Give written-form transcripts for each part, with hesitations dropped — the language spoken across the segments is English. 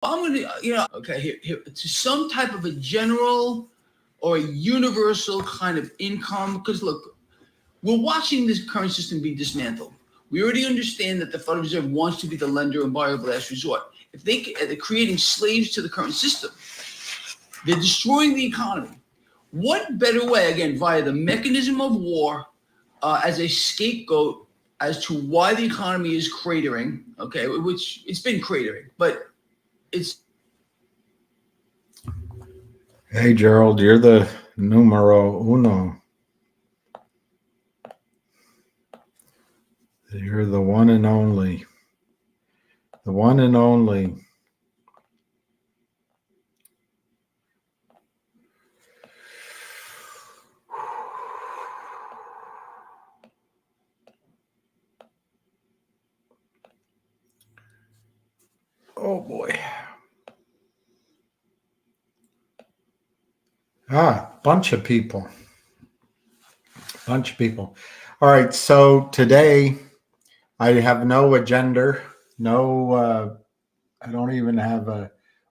I'm going to, okay, here, to some type of a general or a universal kind of income. Because look, we're watching this current system be dismantled. We already understand that the Federal Reserve wants to be the lender and buyer of last resort. If they're creating slaves to the current system, they're destroying the economy. What better way, again, via the mechanism of war, as a scapegoat as to why the economy is cratering, okay, which it's been cratering, but it's. Hey, Gerald, you're the numero uno. You're the one and only. The one and only. Oh, boy. Bunch of people. Bunch of people. All right, so today I have no agenda. No, I don't even have a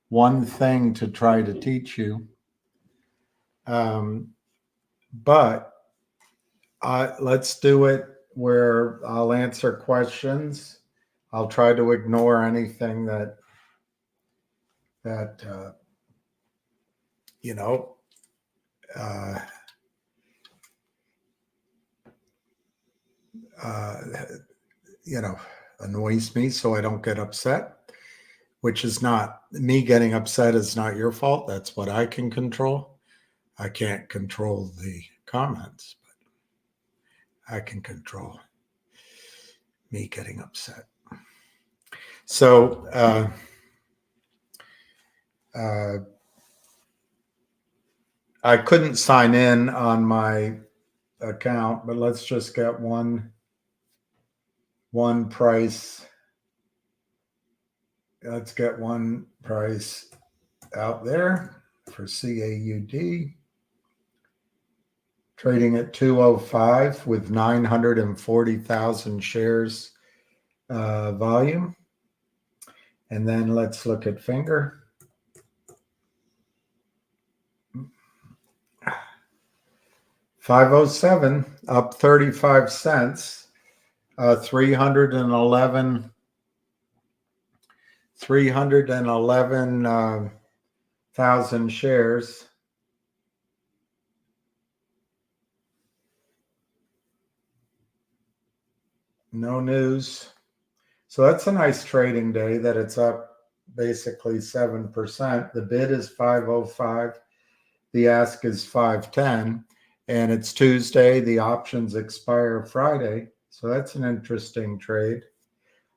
one thing to try to teach you. But let's do it where I'll answer questions. I'll try to ignore anything that you know uh, uh, annoys me, so I don't get upset. Which is not me getting upset is not your fault. That's what I can control. I can't control the comments, but I can control me getting upset. So I couldn't sign in on my account, but let's just get one price. Let's get one price out there for CAUD. Trading at 205 with 940,000 shares volume. And then let's look at Finger. $5.07, up 35 cents, 311,000 shares. No news. So that's a nice trading day that it's up basically 7%. The bid is 505. The ask is 510. And it's Tuesday. The options expire Friday. So that's an interesting trade.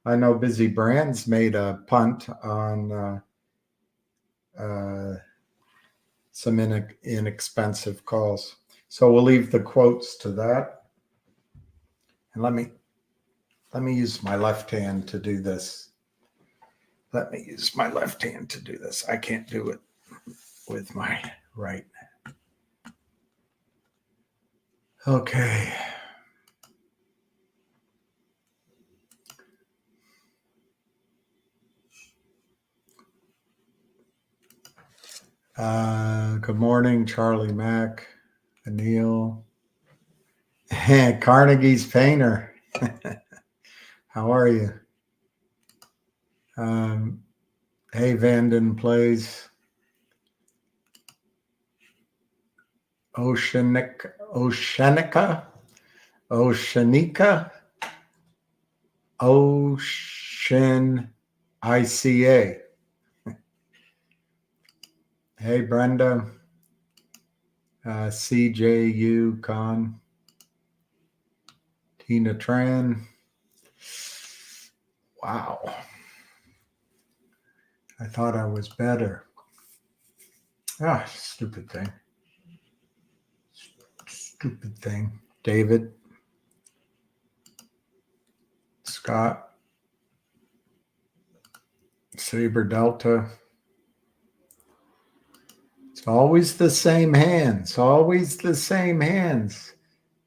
I know Busy Brands made a punt on some inexpensive calls. So we'll leave the quotes to that. And let me use my left hand to do this. I can't do it with my right. Okay. Good morning, Charlie Mack, Anil, Carnegie's Painter. How are you? Hey, Vanden Plays. Oceanica, Ocean ICA. Hey, Brenda, CJU Con, Tina Tran. Wow. I thought I was better. Stupid thing. David, Scott, Saber Delta. It's always the same hands.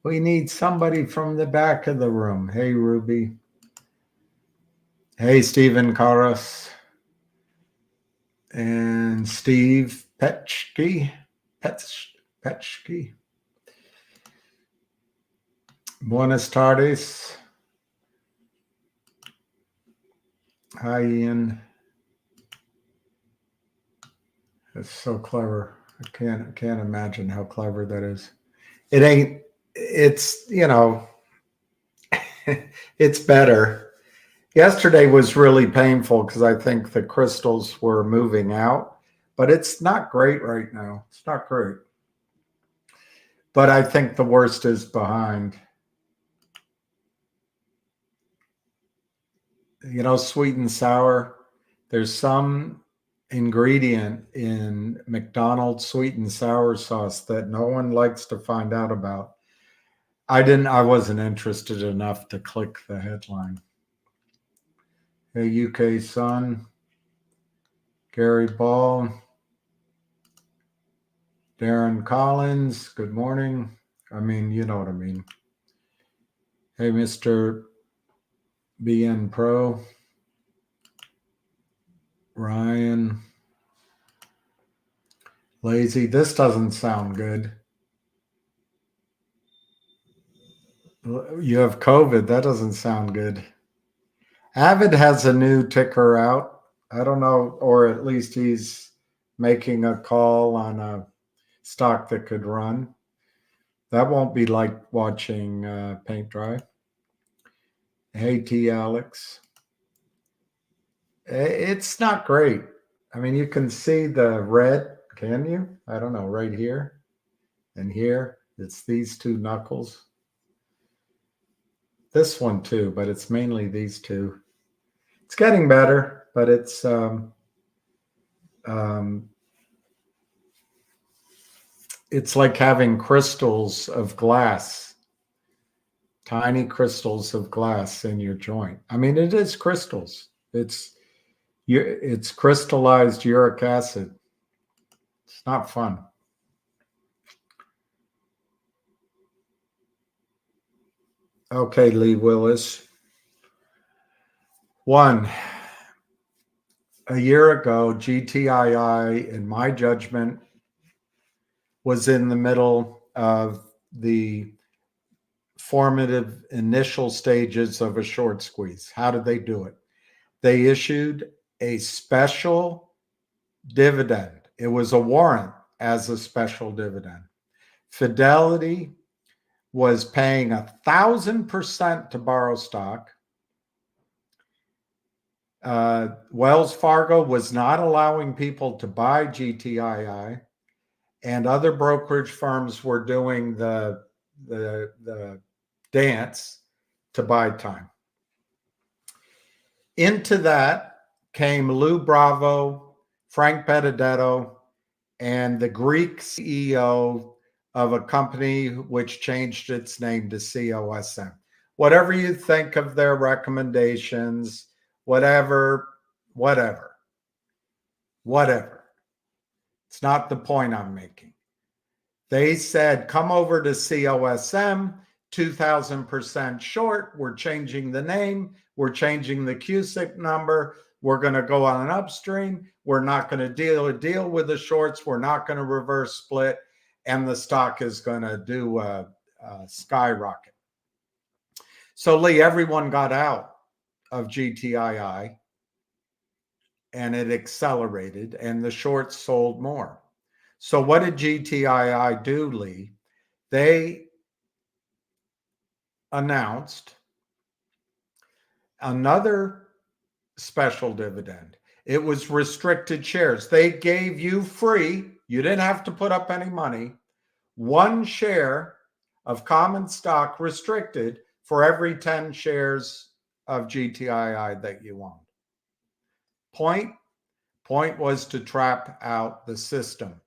We need somebody from the back of the room. Hey, Ruby. Hey, Stephen Carras. And Steve Petchke. Buenas tardes. Hi, Ian. That's so clever. I can't imagine how clever that is. It ain't. It's it's better. Yesterday was really painful because I think the crystals were moving out, but it's not great right now. It's not great. But I think the worst is behind. Sweet and sour. There's some ingredient in McDonald's sweet and sour sauce that no one likes to find out about. I wasn't interested enough to click the headline. Hey, UK Sun, Gary Ball, Darren Collins, good morning. I mean, you know what I mean. Hey, Mr. BN Pro, Ryan, Lazy. This doesn't sound good. You have COVID. That doesn't sound good. Avid has a new ticker out. I don't know, or at least he's making a call on a stock that could run. That won't be like watching paint dry. Hey, T. Alex. It's not great. I mean, you can see the red, can you? I don't know, right here and here. It's these two knuckles. This one too, but it's mainly these two. It's getting better, but it's like having crystals of glass, tiny crystals of glass in your joint. I mean, it is crystals. It's crystallized uric acid. It's not fun. Okay, Lee Willis. A year ago, GTII, in my judgment, was in the middle of the formative initial stages of a short squeeze. How did they do it? They issued a special dividend. It was a warrant as a special dividend. Fidelity was paying 1,000% to borrow stock. Wells Fargo was not allowing people to buy GTII, and other brokerage firms were doing the dance to buy time. Into that came Lou Bravo, Frank Benedetto, and the Greek CEO of a company which changed its name to COSM. Whatever you think of their recommendations, whatever. It's not the point I'm making. They said, come over to COSM, 2,000% short. We're changing the name. We're changing the CUSIP number. We're going to go on an upstream. We're not going to deal with the shorts. We're not going to reverse split. And the stock is going to do a skyrocket. So, Lee, everyone got out of GTII and it accelerated and the shorts sold more. So what did GTII do, Lee? They announced another special dividend. It was restricted shares. They gave you free, you didn't have to put up any money, 1 share of common stock restricted for every 10 shares of GTII that you owned. Point was to trap out the system.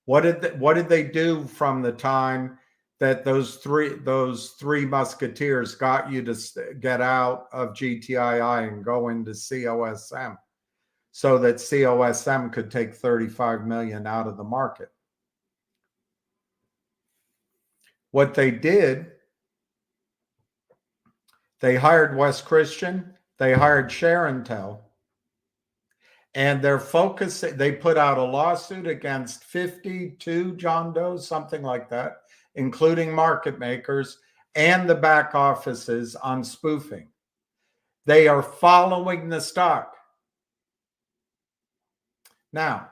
What did they do from the time that those three musketeers got you to get out of GTII and go into COSM so that COSM could take 35 million out of the market? What they did, they hired Wes Christian, they hired ShareIntel, And they're focusing, they put out a lawsuit against 52 John Does, something like that, including market makers and the back offices on spoofing. They are following the stock. Now,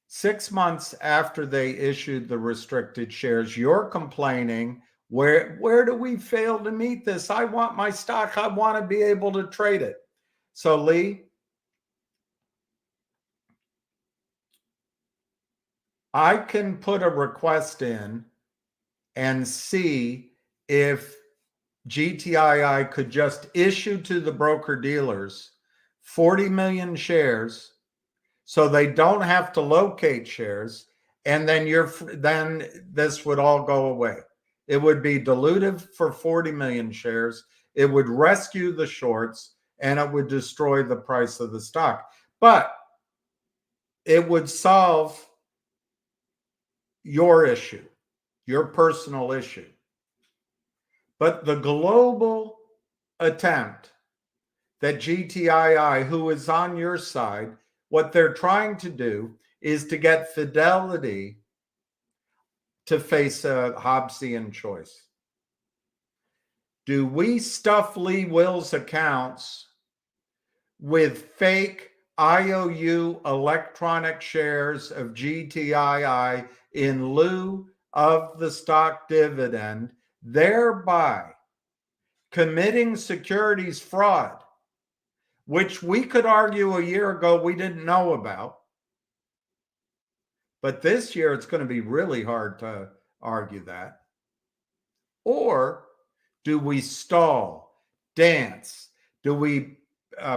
6 months after they issued the restricted shares, you're complaining, where do we fail to meet this? I want my stock. I want to be able to trade it. So, Lee, I can put a request in and see if GTII could just issue to the broker dealers 40 million shares so they don't have to locate shares, and then then this would all go away. It would be dilutive for 40 million shares. It would rescue the shorts, and it would destroy the price of the stock. But it would solve your issue, your personal issue. But the global attempt that GTII, who is on your side, what they're trying to do is to get Fidelity to face a Hobbesian choice. Do we stuff Lee Will's accounts with fake IOU electronic shares of GTII in lieu of the stock dividend, thereby committing securities fraud, which we could argue a year ago we didn't know about? But this year it's going to be really hard to argue that. Or do we stall, dance? Do we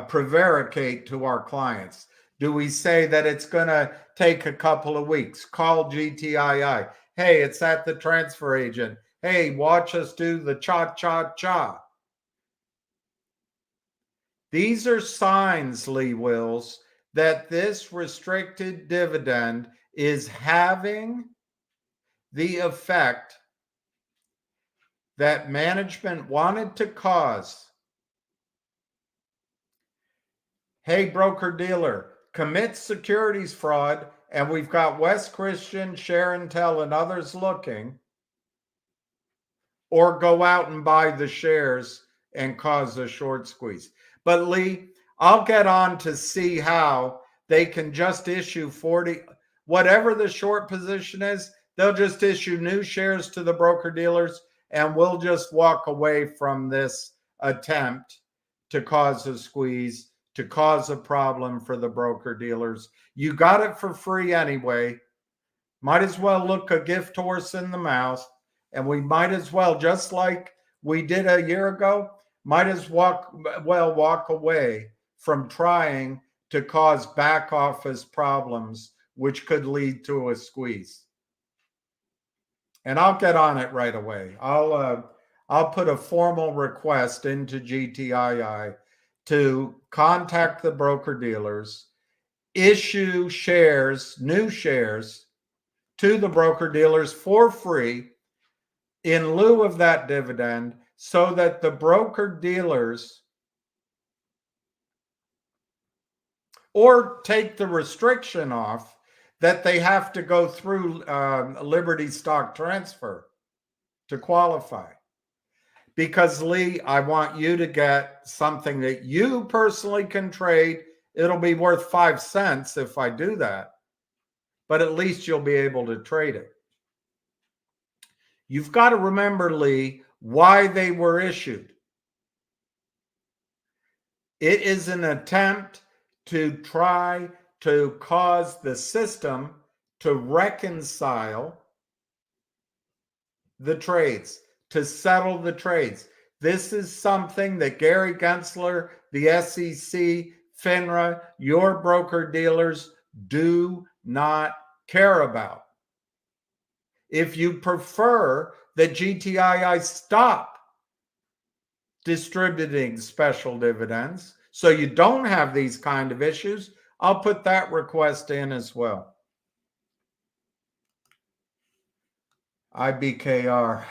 prevaricate to our clients? Do we say that it's going to take a couple of weeks? Call GTII. Hey, it's at the transfer agent. Hey, watch us do the cha-cha-cha. These are signs, Lee Wills, that this restricted dividend is having the effect that management wanted to cause. Hey, broker dealer, commit securities fraud, and we've got Wes Christian, Sharon Tell, and others looking, or go out and buy the shares and cause a short squeeze. But Lee, I'll get on to see how they can just issue 40, whatever the short position is, they'll just issue new shares to the broker dealers, and we'll just walk away from this attempt to cause a squeeze, to cause a problem for the broker dealers. You got it for free anyway. Might as well look a gift horse in the mouth, and we might as well, just like we did a year ago, might as well walk away from trying to cause back office problems, which could lead to a squeeze. And I'll get on it right away. I'll put a formal request into GTII to contact the broker dealers, issue shares, new shares to the broker dealers for free in lieu of that dividend, so that the broker dealers, or take the restriction off that they have to go through Liberty stock transfer to qualify. Because Lee, I want you to get something that you personally can trade. It'll be worth 5 cents if I do that, but at least you'll be able to trade it. You've got to remember, Lee, why they were issued. It is an attempt to try to cause the system to reconcile the trades, to settle the trades. This is something that Gary Gensler, the SEC, FINRA, your broker dealers do not care about. If you prefer that GTII stop distributing special dividends so you don't have these kind of issues, I'll put that request in as well. IBKR.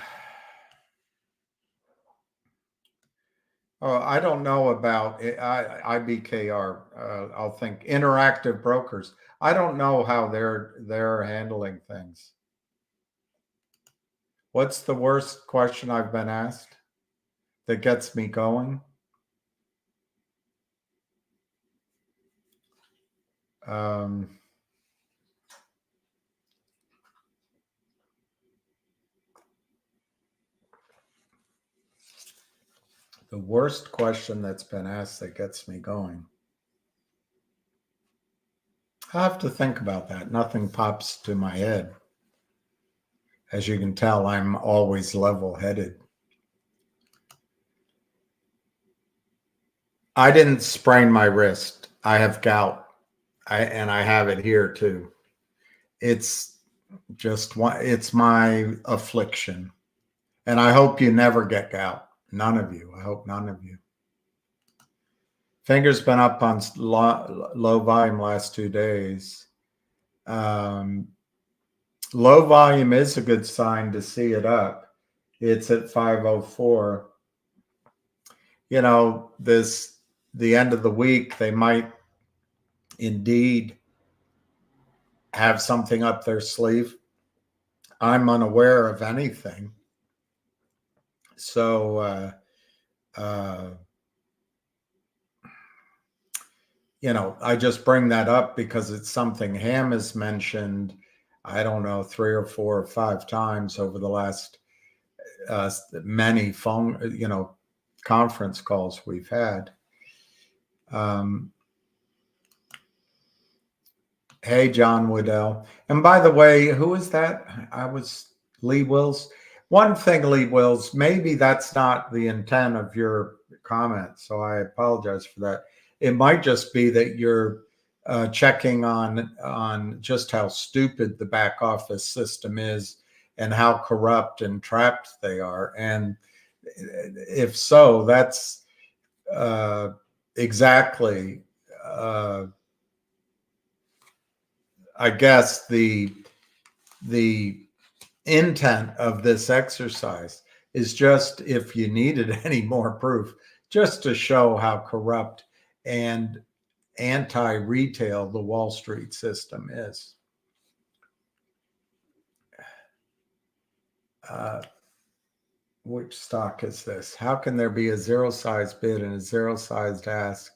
Oh, I don't know about IBKR. I'll think Interactive Brokers. I don't know how they're handling things. What's the worst question I've been asked that gets me going? Um, the worst question that's been asked that gets me going. I have to think about that. Nothing pops to my head. As you can tell, I'm always level-headed. I didn't sprain my wrist. I have gout. And I have it here too. It's just one, it's my affliction. And I hope you never get gout. None of you. I hope none of you. Finger's been up on low volume last 2 days. Low volume is a good sign to see it up. It's at 504. You know, the end of the week, they might indeed have something up their sleeve. I'm unaware of anything. So, you know, I just bring that up because it's something Ham has mentioned, I don't know, 3 or 4 or 5 times over the last many phone, you know, conference calls we've had. Hey, John Woodell. And by the way, who is that? I was Lee Wills. One thing, Lee Wills, maybe that's not the intent of your comment, so I apologize for that. It might just be that you're checking on just how stupid the back office system is and how corrupt and trapped they are. And if so, that's exactly I guess the intent of this exercise is just, if you needed any more proof, just to show how corrupt and anti-retail the Wall Street system is. Which stock is this? How can there be a zero size bid and a zero sized ask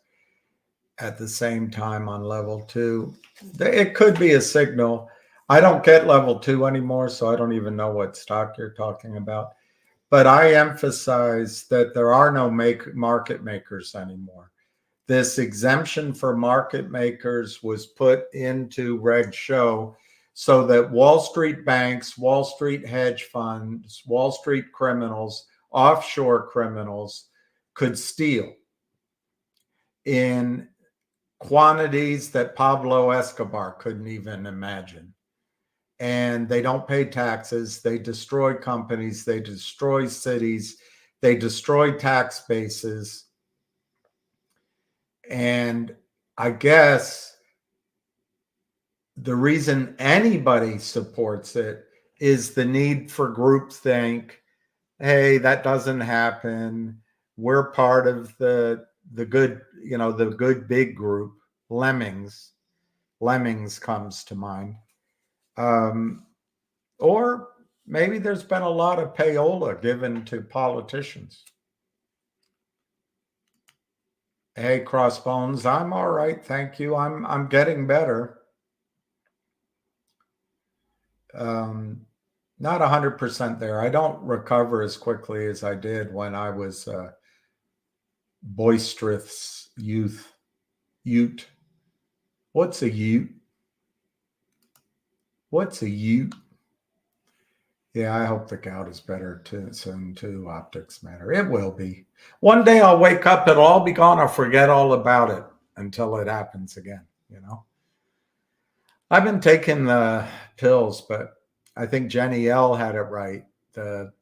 at the same time on level 2? It could be a signal. I don't get level 2 anymore, so I don't even know what stock you're talking about. But I emphasize that there are no market makers anymore. This exemption for market makers was put into Reg Show so that Wall Street banks, Wall Street hedge funds, Wall Street criminals, offshore criminals could steal in quantities that Pablo Escobar couldn't even imagine. And they don't pay taxes. They destroy companies. They destroy cities. They destroy tax bases. And I guess the reason anybody supports it is the need for groupthink. Hey, that doesn't happen. We're part of the good, you know, the good big group. Lemmings comes to mind. Or maybe there's been a lot of payola given to politicians. Hey, Crossbones, I'm all right, thank you. I'm getting better. Not 100% there. I don't recover as quickly as I did when I was boisterous youth. Ute. What's a ute? What's a ute? Yeah, I hope the gout is better soon too. Optics matter. It will be. One day I'll wake up, it'll all be gone. I'll forget all about it until it happens again, you know? I've been taking the pills, but I think Jenny L had it right. The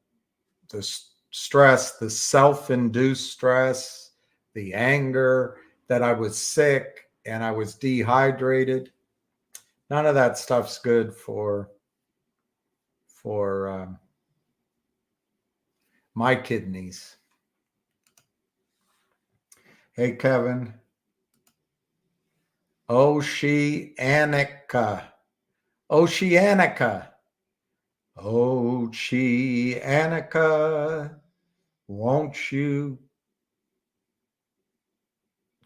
stress, the self-induced stress, the anger that I was sick and I was dehydrated. None of that stuff's good for my kidneys. Hey, Kevin. Oceanica. Oceanica. Oceanica. Won't you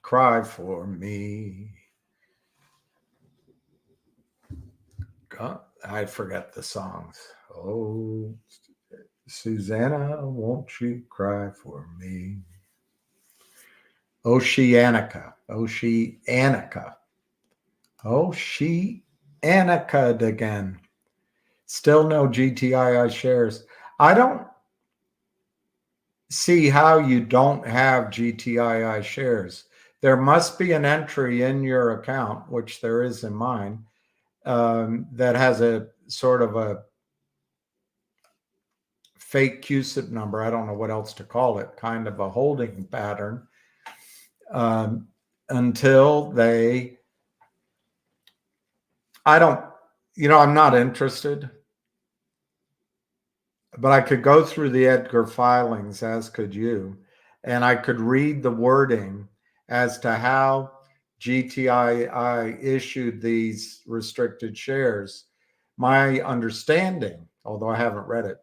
cry for me? God, I forget the songs. Oh, Susanna, won't you cry for me? Oceanica. Oceanica. Oceanica again. Still no GTII shares. I don't see how you don't have GTII shares. There must be an entry in your account, which there is in mine, that has a sort of a fake CUSIP number. I don't know what else to call it, kind of a holding pattern, until they, I'm not interested, but I could go through the Edgar filings, as could you, and I could read the wording as to how GTII issued these restricted shares. My understanding, although I haven't read it,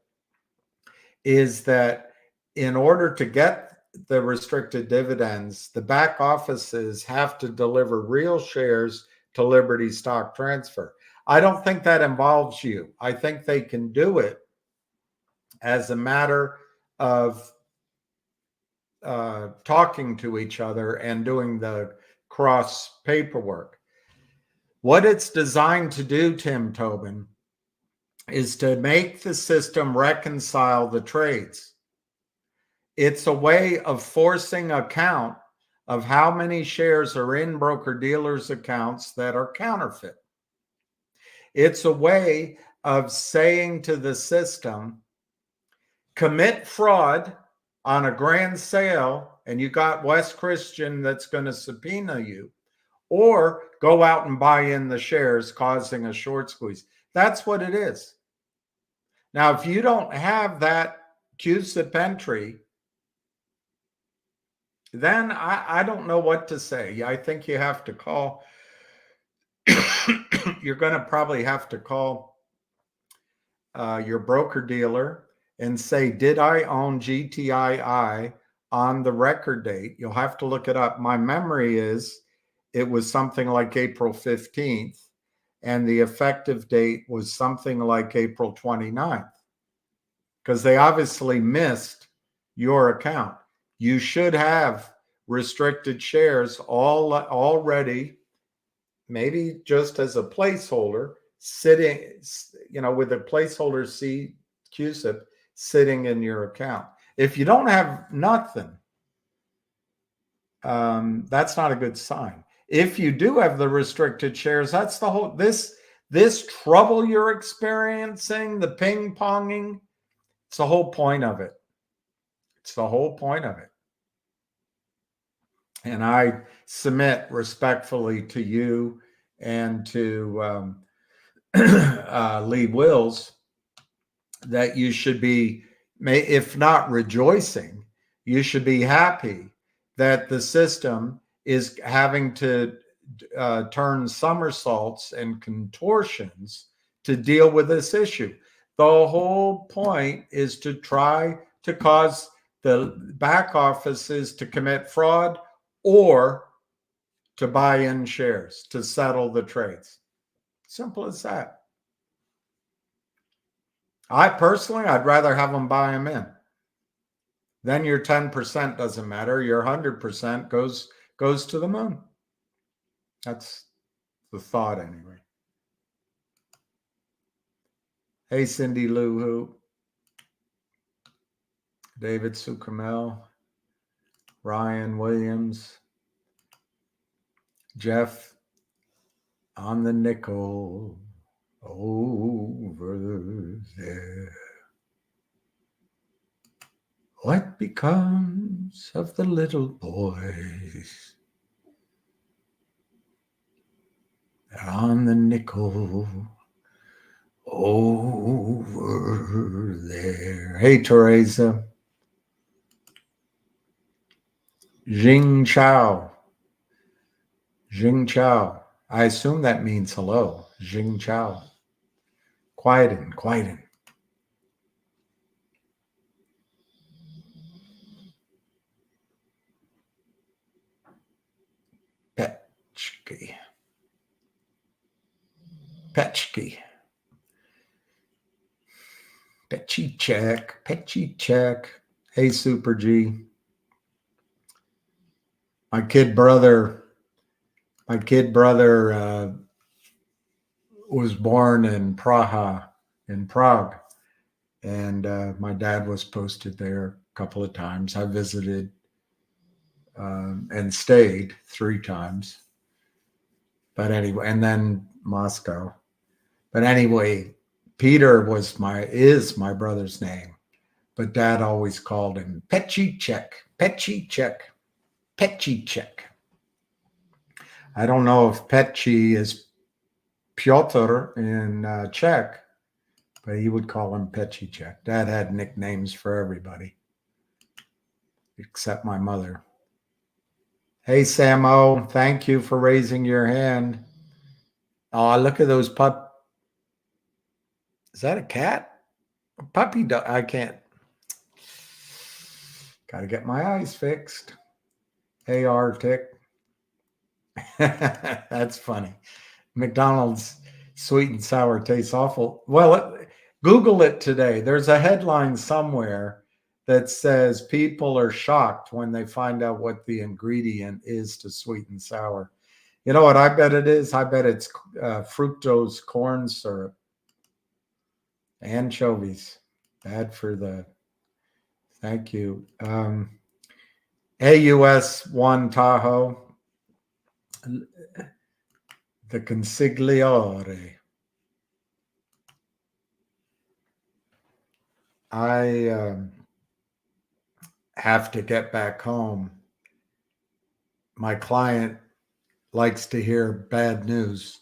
is that in order to get the restricted dividends, the back offices have to deliver real shares to Liberty Stock Transfer. I don't think that involves you. I think they can do it as a matter of talking to each other and doing the cross paperwork. What it's designed to do, Tim Tobin, is to make the system reconcile the trades. It's a way of forcing a count of how many shares are in broker-dealers' accounts that are counterfeit. It's a way of saying to the system, commit fraud on a grand sale, and you got West Christian that's going to subpoena you, or go out and buy in the shares, causing a short squeeze. That's what it is. Now, if you don't have that CUSIP entry, then I don't know what to say. I think you have to call. You're going to probably have to call your broker dealer and say, did I own GTII on the record date? You'll have to look it up. My memory is it was something like April 15th, and the effective date was something like April 29th, because they obviously missed your account. You should have restricted shares already, maybe just as a placeholder, sitting, with a placeholder C CUSIP sitting in your account. If you don't have nothing, that's not a good sign. If you do have the restricted shares, that's the whole, this trouble you're experiencing, the ping-ponging, it's the whole point of it. It's the whole point of it. And I submit respectfully to you and to Lee Wills that you should be, if not rejoicing, you should be happy that the system is having to turn somersaults and contortions to deal with this issue. The whole point is to try to cause the back offices to commit fraud or to buy in shares to settle the trades. Simple as that. I'd rather have them buy them in. Then your 10% doesn't matter. Your 100% goes to the moon. That's the thought anyway. Hey, Cindy Lou Who. David Sucramel. Ryan Williams. Jeff on the nickel over there. What becomes of the little boys on the nickel over there? Hey, Teresa. Jing Chao. Jing Chao. I assume that means hello. Jing Chao. Quieten, quieten. Petchki. Petchki. Petchy check. Hey, Super G. My kid brother was born in Praha, in Prague, and my dad was posted there a couple of times. I visited and stayed 3 times. But anyway, and then Moscow. But anyway, Peter is my brother's name, but Dad always called him Petchicek. I don't know if Petchi is Piotr in Czech, but he would call him Petchicek. Dad had nicknames for everybody, except my mother. Hey, Samo, thank you for raising your hand. Oh, look at those Is that a cat? A puppy dog? I can't. Got to get my eyes fixed. Hey, Arctic. That's funny. McDonald's sweet and sour tastes awful. Well, Google it today. There's a headline somewhere that says people are shocked when they find out what the ingredient is to sweet and sour. You know what I bet it is? I bet it's fructose corn syrup. Anchovies. Bad for the... Thank you. AUS 1 Tahoe. The consigliere. I have to get back home. My client likes to hear bad news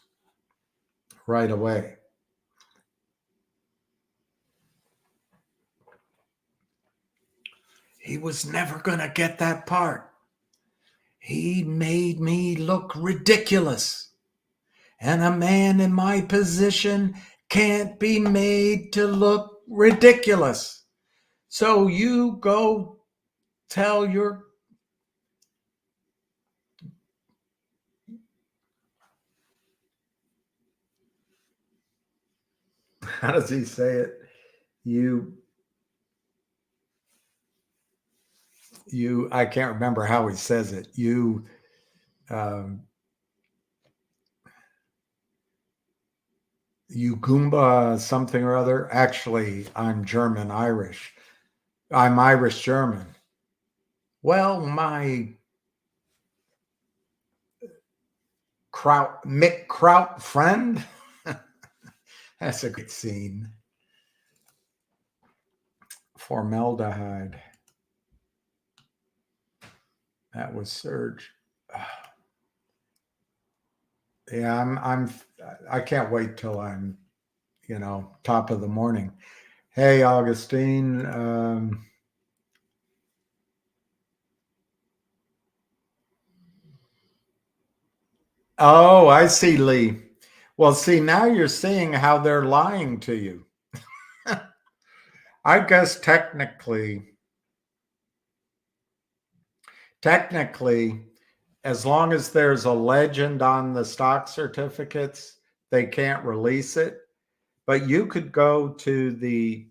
right away. He was never going to get that part. He made me look ridiculous. And a man in my position can't be made to look ridiculous. So you go tell your... How does he say it? I can't remember how he says it. You Goomba something or other. Actually, I'm German-Irish. I'm Irish-German. Well, my Mick Kraut friend. That's a good scene. Formaldehyde. That was Serge. Yeah, I can't wait till I'm, top of the morning. Hey, Augustine. Oh, I see, Lee. Well, see, now you're seeing how they're lying to you. I guess technically, as long as there's a legend on the stock certificates, they can't release it. But you could go to the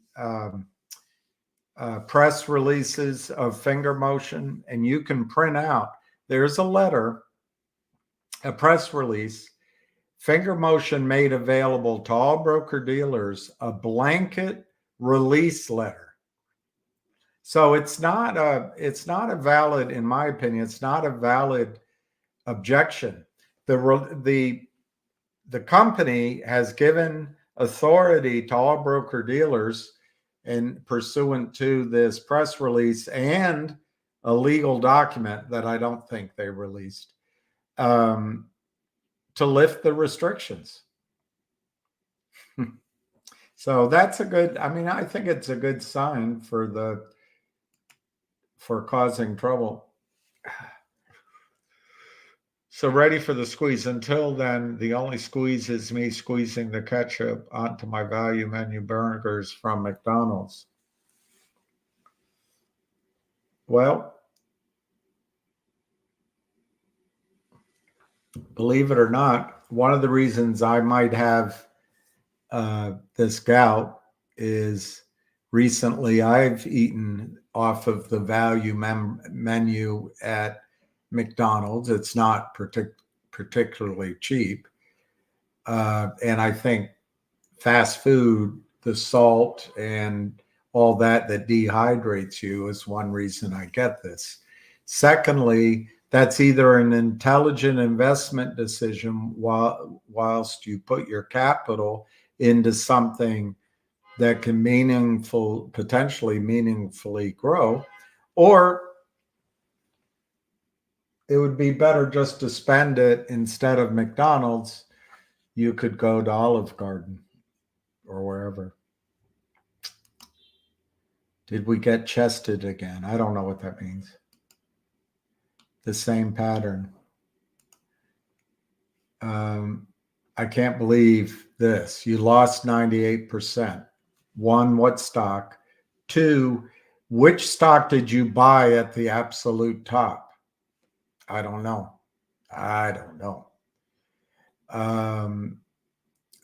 press releases of Finger Motion and you can print out, there's a letter, a press release. Finger Motion made available to all broker dealers a blanket release letter. So it's not a valid, in my opinion, it's not a valid objection. The company has given authority to all broker dealers and pursuant to this press release and a legal document that I don't think they released, to lift the restrictions. So that's I think it's a good sign for causing trouble. So ready for the squeeze. Until then, the only squeeze is me squeezing the ketchup onto my value menu burgers from McDonald's. Well, believe it or not, one of the reasons I might have this gout is recently I've eaten off of the value menu at McDonald's. It's not particularly cheap. And I think fast food, the salt and all that dehydrates you is one reason I get this. Secondly, that's either an intelligent investment decision whilst you put your capital into something that can potentially meaningfully grow, or it would be better just to spend it instead of McDonald's. You could go to Olive Garden or wherever. Did we get chested again? I don't know what that means. The same pattern. I can't believe this. You lost 98%. One, what stock? Two, which stock did you buy at the absolute top? I don't know.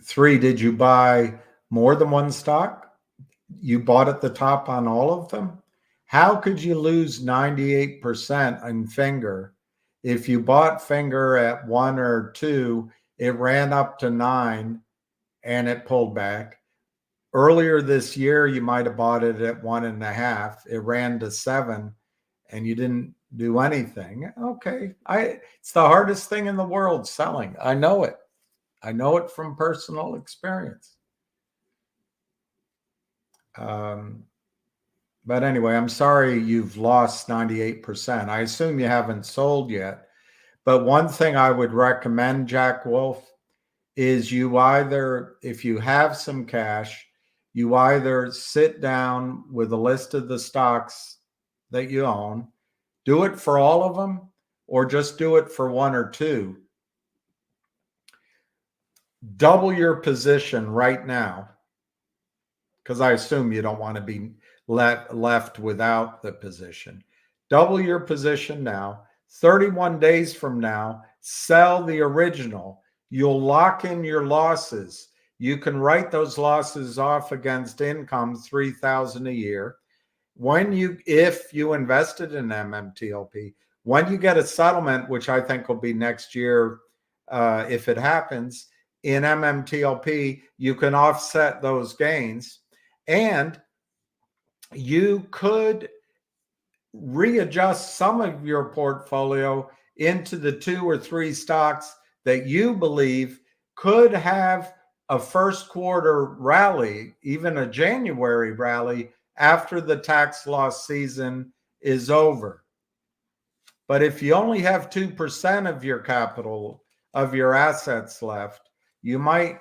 Three, did you buy more than one stock? You bought at the top on all of them? How could you lose 98% in Finger? If you bought Finger at 1 or 2, it ran up to 9 and it pulled back. Earlier this year, you might have bought it at 1.5. It ran to 7 and you didn't do anything. Okay. It's the hardest thing in the world, selling. I know it. I know it from personal experience. But anyway, I'm sorry you've lost 98%. I assume you haven't sold yet. But one thing I would recommend, Jack Wolf, is you either, if you have some cash, you either sit down with a list of the stocks that you own, do it for all of them, or just do it for 1 or 2. Double your position right now, because I assume you don't want to be left without the position. Double your position now. 31 days from now, sell the original. You'll lock in your losses. You can write those losses off against income, $3,000 a year. If you invested in MMTLP, when you get a settlement, which I think will be next year, if it happens, in MMTLP, you can offset those gains, and you could readjust some of your portfolio into the 2 or 3 stocks that you believe could have a first quarter rally, even a January rally, after the tax loss season is over. But if you only have 2% of your capital, of your assets left, you might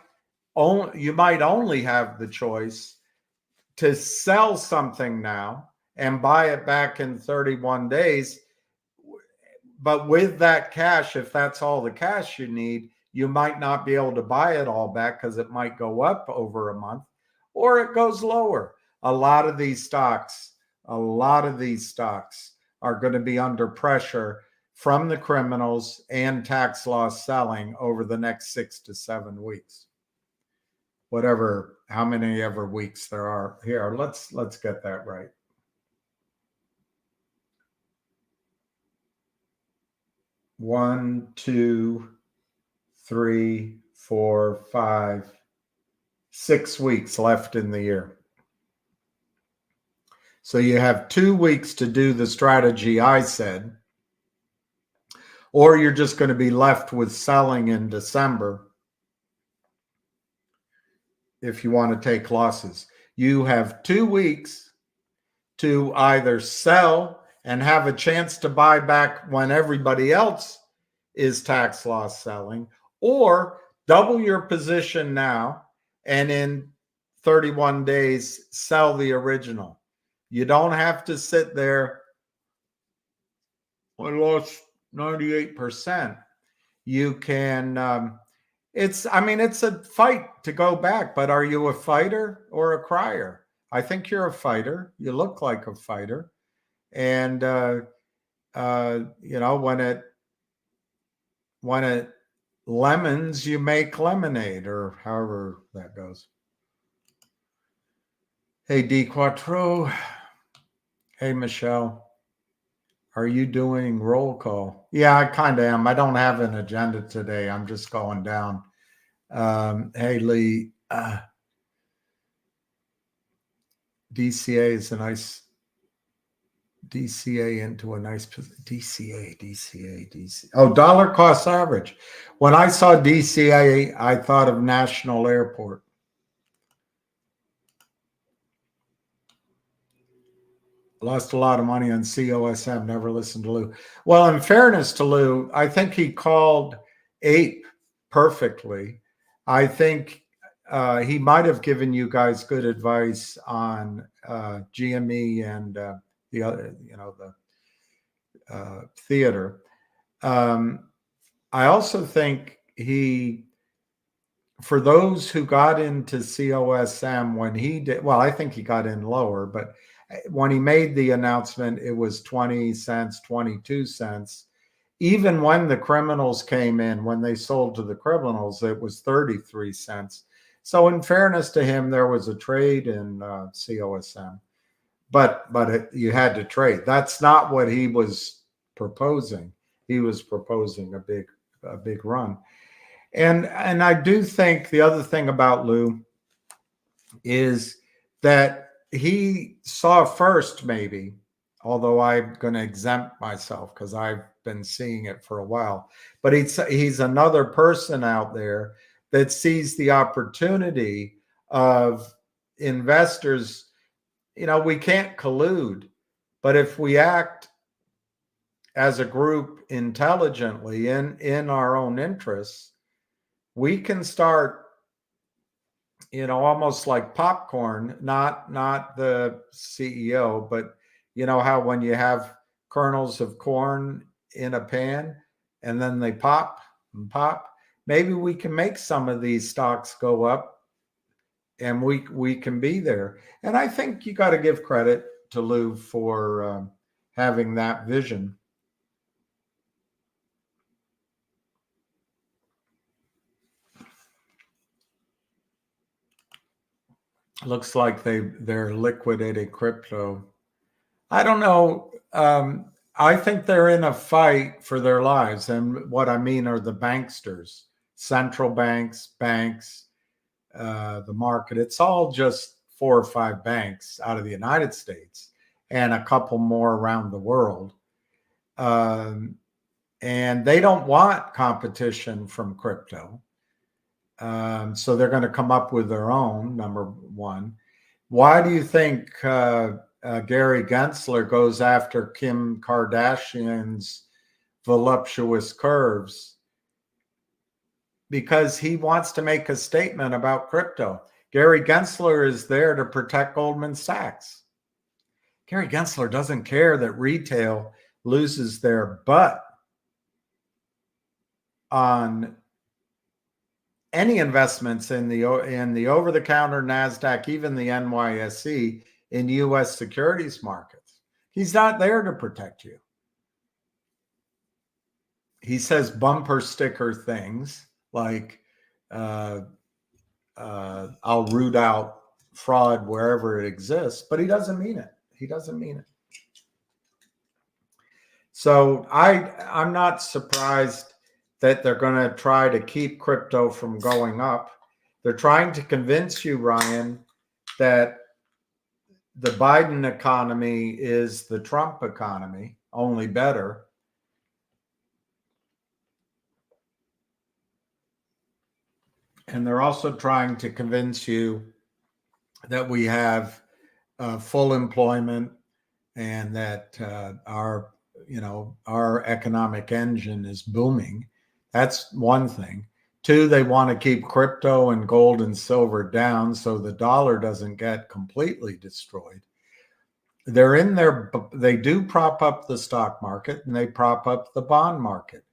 only have the choice to sell something now and buy it back in 31 days. But with that cash, if that's all the cash you need, you might not be able to buy it all back because it might go up over a month or it goes lower. A lot of these stocks are going to be under pressure from the criminals and tax loss selling over the next 6 to 7 weeks. How many ever weeks there are here. Let's get that right. One, 2, 3, 4, 5, 6 weeks left in the year. So you have 2 weeks to do the strategy I said, or you're just going to be left with selling in December if you want to take losses. You have 2 weeks to either sell and have a chance to buy back when everybody else is tax loss selling, or double your position now and in 31 days sell the original. You don't have to sit there I lost 98%. You can, it's a fight to go back, but are you a fighter or a crier? I think you're a fighter. You look like a fighter. And, when it lemons, you make lemonade, or however that goes. Hey, D Quattro. Hey, Michelle. Are you doing roll call? Yeah, I kind of am. I don't have an agenda today. I'm just going down. Hey, Lee. DCA is a nice DCA into a nice DCA. Oh, dollar cost average. When I saw DCA, I thought of National Airport. Lost a lot of money on COSM. Never listened to Lou. Well, in fairness to Lou, I think he called APE perfectly. I think he might have given you guys good advice on GME and the other, the theater. I also think for those who got into COSM when he did, well, I think he got in lower, but when he made the announcement, it was 20 cents, 22 cents. Even when the criminals came in, when they sold to the criminals, it was 33 cents. So in fairness to him, there was a trade in COSM, but you had to trade. That's not what he was proposing. He was proposing a big run. And I do think the other thing about Lou is that he saw first, maybe, although I'm going to exempt myself because I've been seeing it for a while, but he's another person out there that sees the opportunity of investors. We can't collude, but if we act as a group intelligently in our own interests, we can start, almost like popcorn, not the CEO, but how when you have kernels of corn in a pan and then they pop and pop, maybe we can make some of these stocks go up and we can be there. And I think you got to give credit to Lou for having that vision. Looks like they're liquidating crypto. I don't know. I think they're in a fight for their lives. And what I mean are the banksters, central banks, the market. It's all just 4 or 5 banks out of the United States and a couple more around the world. And they don't want competition from crypto. So they're going to come up with their own, number one. Why do you think Gary Gensler goes after Kim Kardashian's voluptuous curves? Because he wants to make a statement about crypto. Gary Gensler is there to protect Goldman Sachs. Gary Gensler doesn't care that retail loses their butt on any investments in the over-the-counter NASDAQ, even the NYSE, in U.S. securities markets. He's not there to protect you. He says bumper sticker things like, I'll root out fraud wherever it exists, but he doesn't mean it. He doesn't mean it. So I'm not surprised that they're going to try to keep crypto from going up. They're trying to convince you, Ryan, that the Biden economy is the Trump economy, only better. And they're also trying to convince you that we have full employment and that our economic engine is booming. That's one thing. 2, they want to keep crypto and gold and silver down so the dollar doesn't get completely destroyed. they do prop up the stock market and they prop up the bond market.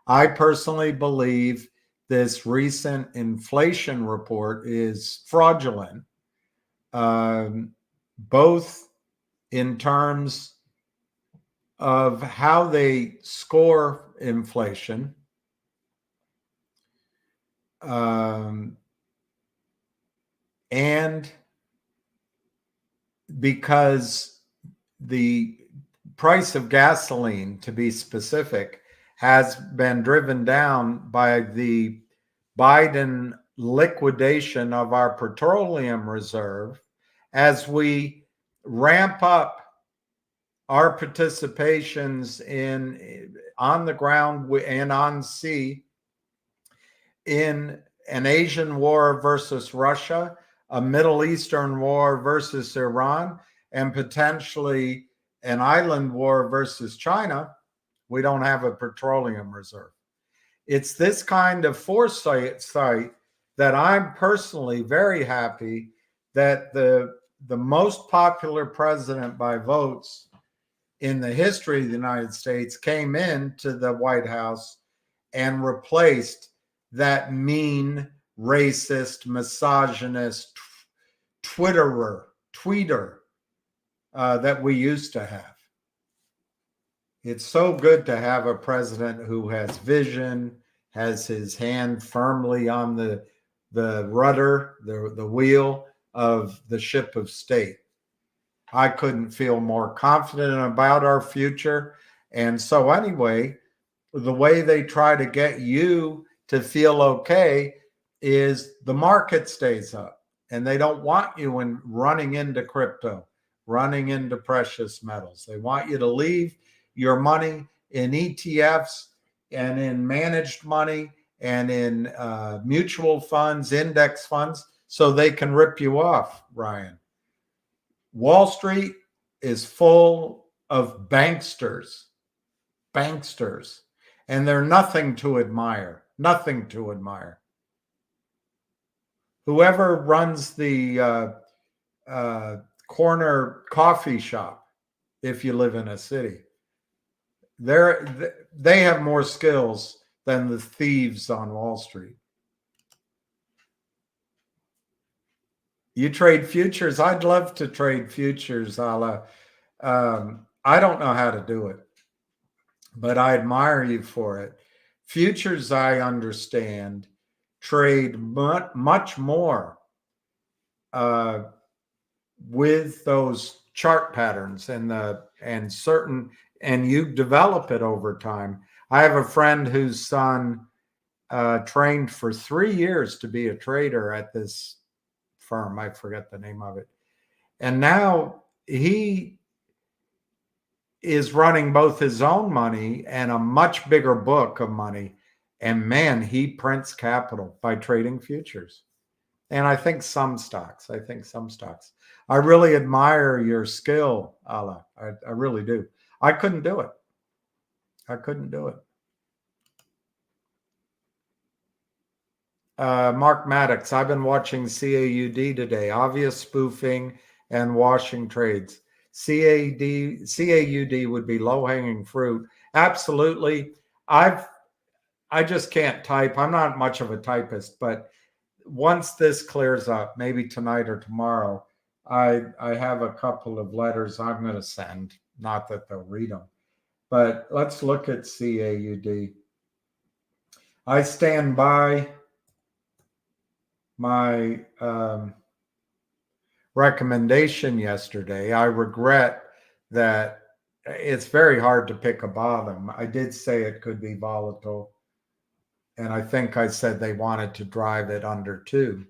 I personally believe this recent inflation report is fraudulent, both in terms of how they score inflation, and because the price of gasoline, to be specific, has been driven down by the Biden liquidation of our petroleum reserve as we ramp up our participations in on the ground and on sea in an Asian war versus Russia, a Middle Eastern war versus Iran, and potentially an island war versus China. We don't have a petroleum reserve. It's this kind of foresight that I'm personally very happy that the most popular president by votes in the history of the United States came into the White House and replaced that mean, racist, misogynist tweeter that we used to have. It's so good to have a president who has vision, has his hand firmly on the rudder, the wheel of the ship of state. I couldn't feel more confident about our future. And so anyway, the way they try to get you to feel okay is the market stays up, and they don't want you running into crypto, running into precious metals. They want you to leave your money in ETFs and in managed money and in mutual funds, index funds, so they can rip you off, Ryan. Wall Street is full of banksters, and they're nothing to admire, nothing to admire. Whoever runs the corner coffee shop, if you live in a city, they have more skills than the thieves on Wall Street. You trade futures? I'd love to trade futures, I don't know how to do it, but I admire you for it. Futures, I understand, trade much more with those chart patterns and certain, and you develop it over time. I have a friend whose son trained for 3 years to be a trader at this firm. I forget the name of it. And now he is running both his own money and a much bigger book of money. And man, he prints capital by trading futures. And I think some stocks. I really admire your skill, Ala. I really do. I couldn't do it. Mark Maddox, I've been watching CAUD today. Obvious spoofing and washing trades. CAUD would be low-hanging fruit. Absolutely. I just can't type. I'm not much of a typist, but once this clears up, maybe tonight or tomorrow, I have a couple of letters I'm going to send. Not that they'll read them, but let's look at CAUD. I stand by my recommendation yesterday. I regret that it's very hard to pick a bottom. I did say it could be volatile, and I think I said they wanted to drive it under 2.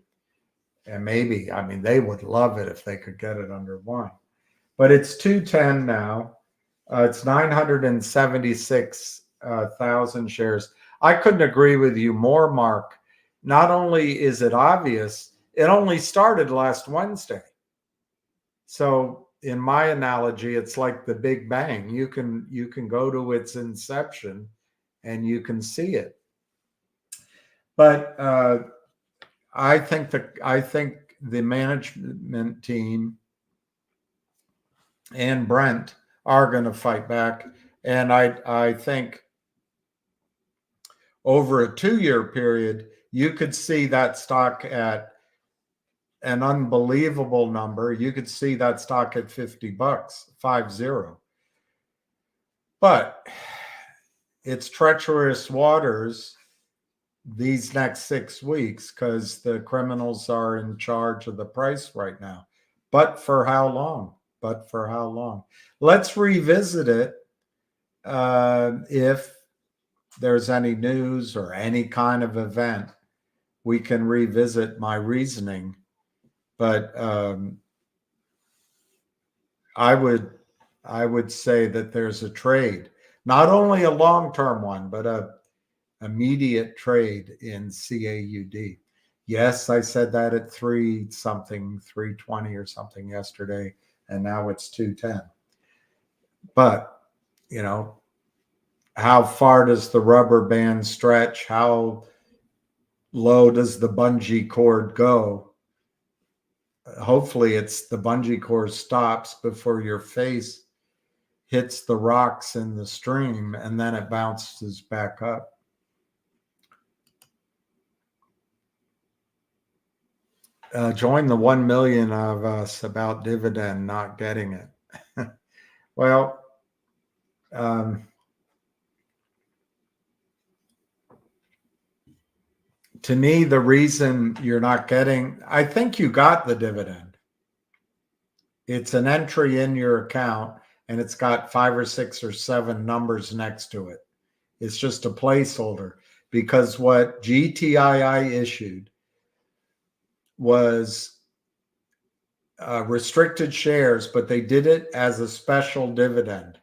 And maybe, I mean, they would love it if they could get it under 1. But it's 210 now. It's 976,000 shares. I couldn't agree with you more, Mark. Not only is it obvious, it only started last Wednesday. So in my analogy, it's like the Big Bang. You can go to its inception and you can see it. But I think the management team and Brent are going to fight back. And I think over a 2-year period, you could see that stock at an unbelievable number. You could see that stock at $50, 50. But it's treacherous waters these next 6 weeks because the criminals are in charge of the price right now. But for how long? But for how long? Let's revisit it if there's any news or any kind of event. We can revisit my reasoning. But I would say that there's a trade, not only a long-term one, but a immediate trade in CAUD. Yes, I said that at 320 or something yesterday, and now it's 210. But, you know, how far does the rubber band stretch? How low does the bungee cord go? Hopefully it's the bungee cord stops before your face hits the rocks in the stream, and then it bounces back up. Join the 1 million of us about dividend not getting it. Well, to me, the reason you're not getting, I think you got the dividend. It's an entry in your account, and it's got 5 or 6 or 7 numbers next to it. It's just a placeholder, because what GTII issued was restricted shares, but they did it as a special dividend.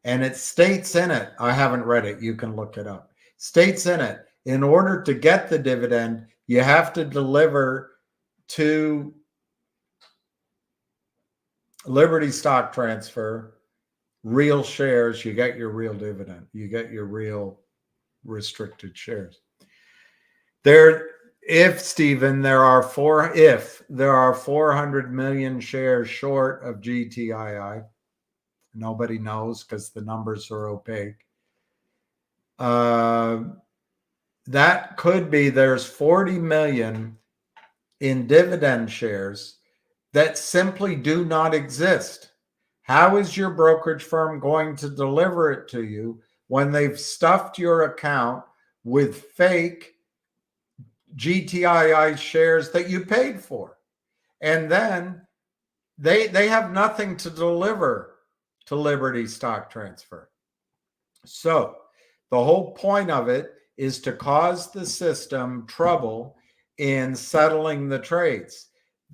And it states in it, I haven't read it, you can look it up, states in it, in order to get the dividend, you have to deliver to Liberty Stock Transfer real shares. You get your real dividend. You get your real restricted shares. Stephen, there are 400 million shares short of GTII, nobody knows because the numbers are opaque. That could be there's 40 million in dividend shares that simply do not exist. How is your brokerage firm going to deliver it to you when they've stuffed your account with fake GTII shares that you paid for? And then they have nothing to deliver to Liberty Stock Transfer. So the whole point of it is to cause the system trouble in settling the trades.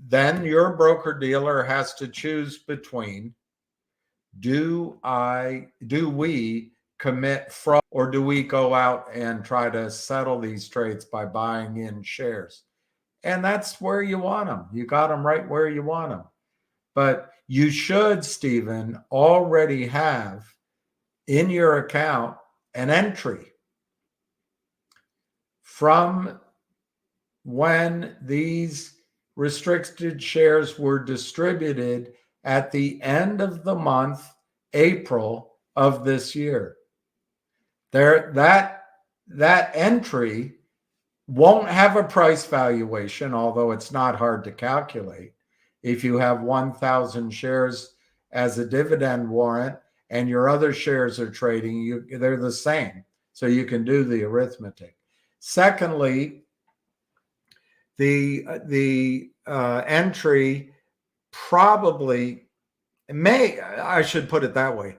Then your broker dealer has to choose between, do we commit fraud, or do we go out and try to settle these trades by buying in shares? And that's where you want them. You got them right where you want them. But you should, Stephen, already have in your account an entry from when these restricted shares were distributed at the end of the month, April of this year. That entry won't have a price valuation, although it's not hard to calculate. If you have 1,000 shares as a dividend warrant and your other shares are trading, they're the same. So you can do the arithmetic. Secondly, the entry probably I should put it that way,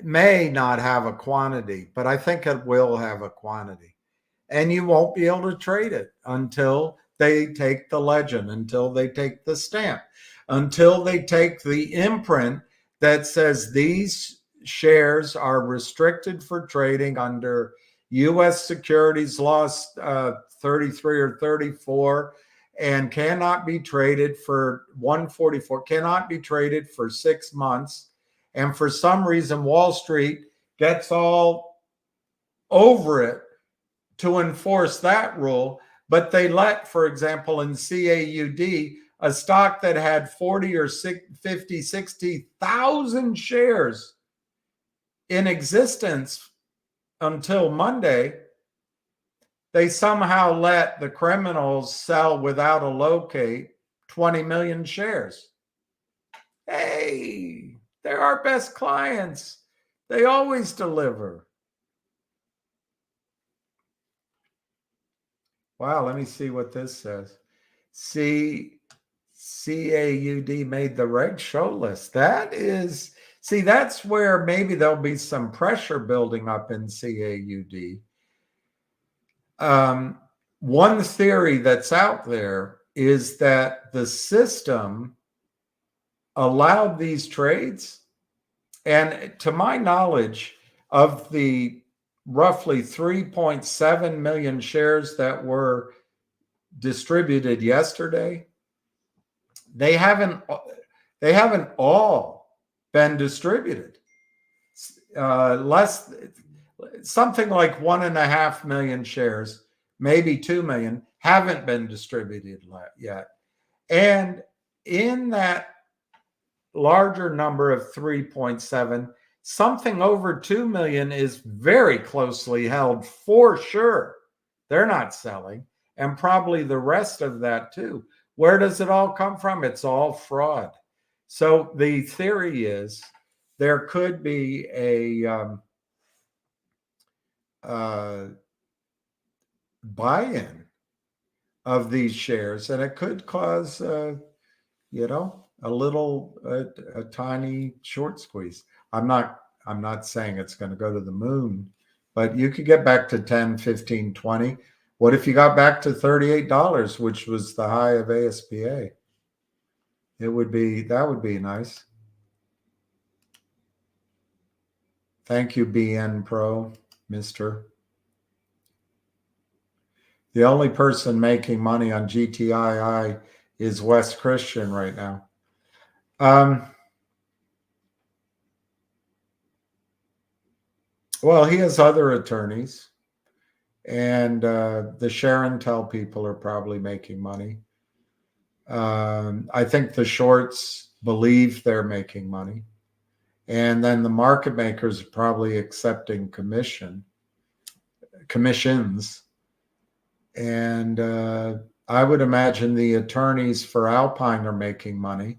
may not have a quantity, but I think it will have a quantity. And you won't be able to trade it until they take the legend, until they take the stamp, until they take the imprint that says these shares are restricted for trading under U.S. securities laws 33 or 34 and cannot be traded for 144, cannot be traded for 6 months. And for some reason, Wall Street gets all over it to enforce that rule. But they let, for example, in CAUD, a stock that had 40 or 50, 60,000 shares in existence until Monday, they somehow let the criminals sell without a locate 20 million shares. Hey, they're our best clients. They always deliver. Wow, let me see what this says. CAUD made the reg show list. That is, see, that's where maybe there'll be some pressure building up in CAUD. One theory that's out there is that the system allowed these trades. And to my knowledge, of the roughly 3.7 million shares that were distributed yesterday, they haven't all been distributed. Something like 1.5 million shares, maybe 2 million, haven't been distributed yet. And in that larger number of 3.7, something over 2 million is very closely held for sure. They're not selling, and probably the rest of that too. Where does it all come from? It's all fraud. So the theory is there could be a buy-in of these shares, and it could cause a tiny short squeeze. I'm not saying it's going to go to the moon, but you could get back to 10, 15, 20. What if you got back to $38, which was the high of ASPA? That would be nice. Thank you, BN Pro, Mister. The only person making money on GTII is Wes Christian right now. Well, he has other attorneys, and the Sharon Tell people are probably making money. I think the shorts believe they're making money. And then the market makers are probably accepting commissions. And I would imagine the attorneys for Alpine are making money.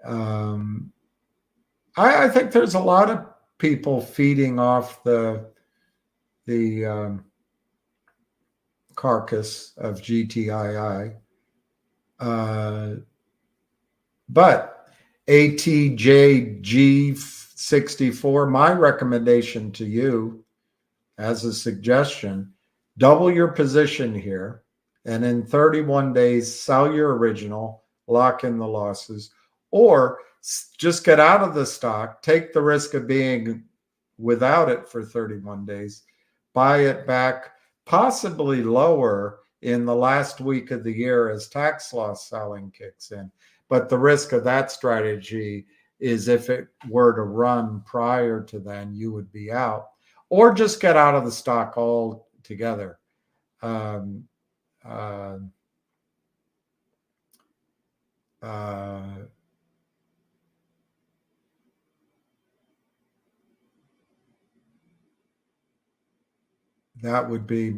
I think there's a lot of people feeding off the carcass of GTII. But ATJG64, my recommendation to you as a suggestion, double your position here, and in 31 days, sell your original, lock in the losses, or just get out of the stock, take the risk of being without it for 31 days, buy it back, possibly lower in the last week of the year as tax loss selling kicks in. But the risk of that strategy is if it were to run prior to then, you would be out, or just get out of the stock altogether. That would be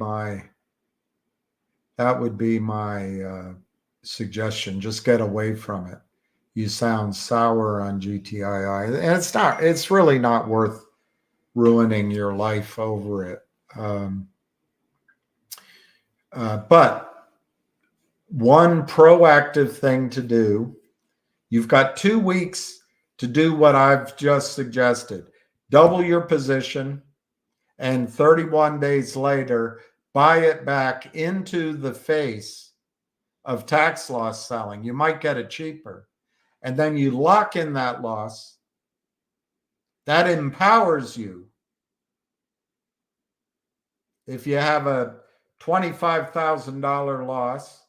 my suggestion. Just get away from it. You sound sour on GTII, and it's really not worth ruining your life over it. But one proactive thing to do, you've got 2 weeks to do what I've just suggested. Double your position, and 31 days later, buy it back into the face of tax loss selling. You might get it cheaper. And then you lock in that loss. That empowers you. If you have a $25,000 loss,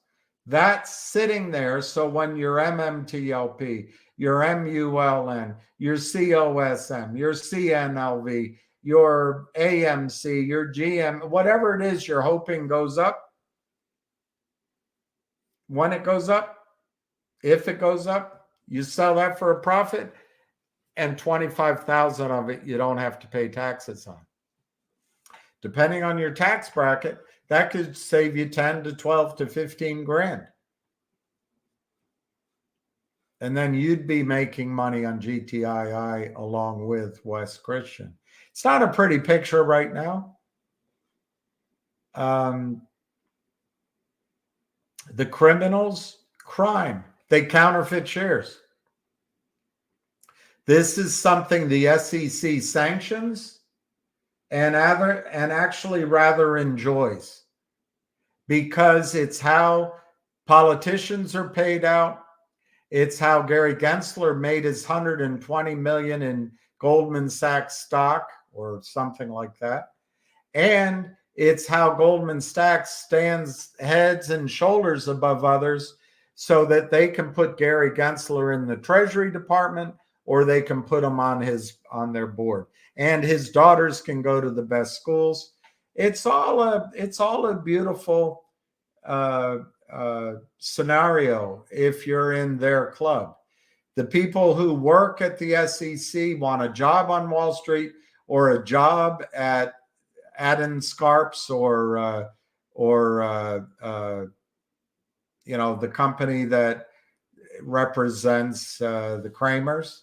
that's sitting there. So when your MMTLP, your MULN, your COSM, your CNLV, your AMC, your GM, whatever it is you're hoping goes up, when it goes up, if it goes up, you sell that for a profit, and 25,000 of it you don't have to pay taxes on. Depending on your tax bracket, that could save you 10 to 12 to 15 grand. And then you'd be making money on GTII along with West Christian. It's not a pretty picture right now. The criminals, crime. They counterfeit shares. This is something the SEC sanctions and actually rather enjoys, because it's how politicians are paid out. It's how Gary Gensler made his $120 million in Goldman Sachs stock or something like that. And it's how Goldman Sachs stands heads and shoulders above others so that they can put Gary Gensler in the Treasury Department, or they can put him on their board. And his daughters can go to the best schools. It's all a beautiful scenario if you're in their club. The people who work at the SEC want a job on Wall Street or a job at Adden Scarps or the company that represents the Kramers.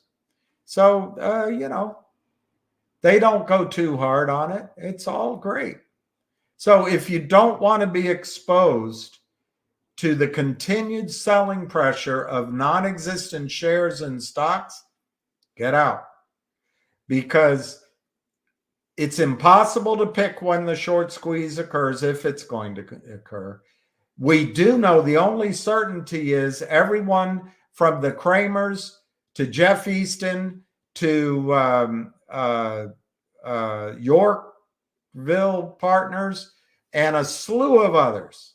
So they don't go too hard on it. It's all great. So if you don't want to be exposed to the continued selling pressure of non-existent shares and stocks, get out. Because it's impossible to pick when the short squeeze occurs, if it's going to occur. We do know the only certainty is everyone from the Kramers to Jeff Easton to Yorkville Partners and a slew of others.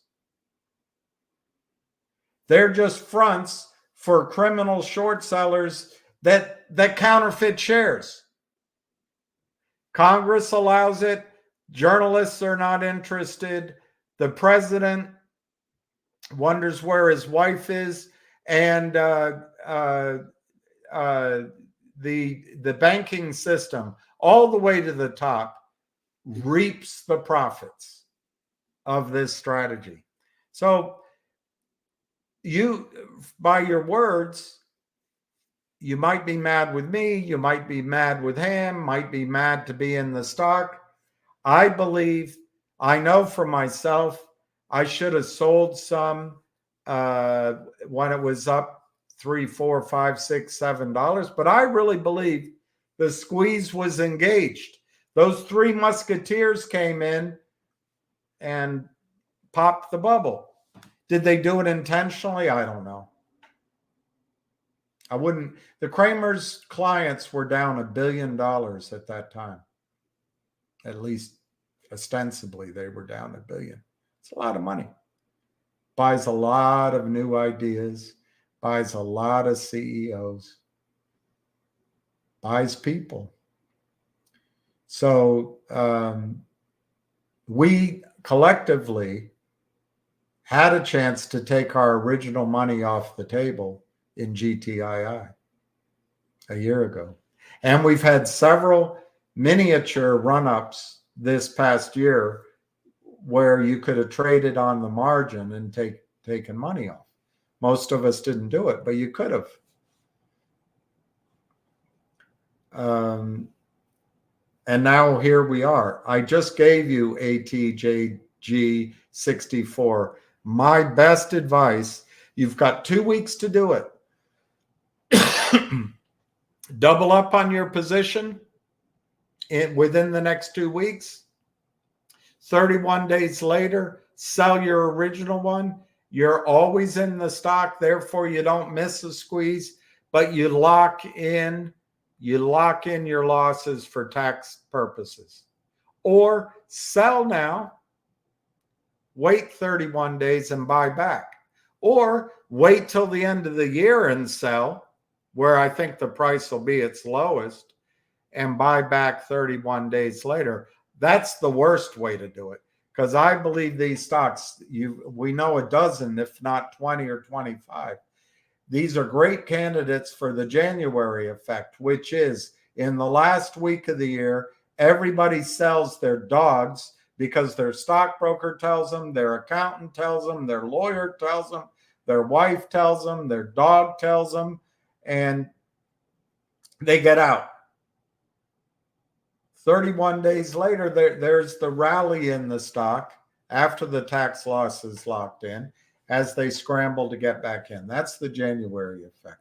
They're just fronts for criminal short sellers that counterfeit shares. Congress allows it. Journalists are not interested. The president wonders where his wife is, and the banking system, all the way to the top, reaps the profits of this strategy. So you, by your words, you might be mad with me, you might be mad with him, might be mad to be in the stock. I believe, I know for myself, I should have sold some when it was up $3, $4, $5, $6, $7, but I really believe the squeeze was engaged. Those three musketeers came in and popped the bubble. Did they do it intentionally? I don't know. I wouldn't. The Kramers' clients were down $1 billion at that time. At least ostensibly, they were down $1 billion. It's a lot of money. Buys a lot of new ideas, buys a lot of CEOs, buys people. So we collectively had a chance to take our original money off the table in GTII a year ago. And we've had several miniature run-ups this past year where you could have traded on the margin and taken money off. Most of us didn't do it, but you could have. And now here we are. I just gave you ATJG64. My best advice, you've got 2 weeks to do it. Double up on your position within the next 2 weeks. 31 days later, sell your original one. You're always in the stock, therefore you don't miss a squeeze, but you lock in your losses for tax purposes. Or sell now, wait 31 days and buy back. Or wait till the end of the year and sell, where I think the price will be its lowest, and buy back 31 days later. That's the worst way to do it, because I believe these stocks, we know a dozen, if not 20 or 25. These are great candidates for the January effect, which is in the last week of the year, everybody sells their dogs because their stockbroker tells them, their accountant tells them, their lawyer tells them, their wife tells them, their dog tells them, and they get out. 31 days later, there's the rally in the stock after the tax loss is locked in as they scramble to get back in. That's the January effect.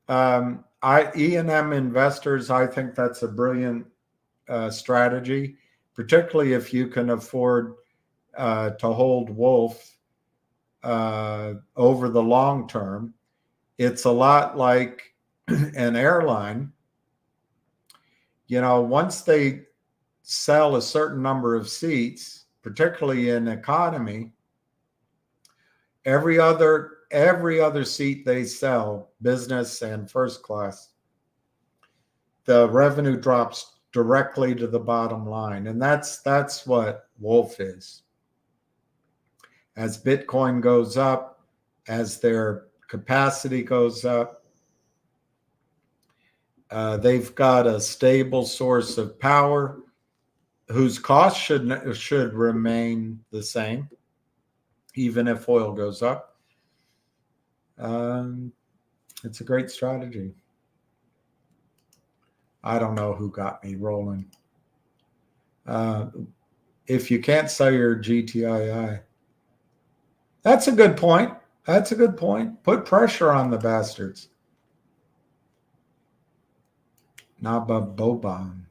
E&M investors, I think that's a brilliant strategy, particularly if you can afford to hold Wolf over the long term. It's a lot like an airline. You know, once they sell a certain number of seats, particularly in economy, every other seat they sell, business and first class, the revenue drops directly to the bottom line. And that's what Wolf is. As Bitcoin goes up, as their capacity goes up, they've got a stable source of power whose cost should remain the same, even if oil goes up. It's a great strategy. I don't know who got me rolling. If you can't sell your GTII, that's a good point. That's a good point. Put pressure on the bastards. Nababoban.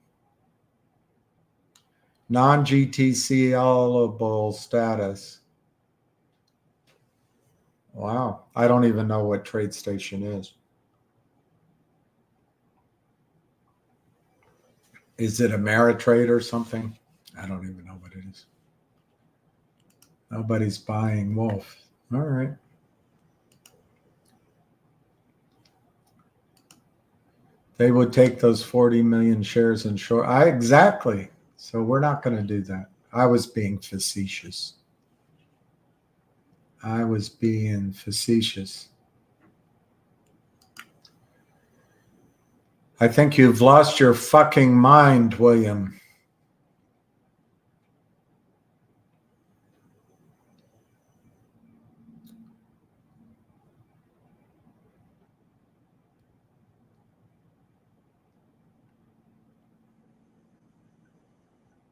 Non-GTCLable status. Wow. I don't even know what TradeStation is. Is it Ameritrade or something? I don't even know what it is. Nobody's buying Wolf. All right. They would take those 40 million shares and short. Exactly. So we're not going to do that. I was being facetious. I think you've lost your fucking mind, William.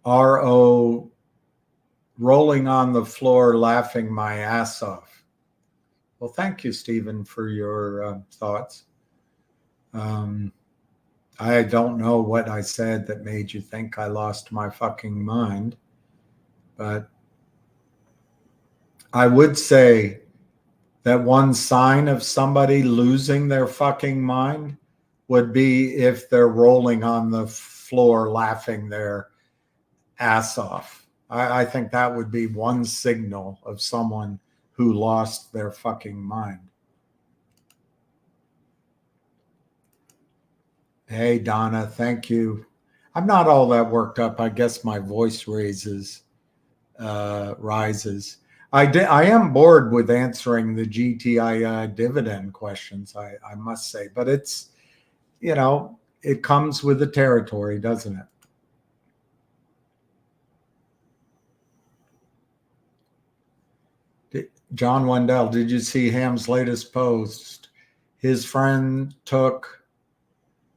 RO rolling on the floor laughing my ass off. Well, thank you, Stephen, for your thoughts. I don't know what I said that made you think I lost my fucking mind, but I would say that one sign of somebody losing their fucking mind would be if they're rolling on the floor laughing their ass off. I think that would be one signal of someone who lost their fucking mind. Hey, Donna, thank you. I'm not all that worked up. I guess my voice rises. I am bored with answering the GTI dividend questions, I must say, but it's, you know, it comes with the territory, doesn't it? John Wendell, did you see Ham's latest post? His friend took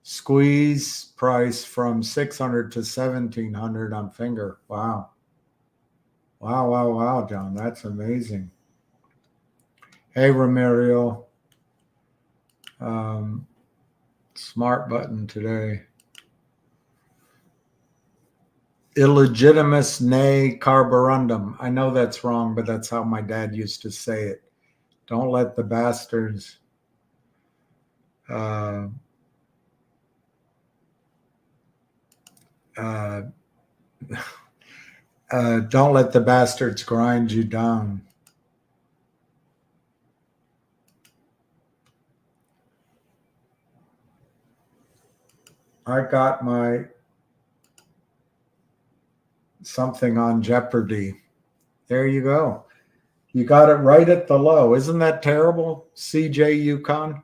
squeeze price from 600 to 1700 on Finger. Wow. Wow, John. That's amazing. Hey, Romario. Smart button today. Illegitimus ne carborundum. I know that's wrong, but that's how my dad used to say it. Don't let the bastards don't let the bastards grind you down. I got my something on Jeopardy. There you go. You got it right at the low. Isn't that terrible, CJ Yukon?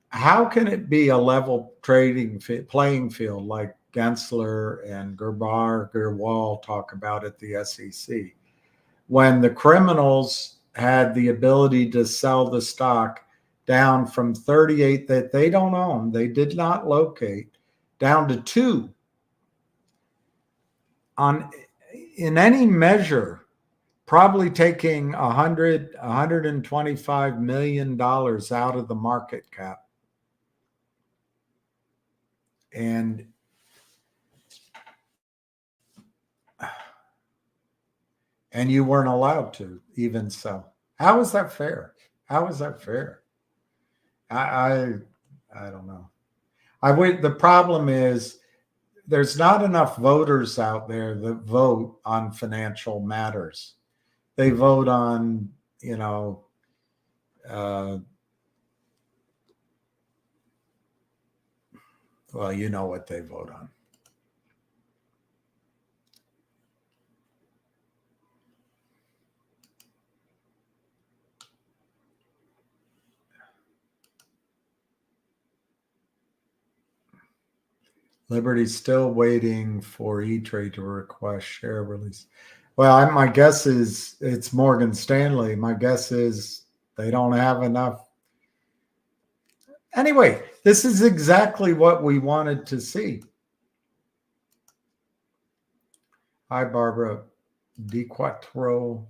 How can it be a level playing field like Gensler and Gerwal talk about at the SEC when the criminals had the ability to sell the stock down from 38 that they don't own, they did not locate, down to 2 on in any measure, probably taking $125 million out of the market cap. And you weren't allowed to even sell. How is that fair? How is that fair? I don't know. The problem is there's not enough voters out there that vote on financial matters. They vote on, well, you know what they vote on. Liberty's still waiting for E-Trade to request share release. Well, my guess is it's Morgan Stanley. My guess is they don't have enough. Anyway, this is exactly what we wanted to see. Hi, Barbara. DeQuattro.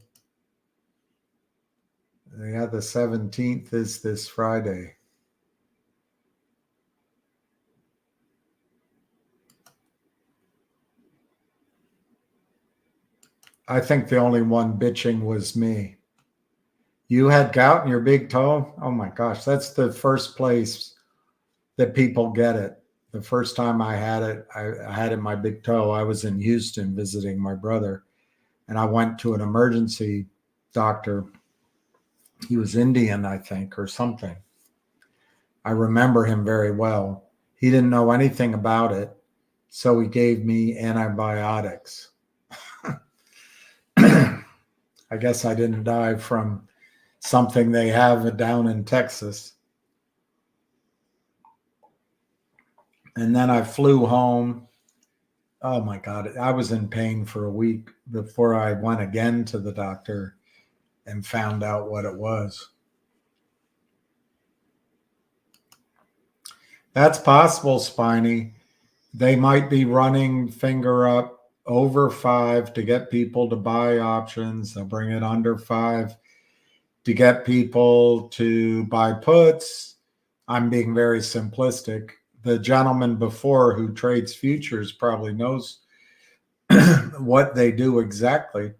Yeah, the 17th is this Friday. I think the only one bitching was me. You had gout in your big toe? Oh my gosh, that's the first place that people get it. The first time I had it, I had it in my big toe. I was in Houston visiting my brother, and I went to an emergency doctor. He was Indian, I think, or something. I remember him very well. He didn't know anything about it, so he gave me antibiotics. I guess I didn't die from something they have down in Texas. And then I flew home. Oh my God, I was in pain for a week before I went again to the doctor and found out what it was. That's possible, Spiny. They might be running finger up over 5 to get people to buy options. They'll bring it under 5 to get people to buy puts. I'm being very simplistic. The gentleman before who trades futures probably knows what they do exactly.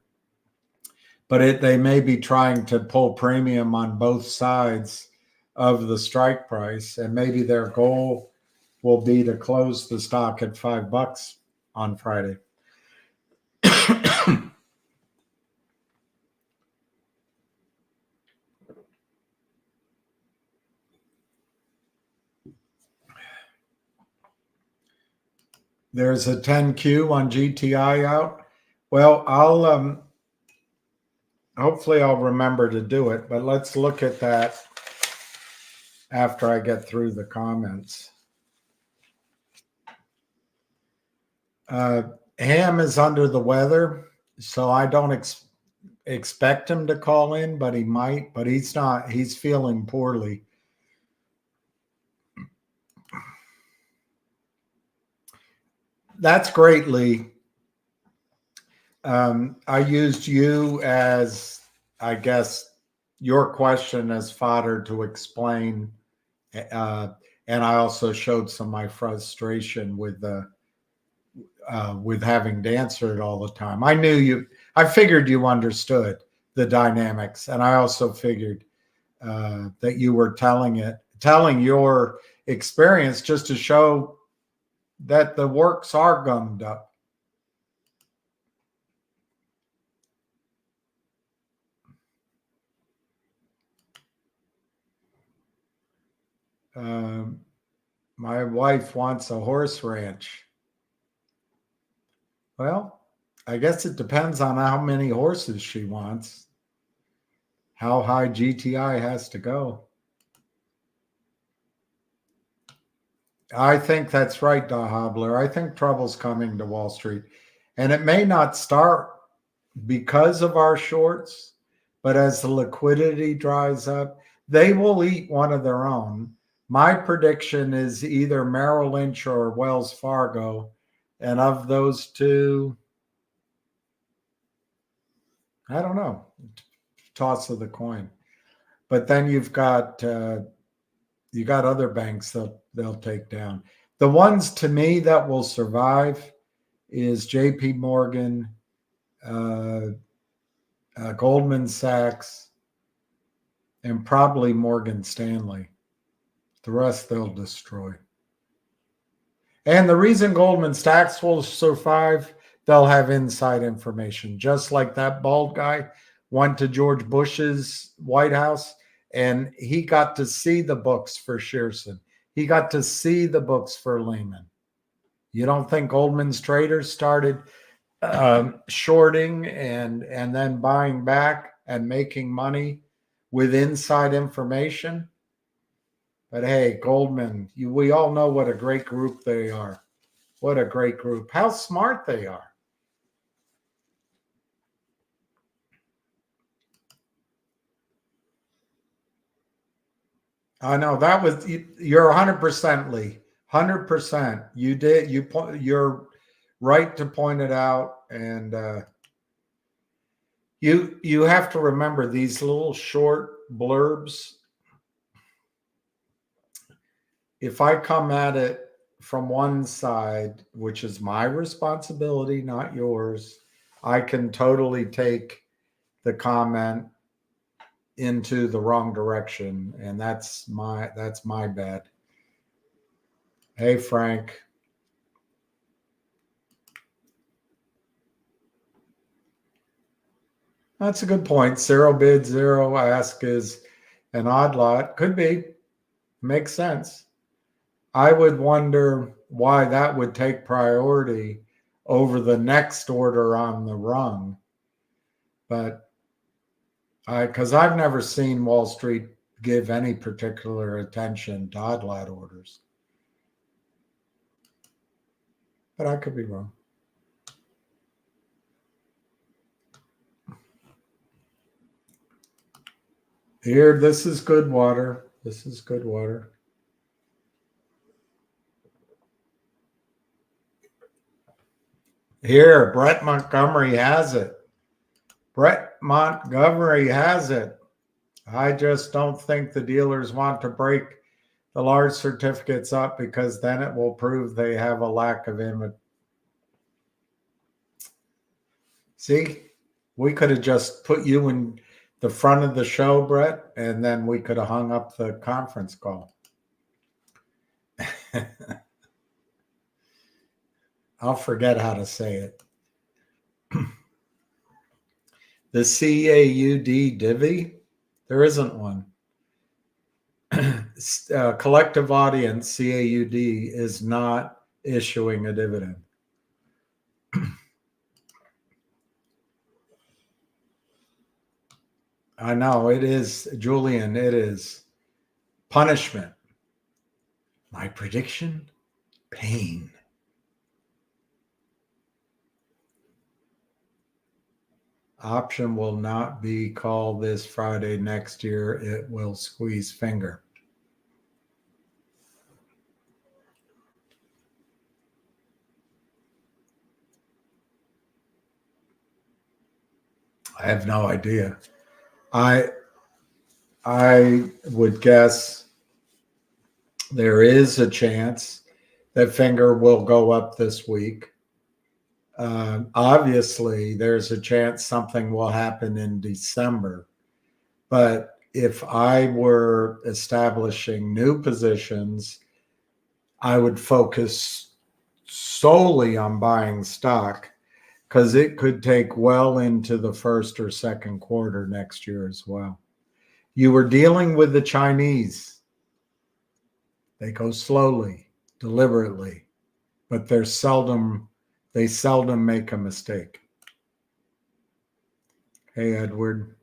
But they may be trying to pull premium on both sides of the strike price. And maybe their goal will be to close the stock at $5 on Friday. There's a 10Q on GTI out. Well, I'll hopefully I'll remember to do it, but let's look at that after I get through the comments. Ham is under the weather, so I don't expect him to call in, but he might, but he's not. He's feeling poorly. That's great, Lee. I used you as, I guess, your question as fodder to explain, and I also showed some of my frustration with having to answer it all the time. I figured you understood the dynamics, and I also figured that you were telling your experience just to show that the works are gummed up. My wife wants a horse ranch. Well, I guess it depends on how many horses she wants, how high GTI has to go. I think that's right, Da Hobler. I think trouble's coming to Wall Street. And it may not start because of our shorts, but as the liquidity dries up, they will eat one of their own. My prediction is either Merrill Lynch or Wells Fargo. And of those two, I don't know, toss of the coin. But then you've got other banks they'll take down. The ones to me that will survive is JP Morgan, Goldman Sachs, and probably Morgan Stanley. The rest they'll destroy. And the reason Goldman Sachs will survive, they'll have inside information. Just like that bald guy went to George Bush's White House and he got to see the books for Shearson. He got to see the books for Lehman. You don't think Goldman's traders started shorting and then buying back and making money with inside information? But hey, Goldman, we all know what a great group they are. What a great group. How smart they are. I know that was, you're 100% Lee. 100%. You're right to point it out. And you have to remember these little short blurbs. If I come at it from one side, which is my responsibility, not yours, I can totally take the comment into the wrong direction, and that's my bad. Hey, Frank. That's a good point. Zero bid, zero ask is an odd lot. Could be. Makes sense. I would wonder why that would take priority over the next order on the rung. But because I've never seen Wall Street give any particular attention to odd lot orders. But I could be wrong. Here, this is good water. This is good water. Here, Brett Montgomery has it. Brett Montgomery has it. I just don't think the dealers want to break the large certificates up because then it will prove they have a lack of inventory. See, we could have just put you in the front of the show, Brett, and then we could have hung up the conference call. I'll forget how to say it. The CAUD divvy, there isn't one. Collective audience, CAUD, is not issuing a dividend. I know it is, Julian, it is punishment. My prediction, pain. Option will not be called this Friday next year. It will squeeze finger. I have no idea. I would guess there is a chance that finger will go up this week. Obviously, there's a chance something will happen in December. But if I were establishing new positions, I would focus solely on buying stock because it could take well into the first or second quarter next year as well. You were dealing with the Chinese. They go slowly, deliberately, but they seldom make a mistake. Hey, Edward.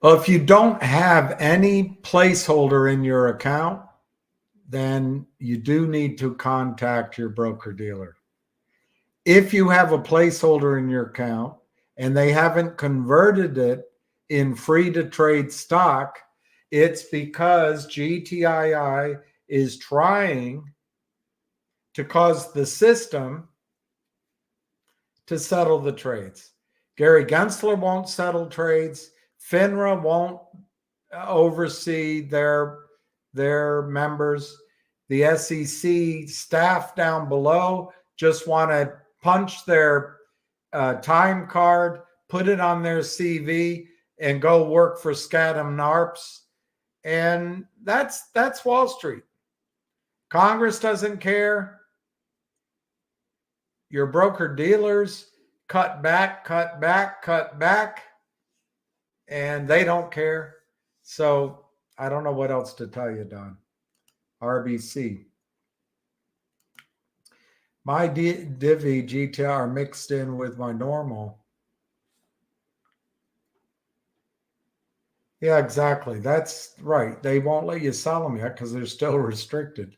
Well, if you don't have any placeholder in your account, then you do need to contact your broker dealer. If you have a placeholder in your account and they haven't converted it in free to trade stock, it's because GTII is trying to cause the system to settle the trades. Gary Gensler won't settle trades. FINRA won't oversee their members. The SEC staff down below just want to punch their time card, put it on their CV, and go work for Skadden Arps. And that's Wall Street. Congress doesn't care. Your broker dealers cut back, and they don't care. So I don't know what else to tell you, Don. RBC. My Divi GTR are mixed in with my normal. Yeah, exactly. That's right. They won't let you sell them yet because they're still restricted.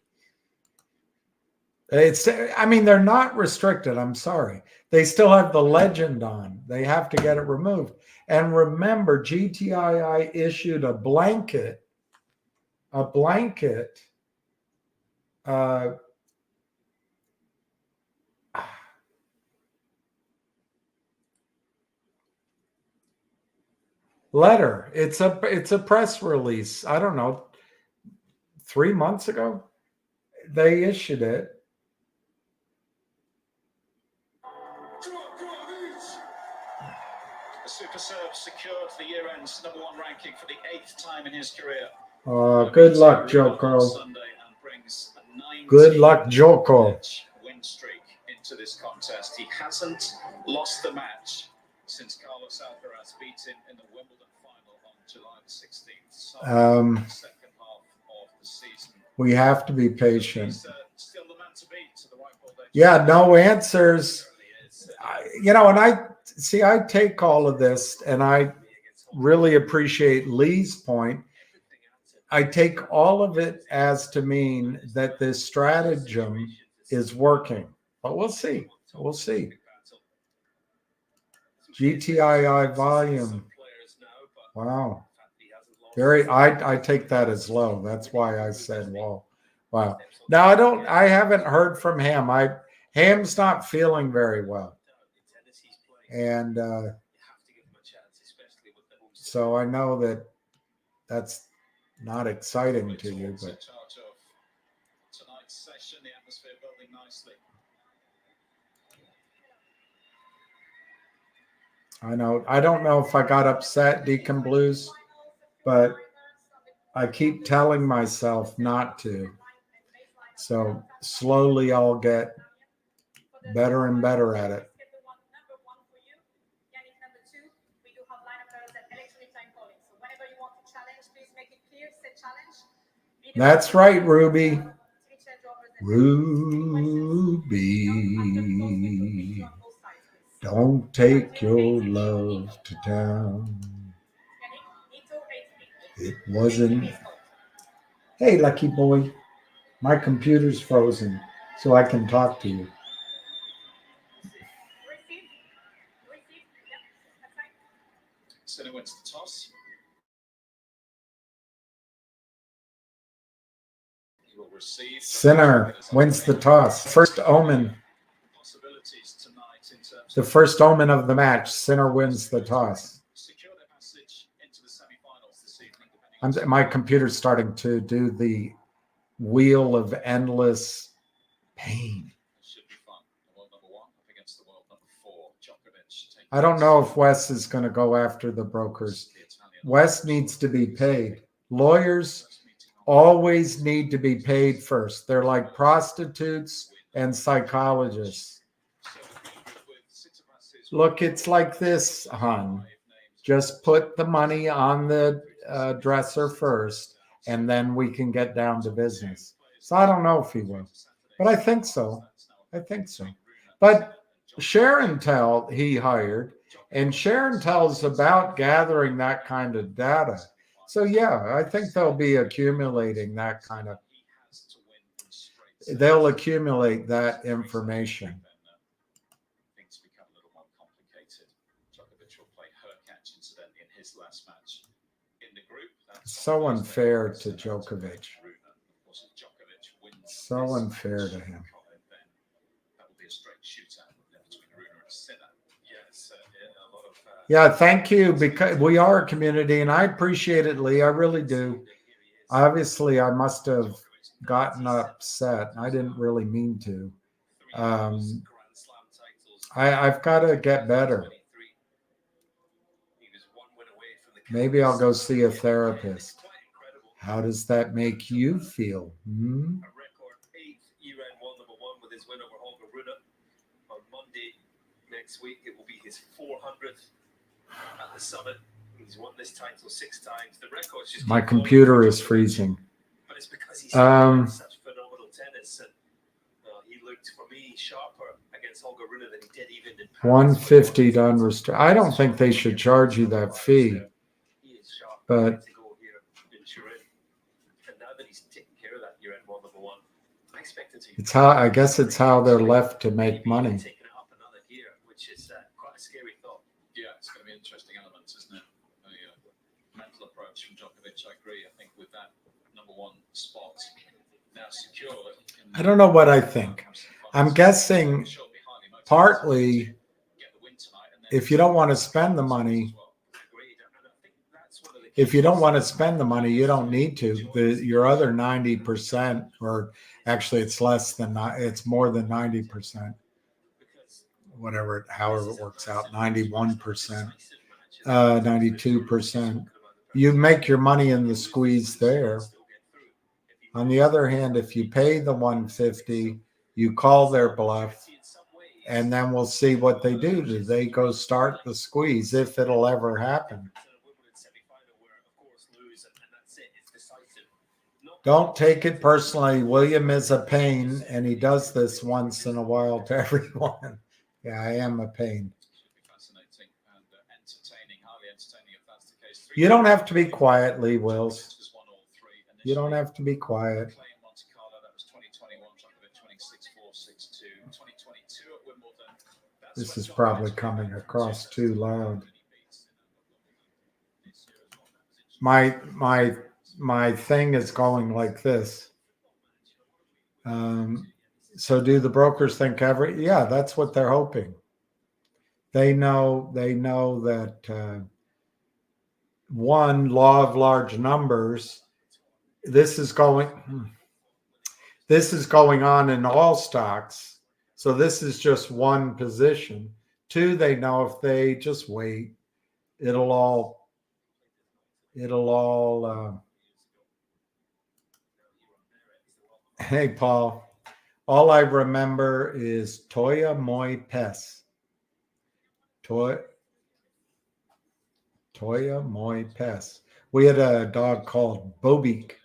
I mean, they're not restricted. I'm sorry. They still have the legend on. They have to get it removed. And remember, GTII issued a blanket letter. It's a press release. I don't know, 3 months ago they issued it. The Super Serb secured the year-end's #1 ranking for the 8th time in his career. Good luck, Joko. Good luck, Joko. Win streak into this contest. He hasn't lost the match since Carlos Alcaraz beat him in the Wimbledon final on July the 16th. So second half of the season. We have to be patient. He's still the man to beat to the whiteboard. Yeah, no answers. And I take all of this, and I really appreciate Lee's point. I take all of it as to mean that this stratagem is working, but we'll see. We'll see. GTII volume. Wow. I take that as low. That's why I said, wow. Now I haven't heard from Ham. Ham's not feeling very well. And so I know that's not exciting to you, but tonight's session, the atmosphere building nicely. I know. I don't know if I got upset, Deacon Blues, but I keep telling myself not to. So slowly I'll get better and better at it. That's right, Ruby. Ruby, don't take your love to town. It wasn't. Hey, lucky boy. My computer's frozen, so I can talk to you. Sinner wins the toss. He will receive. Sinner wins the toss. First omen. The first omen of the match. Sinner wins the toss. My computer's starting to do the wheel of endless pain. I don't know if Wes is going to go after the brokers. Wes needs to be paid. Lawyers always need to be paid first. They're like prostitutes and psychologists. Look, it's like this, hon. Just put the money on the dresser first, and then we can get down to business. It's So I don't know if he will, but I think so. I think so. But Sharon Tell he hired, and Sharon Tell's about gathering that kind of data. So yeah, I think they'll be accumulating that kind of. They'll accumulate that information. Things become a little more complicated. Djokovic will play Hurkacz incident in his last match in the group. So unfair to Djokovic. So unfair to him. That will be a straight shootout between Rune and Sinner. Yes, a lot of. Yeah, thank you, because we are a community, and I appreciate it, Lee. I really do. Obviously, I must have gotten upset. I didn't really mean to. I've got to get better. Maybe I'll go see a therapist. How does that make you feel? Hmm? A record 8th UN World #1 with his win over Holger Rune. On Monday next week, it will be his 400th at the summit. He's won this title 6 times. The record's just My computer is freezing. But it's because he's such phenomenal tennis, and he looked for me sharper against Holger Rune than he did even in Paris. 150 to unrestricted. I don't think they should charge you that fee. He is sharp. But- to go here in Turin. And now that he's taken care of that UN World #1, I expect it to. It's how, I guess it's how they're left to make money. Taking it up another gear, which is quite a scary thought. Yeah, it's going to be interesting elements, isn't it? A mental approach from Djokovic. I agree. I think with that #1 spot now secured. I don't know what I think. I'm guessing partly if you don't want to spend the money, if you don't want to spend the money, you don't need to. Your other 90%, or actually it's less than, it's more than 90%, whatever, however it works out, 91%, 92%. You make your money in the squeeze there. On the other hand, if you pay the 150, you call their bluff, and then we'll see what they do. Do they go start the squeeze, if it'll ever happen? Don't take it personally. William is a pain, and he does this once in a while to everyone. Yeah, I am a pain. Fascinating and entertaining, highly entertaining if that's the case. You don't have to be quiet, Lee Wills. You don't have to be quiet. Playing Monte Carlo, that was 2021, Djokovic winning 6-4, 6-2. 2022 at Wimbledon. This is probably coming across too loud. My thing is going like this. So do the brokers think yeah, that's what they're hoping. They know that one, law of large numbers, this is going on in all stocks. So this is just one position. Two, they know if they just wait, it'll all hey, Paul. All I remember is Toya Moi Pes. Toya Moi Pes. We had a dog called Bobik.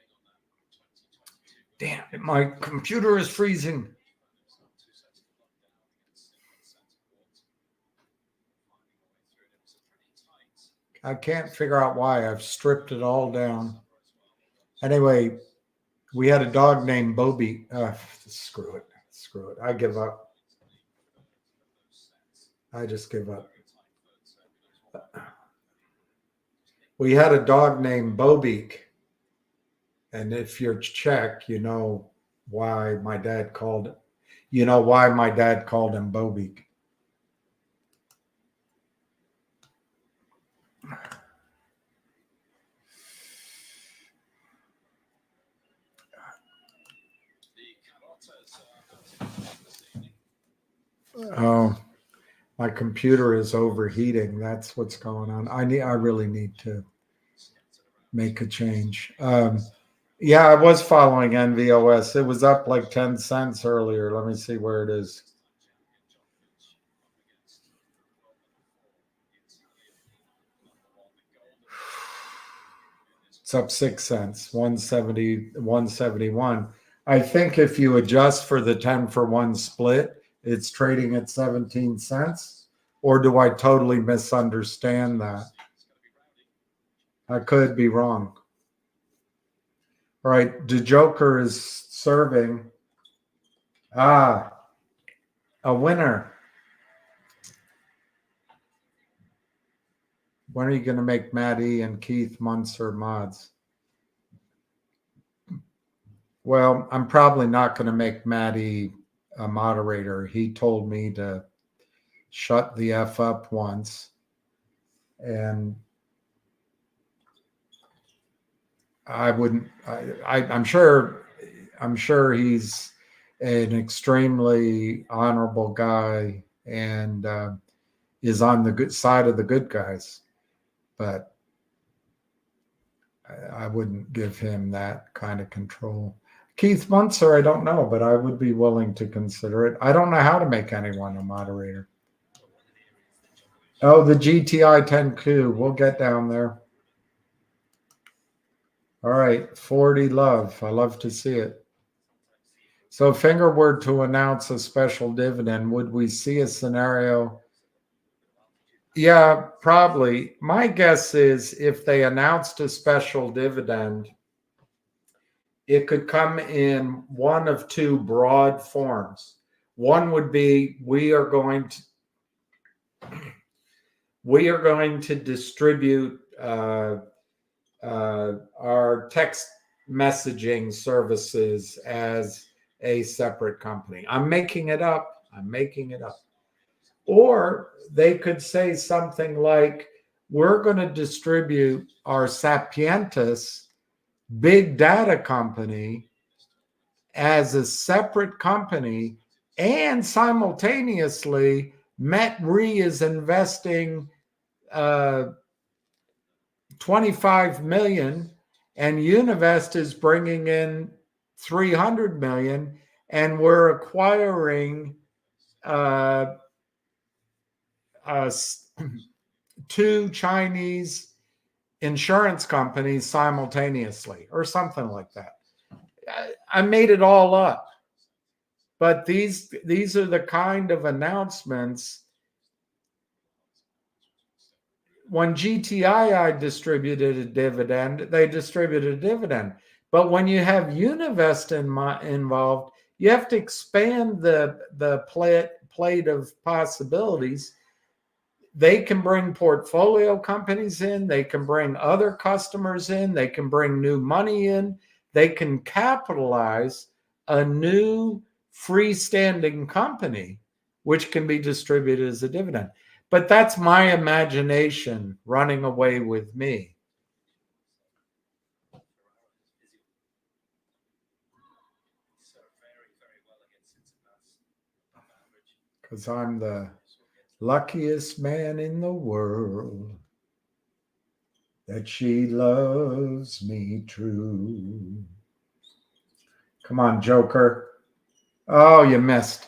Damn it, my computer is freezing. I can't figure out why. I've stripped it all down. Anyway, we had a dog named Bobby. Screw it. I give up. I just give up. We had a dog named Bobik. And if you're Czech, you know why my dad called it. You know why my dad called him Bobik. Oh, my computer is overheating. That's what's going on. I really need to make a change. Yeah, I was following NVOS. It was up like 10 cents earlier. Let me see where it is. It's up 6 cents, 170, 171. I think if you adjust for the 10-for-1 split, it's trading at 17 cents. Or do I totally misunderstand that? I could be wrong. All right, the Joker is serving. A winner. When are you going to make Matt E. and Keith Munzer mods? Well, I'm probably not going to make Matt E. a moderator. He told me to shut the F up once. And I wouldn't, I'm sure he's an extremely honorable guy and is on the good side of the good guys, but I wouldn't give him that kind of control. Keith Munzer, I don't know, but I would be willing to consider it. I don't know how to make anyone a moderator. Oh, the GTI 10Q. We'll get down there. All right, 40 love. I love to see it. So if Finger were to announce a special dividend, would we see a scenario? Yeah, probably. My guess is if they announced a special dividend, it could come in one of two broad forms. One would be we are going to distribute our text messaging services as a separate company. I'm making it up. Or they could say something like, we're going to distribute our Sapientus big data company as a separate company, and simultaneously MetRe is investing 25 million and Univest is bringing in 300 million, and we're acquiring two Chinese insurance companies simultaneously, or something like that. I made it all up, but these are the kind of announcements. When GTII distributed a dividend, they distributed a dividend. But when you have Univest involved, you have to expand the plate of possibilities. They can bring portfolio companies in. They can bring other customers in. They can bring new money in. They can capitalize a new freestanding company, which can be distributed as a dividend. But that's my imagination running away with me. Because I'm the luckiest man in the world, that she loves me true. Come on, Joker. Oh, you missed.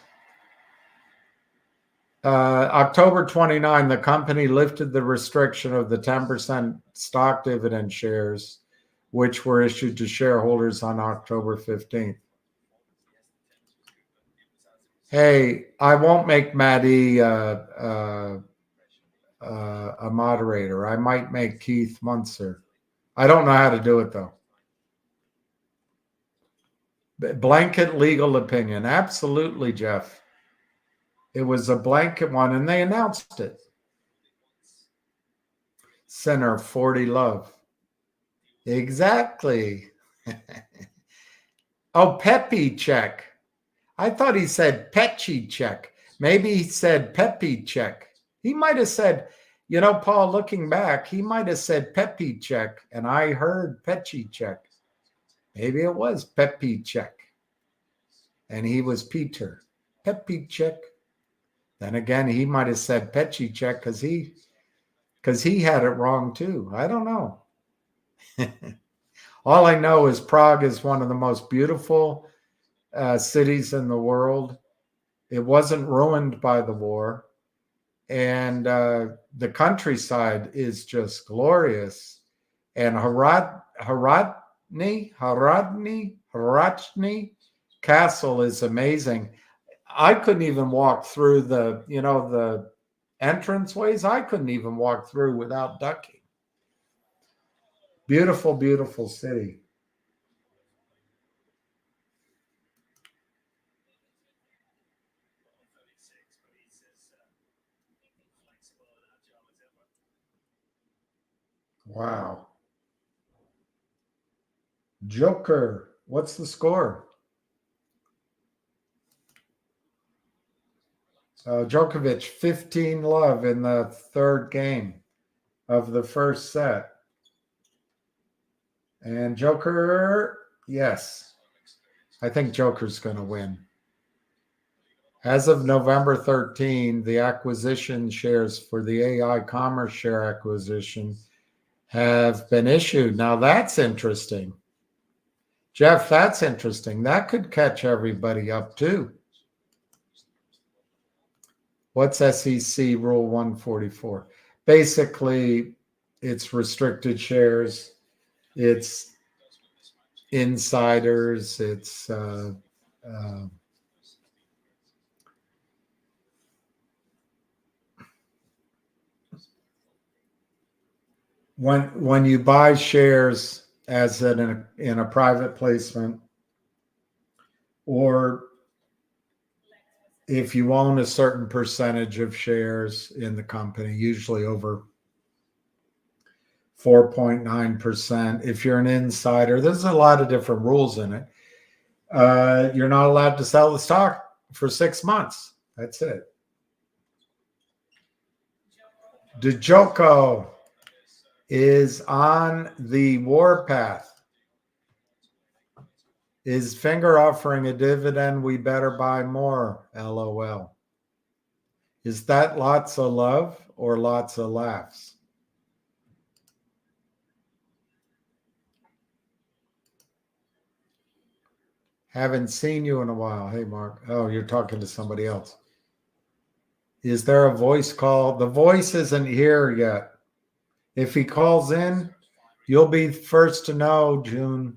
October 29, the company lifted the restriction of the 10% stock dividend shares, which were issued to shareholders on October 15th. Hey, I won't make Maddie a moderator. I might make Keith Munzer. I don't know how to do it, though. Blanket legal opinion. Absolutely, Jeff. It was a blanket one, and they announced it. Center 40 love. Exactly. Oh, Pepe check. I thought he said Petchy check. Maybe he said Pepe check. He might have said, you know, Paul, looking back, he might have said Pepe check, and I heard Petchy check. Maybe it was Pepe check. And he was Peter. Pepe check. Then again, he might have said Petchy check because he had it wrong too. I don't know. All I know is Prague is one of the most beautiful cities in the world. It wasn't ruined by the war. And the countryside is just glorious. And Hradny castle is amazing. I couldn't even walk through the entrance ways. I couldn't even walk through without ducking. Beautiful, beautiful city. Wow. Joker, what's the score? Djokovic, 15-love in the third game of the first set. And Joker, yes. I think Joker's going to win. As of November 13, the acquisition shares for the AI Commerce share acquisition have been issued. Now that's interesting. Jeff, that's interesting. That could catch everybody up too. What's SEC Rule 144? Basically, it's restricted shares. It's insiders. It's when you buy shares as in a private placement, or if you own a certain percentage of shares in the company, usually over 4.9%. If you're an insider, there's a lot of different rules in it. You're not allowed to sell the stock for 6 months. That's it. Djoko is on the warpath. Is Finger offering a dividend? We better buy more. LOL. Is that lots of love or lots of laughs? Haven't seen you in a while. Hey, Mark. Oh, you're talking to somebody else. Is there a voice call? The voice isn't here yet. If he calls in, you'll be first to know, June.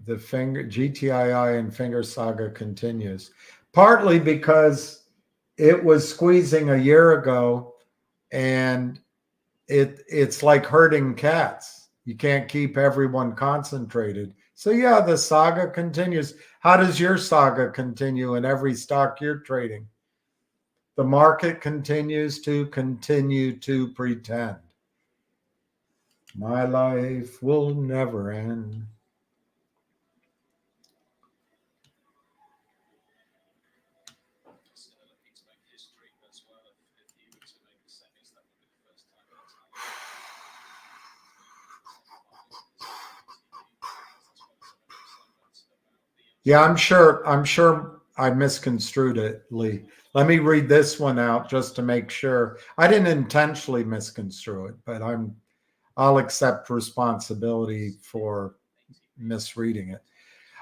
The GTII and Finger saga continues. Partly because it was squeezing a year ago, and it's like herding cats. You can't keep everyone concentrated. So yeah, the saga continues. How does your saga continue in every stock you're trading? The market continues to pretend. My life will never end. Yeah, I'm sure I misconstrued it, Lee. Let me read this one out just to make sure. I didn't intentionally misconstrue it, but I'll accept responsibility for misreading it.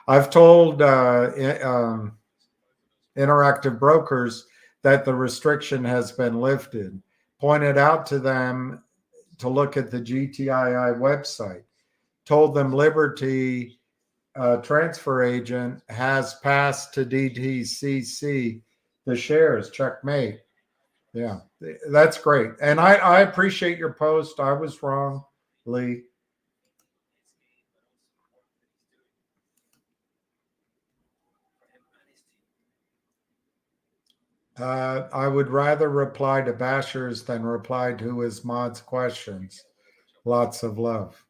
I've told Interactive Brokers that the restriction has been lifted. Pointed out to them to look at the GTII website. Told them Liberty transfer agent has passed to DTCC the shares. Checkmate. Yeah, that's great. And I appreciate your post. I was wrong, Lee. I would rather reply to bashers than reply to his mods' questions. Lots of love.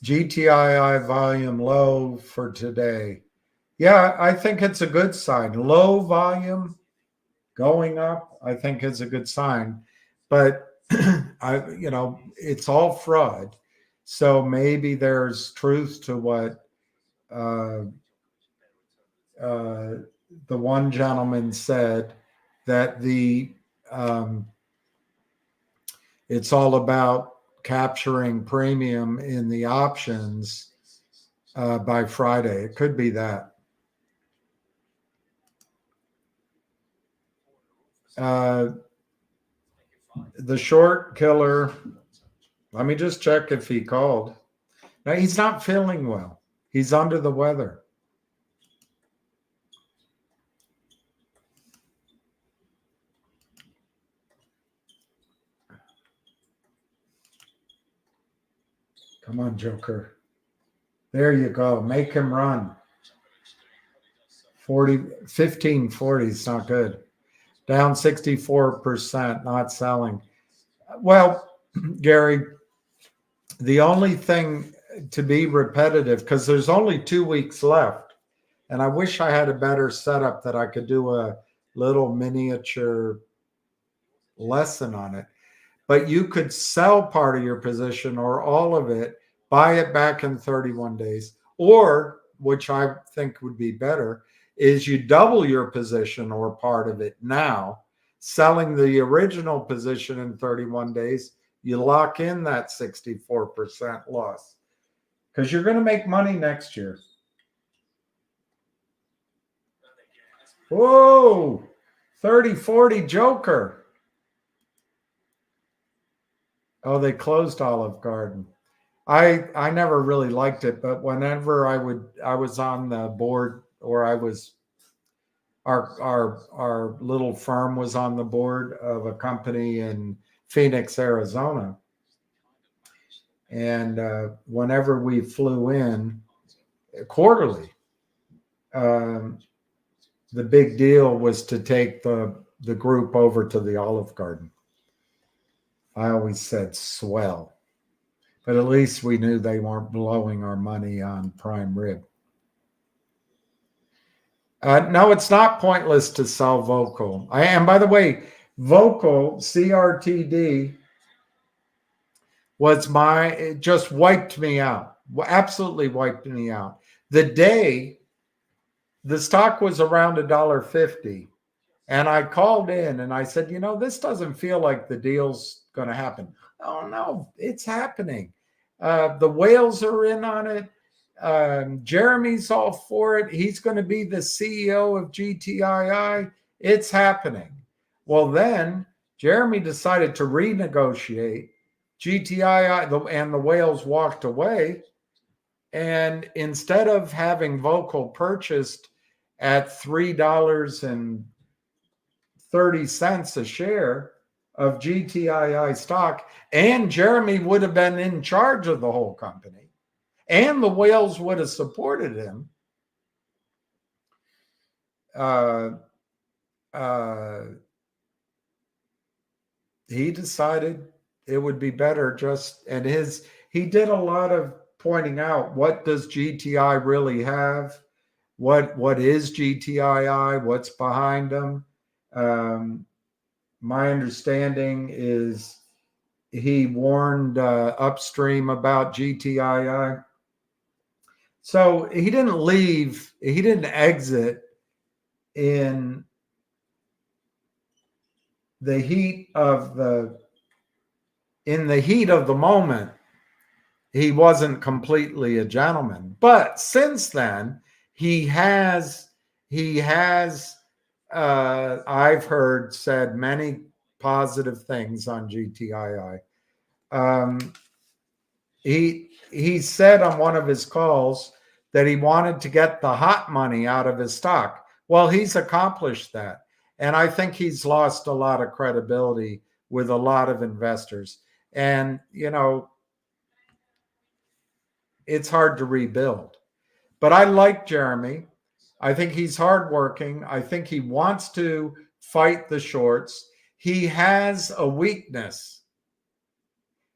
GTII volume low for today. Yeah, I think it's a good sign. Low volume going up, I think is a good sign. But it's all fraud. So maybe there's truth to what the one gentleman said, that it's all about capturing premium in the options by Friday. It could be that. The short killer, let me just check if he called. No, he's not feeling well. He's under the weather. Come on, Joker. There you go. Make him run. 1540 is not good. Down 64%, not selling. Well, Gary, the only thing to be repetitive, because there's only 2 weeks left, and I wish I had a better setup that I could do a little miniature lesson on it. But you could sell part of your position or all of it, buy it back in 31 days, or, which I think would be better, is you double your position or part of it now, selling the original position in 31 days. You lock in that 64% loss because you're going to make money next year. Whoa, 30-40 Joker. Oh, they closed Olive Garden. I never really liked it, but whenever I was on the board, or our little firm was on the board of a company in Phoenix, Arizona. And whenever we flew in quarterly, the big deal was to take the group over to the Olive Garden. I always said swell, but at least we knew they weren't blowing our money on prime rib. No, it's not pointless to sell Vocal. And by the way, Vocal, CRTD, it just wiped me out. Absolutely wiped me out. The day the stock was around $1.50, and I called in and I said, this doesn't feel like the deal's going to happen. Oh, no, it's happening. The whales are in on it. Jeremy's all for it. He's going to be the CEO of GTII. It's happening. Well, then Jeremy decided to renegotiate. GTII and the whales walked away. And instead of having Vocal purchased at $3.30 a share of GTII stock, and Jeremy would have been in charge of the whole company, and the whales would have supported him, he decided it would be better he did a lot of pointing out, what does GTI really have? What is GTII? What's behind them? My understanding is he warned upstream about GTII. So he didn't exit in the heat of the moment. He wasn't completely a gentleman. But since then, he has I've heard said many positive things on GTII. He said on one of his calls that he wanted to get the hot money out of his stock. Well, he's accomplished that. And I think he's lost a lot of credibility with a lot of investors. And, it's hard to rebuild. But I like Jeremy. I think he's hardworking. I think he wants to fight the shorts. He has a weakness.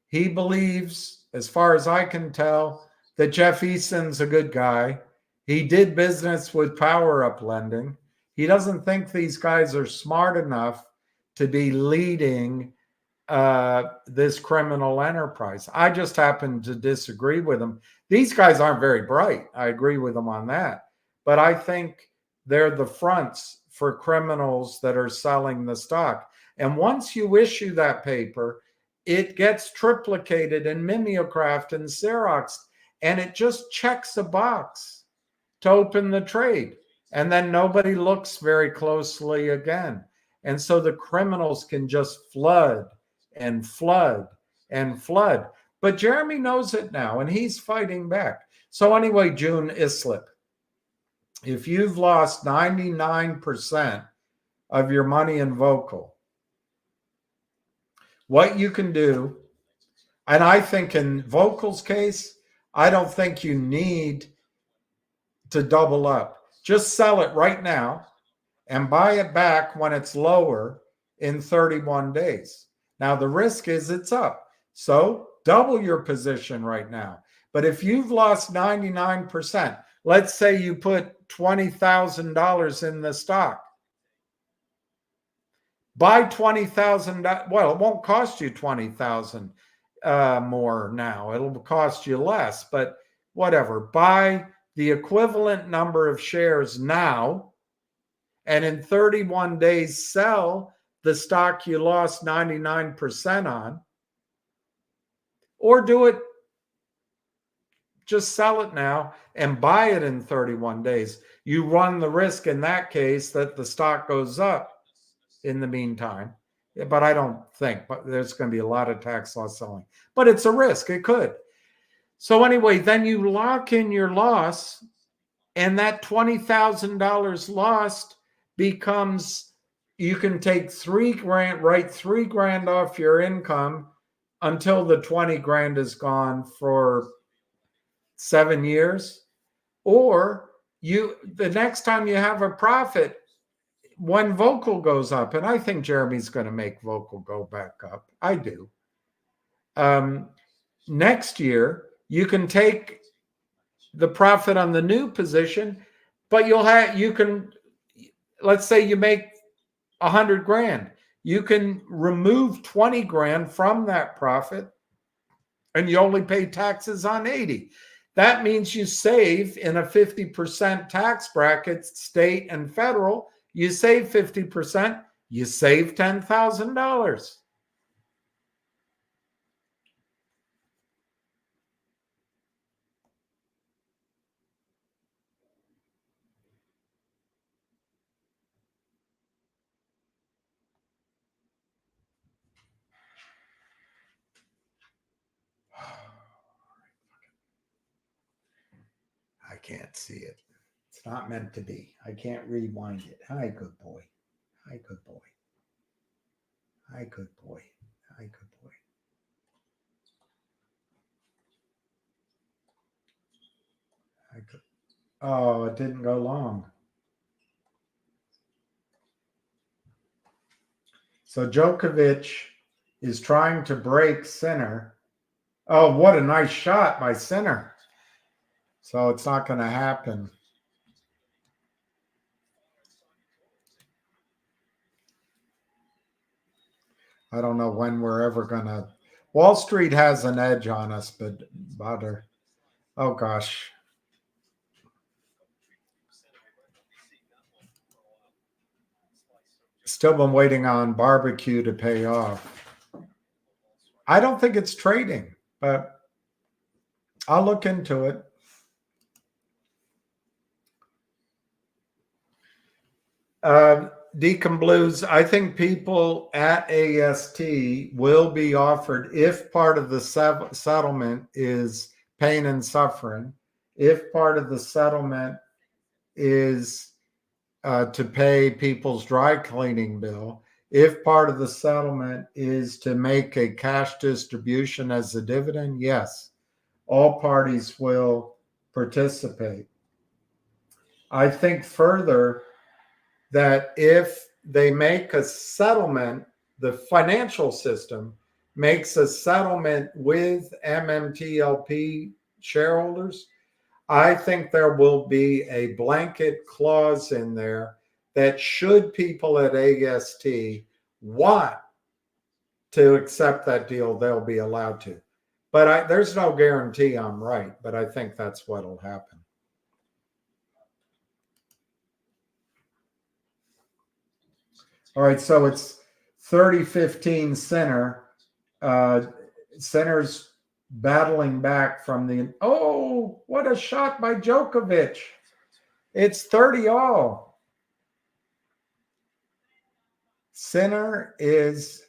He believes, as far as I can tell, that Jeff Easton's a good guy. He did business with Power Up Lending. He doesn't think these guys are smart enough to be leading this criminal enterprise. I just happen to disagree with him. These guys aren't very bright. I agree with them on that. But I think they're the fronts for criminals that are selling the stock. And once you issue that paper, it gets triplicated in Mimeocraft and Xerox, and it just checks a box to open the trade. And then nobody looks very closely again. And so the criminals can just flood and flood and flood. But Jeremy knows it now, and he's fighting back. So anyway, June Islip, if you've lost 99% of your money in Vocal, what you can do, and I think in Vocal's case, I don't think you need to double up. Just sell it right now and buy it back when it's lower in 31 days. Now, the risk is it's up. So double your position right now. But if you've lost 99%, let's say you put $20,000 in the stock, buy $20,000. Well, it won't cost you $20,000 more now. It'll cost you less, but whatever. Buy the equivalent number of shares now, and in 31 days, sell the stock you lost 99% on, or do it, just sell it now and buy it in 31 days. You run the risk in that case that the stock goes up in the meantime. But I don't think, but there's going to be a lot of tax loss selling. But it's a risk. It could. So anyway, then you lock in your loss, and that $20,000 lost becomes, you can take $3,000, write $3,000 off your income until the 20 grand is gone for 7 years. Or the next time you have a profit, when Vocal goes up, and I think Jeremy's going to make Vocal go back up. I do. Next year, you can take the profit on the new position, but you can, let's say you make 100 grand. You can remove 20 grand from that profit, and you only pay taxes on 80. That means you save in a 50% tax bracket, state and federal. You save 50%, you save $10,000. I can't see it. It's not meant to be. I can't rewind it. Hi, good boy. Hi, good boy. Hi, good boy. Hi, good boy. Hi, good. Oh, it didn't go long. So Djokovic is trying to break Sinner. Oh, what a nice shot by Sinner. So it's not going to happen. I don't know when we're ever going to. Wall Street has an edge on us, but butter. Oh, gosh. Still been waiting on barbecue to pay off. I don't think it's trading, but I'll look into it. Deacon Blues, I think people at AST will be offered, if part of the settlement is pain and suffering, if part of the settlement is to pay people's dry cleaning bill, if part of the settlement is to make a cash distribution as a dividend, yes, all parties will participate. I think further that if they make a settlement, the financial system makes a settlement with MMTLP shareholders, I think there will be a blanket clause in there that should people at AST want to accept that deal, they'll be allowed to. But there's no guarantee I'm right, but I think that's what'll happen. All right, so it's 30-15 Sinner. Sinner's battling back from the. Oh, what a shot by Djokovic! It's 30-all. Sinner is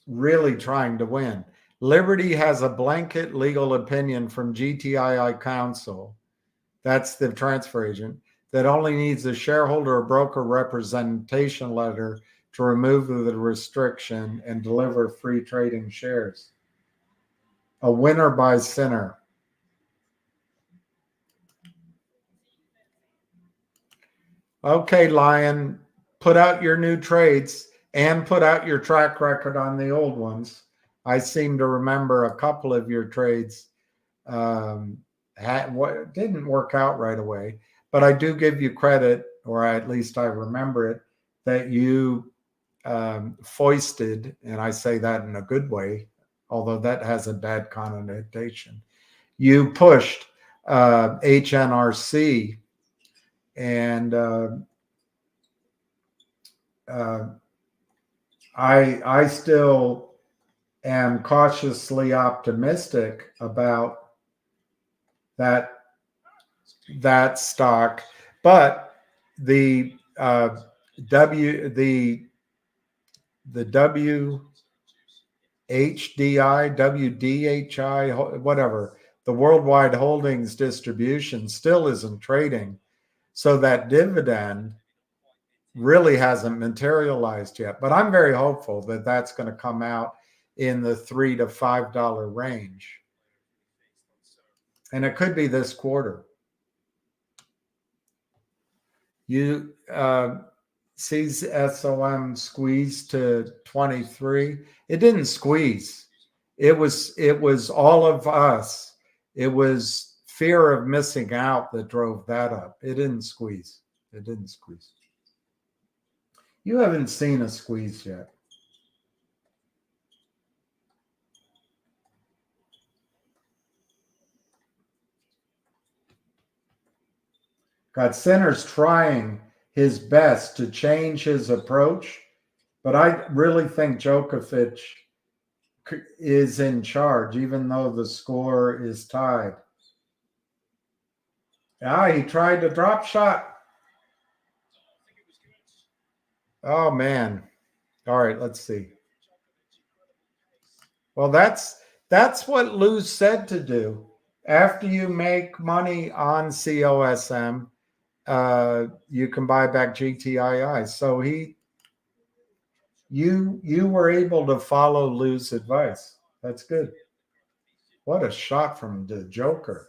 really trying to win. Liberty has a blanket legal opinion from GTII counsel, that's the transfer agent, that only needs a shareholder or broker representation letter to remove the restriction and deliver free trading shares. A winner by Sinner. Okay, Lion, put out your new trades and put out your track record on the old ones. I seem to remember a couple of your trades didn't work out right away, but I do give you credit, or at least I remember it, that you foisted, and I say that in a good way, although that has a bad connotation. You pushed HNRC, and I still am cautiously optimistic about that stock, but the WHDI, WDHI, whatever, the worldwide holdings distribution still isn't trading. So that dividend really hasn't materialized yet. But I'm very hopeful that that's going to come out in the $3 to $5 range. And it could be this quarter. You see SOM squeeze to 23. It didn't squeeze. It was all of us. It was fear of missing out that drove that up. It didn't squeeze. It didn't squeeze. You haven't seen a squeeze yet. God, Sinner's trying his best to change his approach, but I really think Djokovic is in charge, even though the score is tied. He tried a drop shot. Oh, man. All right, let's see. Well, that's what Luz said to do. After you make money on COSM, you can buy back GTII. So you were able to follow Luz's advice. That's good. What a shot from the Joker.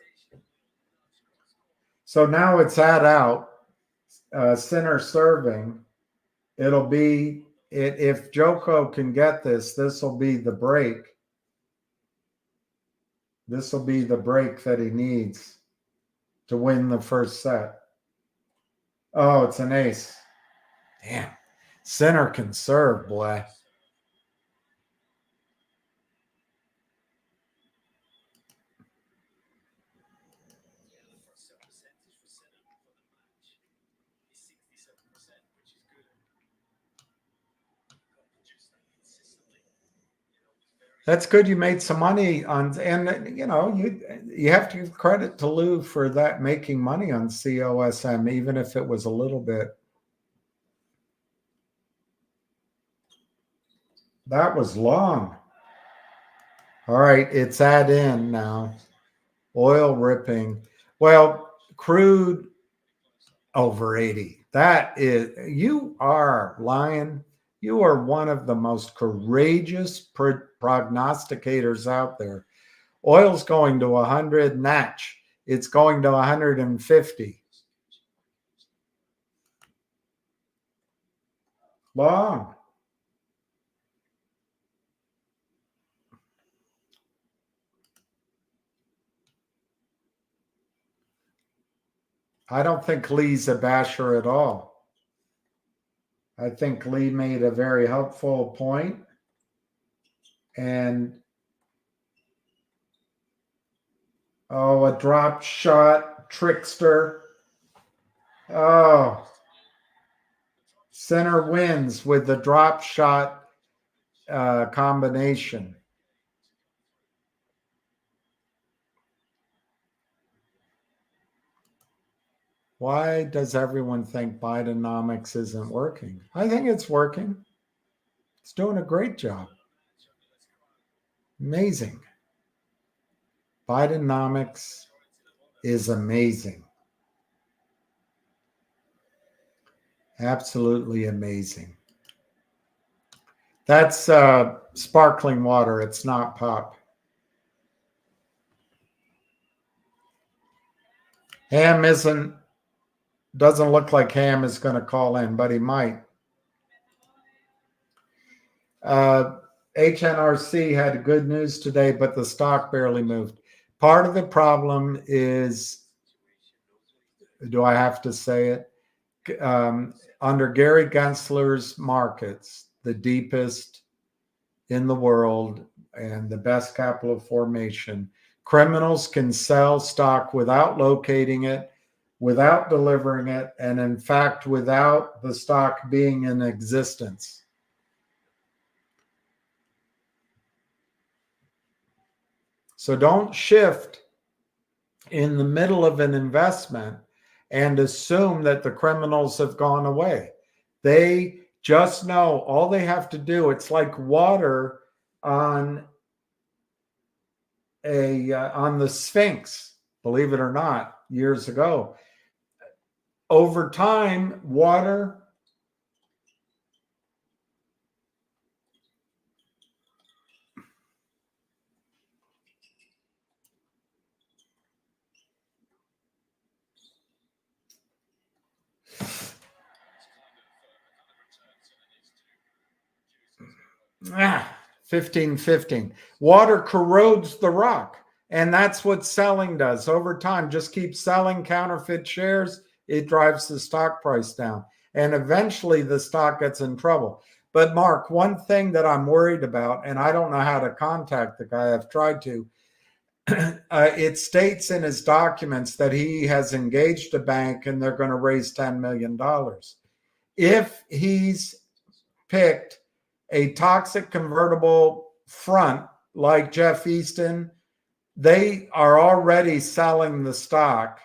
So now it's out. Sinner serving. It'll be if Joko can get this will be the break. This will be the break that he needs to win the first set. Oh, it's an ace. Damn. Sinner can serve, boy. That's good. You made some money on, and you have to give credit to Lou for that, making money on COSM, even if it was a little bit. That was long. All right, it's in now. Oil ripping. Well, crude over 80. That is, you are Lion. You are one of the most courageous prognosticators out there. Oil's going to 100 Natch. It's going to 150. Long. I don't think Lee's a basher at all. I think Lee made a very helpful point. And a drop shot trickster. Oh, Sinner wins with the drop shot combination. Why does everyone think Bidenomics isn't working? I think it's working. It's doing a great job. Amazing. Bidenomics is amazing. Absolutely amazing. That's sparkling water. It's not pop. Ham doesn't look like Ham is going to call in, but he might. HNRC had good news today, but the stock barely moved. Part of the problem is, do I have to say it? Under Gary Gensler's markets, the deepest in the world and the best capital formation, criminals can sell stock without locating it, without delivering it, and in fact, without the stock being in existence. So don't shift in the middle of an investment and assume that the criminals have gone away. They just know all they have to do. It's like water on the Sphinx, believe it or not, years ago. Over time, water Ah, 15. Water corrodes the rock. And that's what selling does. Over time, just keep selling counterfeit shares. It drives the stock price down. And eventually the stock gets in trouble. But Mark, one thing that I'm worried about, and I don't know how to contact the guy, I've tried to, it states in his documents that he has engaged a bank and they're going to raise $10 million. If he's picked a toxic convertible front like Jeff Easton, they are already selling the stock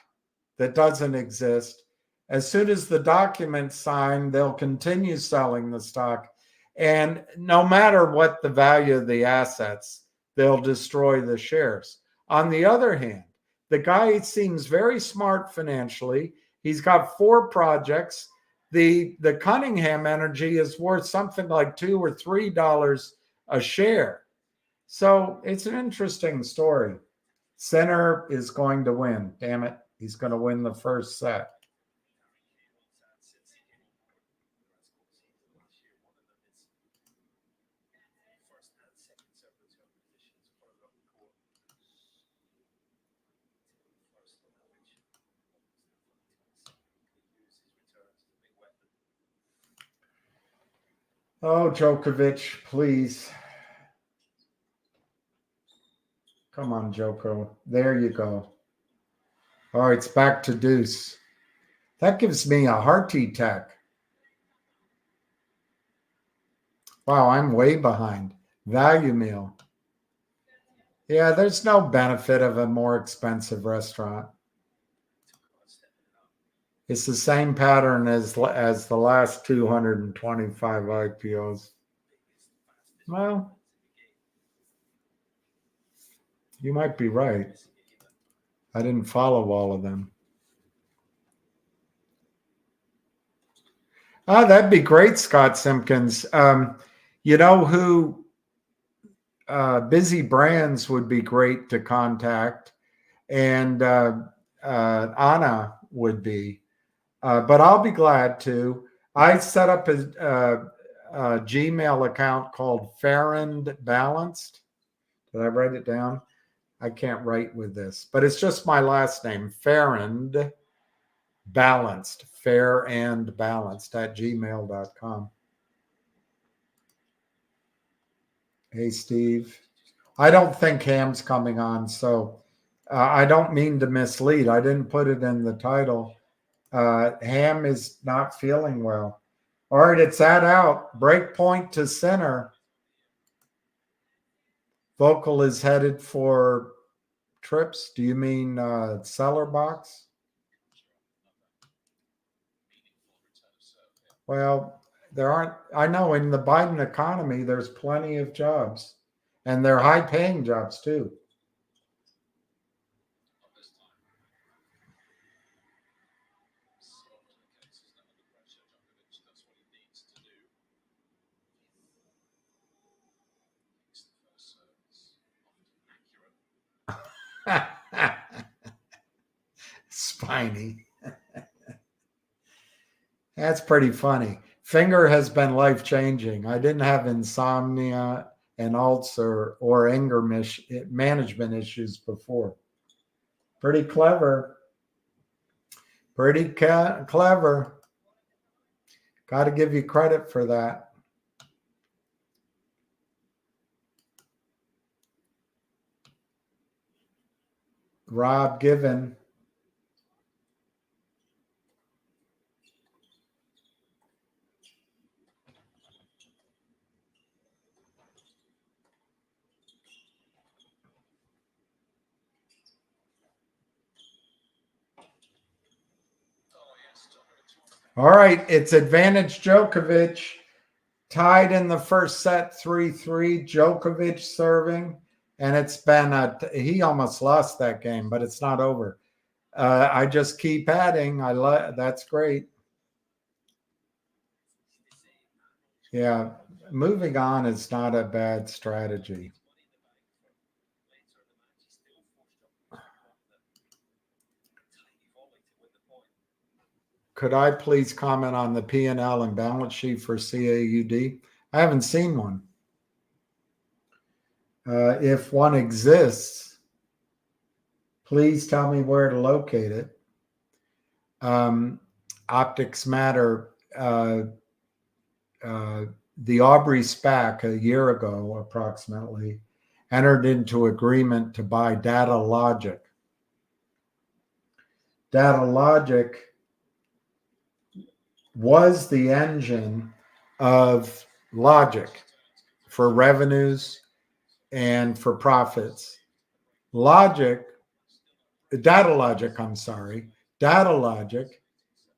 that doesn't exist. As soon as the document's signed, they'll continue selling the stock. And no matter what the value of the assets, they'll destroy the shares. On the other hand, the guy seems very smart financially. He's got 4 projects. The Cunningham Energy is worth something like $2 or $3 a share. So it's an interesting story. Sinner is going to win. Damn it. He's going to win the first set. Oh, Djokovic, please. Come on, Joko. There you go. All right, it's back to deuce. That gives me a heart attack. Wow, I'm way behind. Value meal. Yeah, there's no benefit of a more expensive restaurant. It's the same pattern as the last 225 IPOs. Well, you might be right. I didn't follow all of them. Oh, that'd be great, Scott Simpkins. You know who Busy Brands would be great to contact, and Anna would be. But I'll be glad to. I set up a Gmail account called Farrand Balanced. Did I write it down? I can't write with this, but it's just my last name, Farrand Balanced, fair and balanced at gmail.com. Hey, Steve. I don't think Ham's coming on, so I don't mean to mislead. I didn't put it in the title. Ham is not feeling well. All right, it's out. Break point to center. Vocal is headed for trips. Do you mean seller box? Well, there aren't, I know in the Biden economy, there's plenty of jobs, and they're high paying jobs too. Not this time. So often the case, isn't it? Under pressure, Djokovic does what he needs to do. It's the first service, often accurate. Spiny. That's pretty funny. Finger has been life changing. I didn't have insomnia and ulcer or anger management issues before. Pretty clever. Pretty clever. Got to give you credit for that. Rob Given. All right, it's advantage Djokovic. Tied in the first set 3-3. Djokovic serving. And it's been he almost lost that game, but it's not over. I just keep adding. That's great. Yeah, moving on is not a bad strategy. Could I please comment on the P&L and balance sheet for CAUD? I haven't seen one. If one exists, please tell me where to locate it. Optics Matter, the Aubrey SPAC a year ago approximately entered into agreement to buy DataLogic. DataLogic was the engine of Logic for revenues and for profits. DataLogic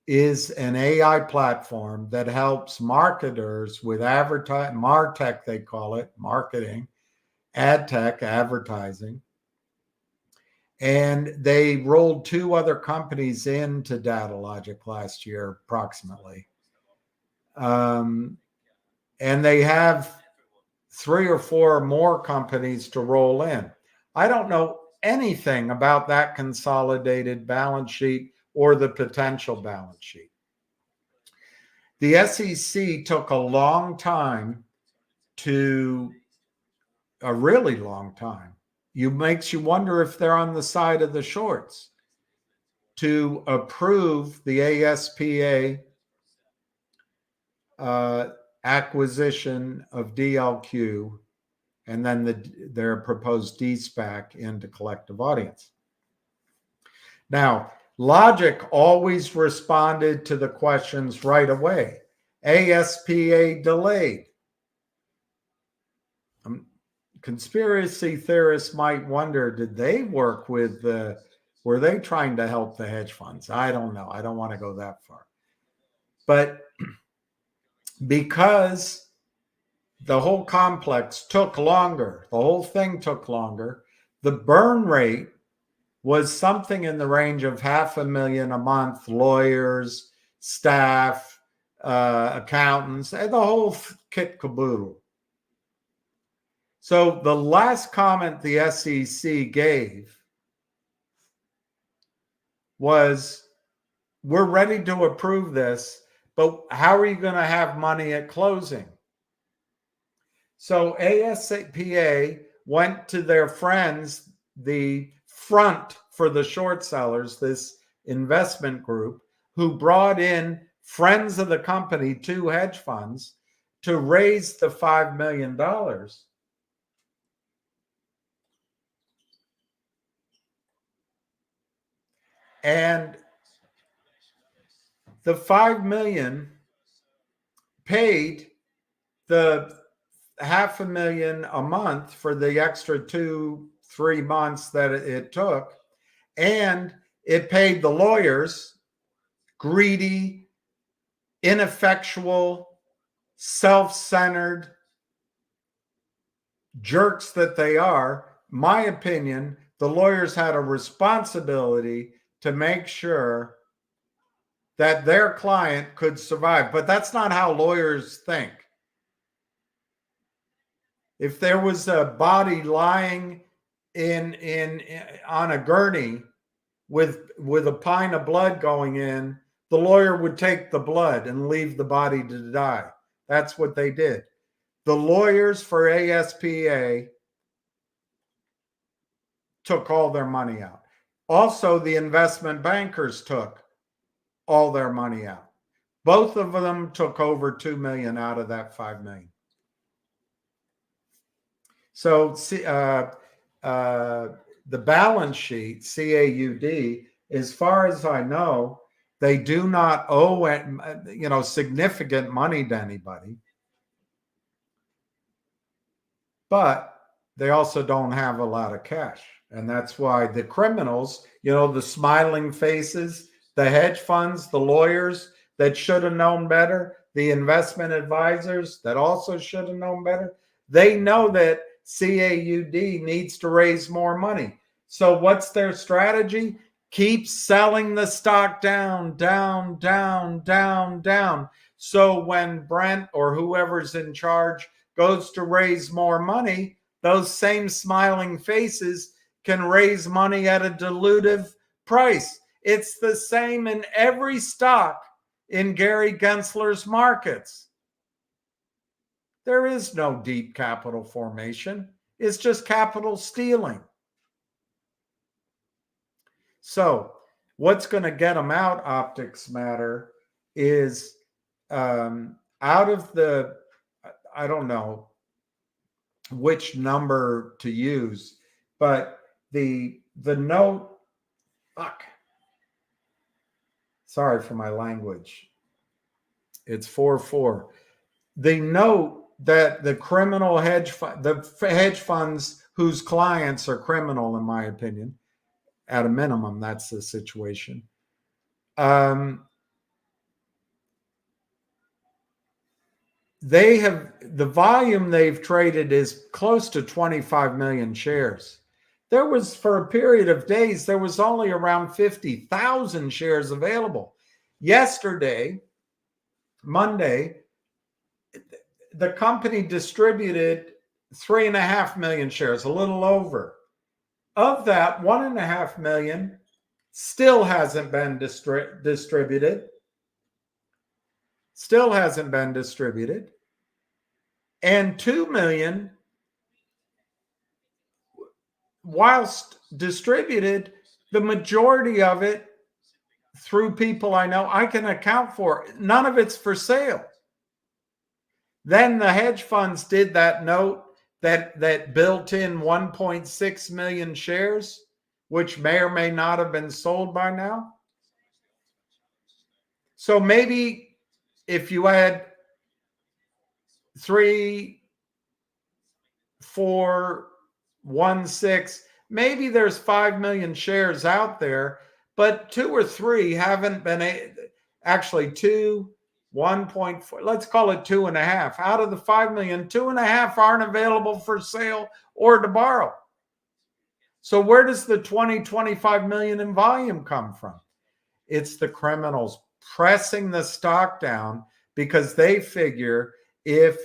is an AI platform that helps marketers with MarTech, they call it, marketing, ad tech, advertising. And they rolled 2 other companies into DataLogic last year, approximately. And they have 3 or 4 more companies to roll in. I don't know anything about that consolidated balance sheet or the potential balance sheet. The SEC took a long time a really long time. Makes you wonder if they're on the side of the shorts to approve the ASPA acquisition of DLQ and then their proposed DSPAC into Collective Audience. Now, Logic always responded to the questions right away. ASPA delayed. Conspiracy theorists might wonder, did they work with were they trying to help the hedge funds? I don't know. I don't want to go that far. But because the whole complex took longer, the whole thing took longer, the burn rate was something in the range of $500,000 a month, lawyers, staff, accountants, and the whole kit caboodle. So the last comment the SEC gave was, we're ready to approve this, but how are you going to have money at closing? So ASPA went to their friends, the front for the short sellers, this investment group, who brought in friends of the company, 2 hedge funds, to raise the $5 million. And the $5 million paid the $500,000 a month for the extra 2-3 months that it took. And it paid the lawyers, greedy, ineffectual, self-centered jerks that they are, my opinion, the lawyers had a responsibility to make sure that their client could survive. But that's not how lawyers think. If there was a body lying on a gurney with a pint of blood going in, the lawyer would take the blood and leave the body to die. That's what they did. The lawyers for ASPA took all their money out. Also, the investment bankers took all their money out. Both of them took over $2 million out of that $5 million. So the balance sheet, CAUD, as far as I know, they do not owe significant money to anybody. But they also don't have a lot of cash. And that's why the criminals, the smiling faces, the hedge funds, the lawyers that should have known better, the investment advisors that also should have known better, they know that CAUD needs to raise more money. So what's their strategy? Keep selling the stock down, down, down, down, down. So when Brent or whoever's in charge goes to raise more money, those same smiling faces can raise money at a dilutive price. It's the same in every stock in Gary Gensler's markets. There is no deep capital formation. It's just capital stealing. So what's going to get them out, Optics Matter, is out of the, I don't know which number to use, but the note, sorry for my language. It's 4-4. The note that the criminal hedge funds whose clients are criminal, in my opinion, at a minimum, that's the situation. They have, the volume they've traded is close to 25 million shares. There was, for a period of days, there was only around 50,000 shares available. Yesterday, Monday, the company distributed 3.5 million shares, a little over. Of that, 1.5 million still hasn't been distributed. Still hasn't been distributed. And 2 million, whilst distributed, the majority of it, through people I know, I can account for. None of it's for sale. Then the hedge funds did that note that built in 1.6 million shares, which may or may not have been sold by now. So maybe if you had 3, 4, 1, 6, maybe there's 5 million shares out there, but 2 or 3 haven't been, actually 2, 1.4, let's call it 2.5. Out of the 5 million, 2.5 aren't available for sale or to borrow. So where does the 25 million in volume come from? It's the criminals pressing the stock down because they figure if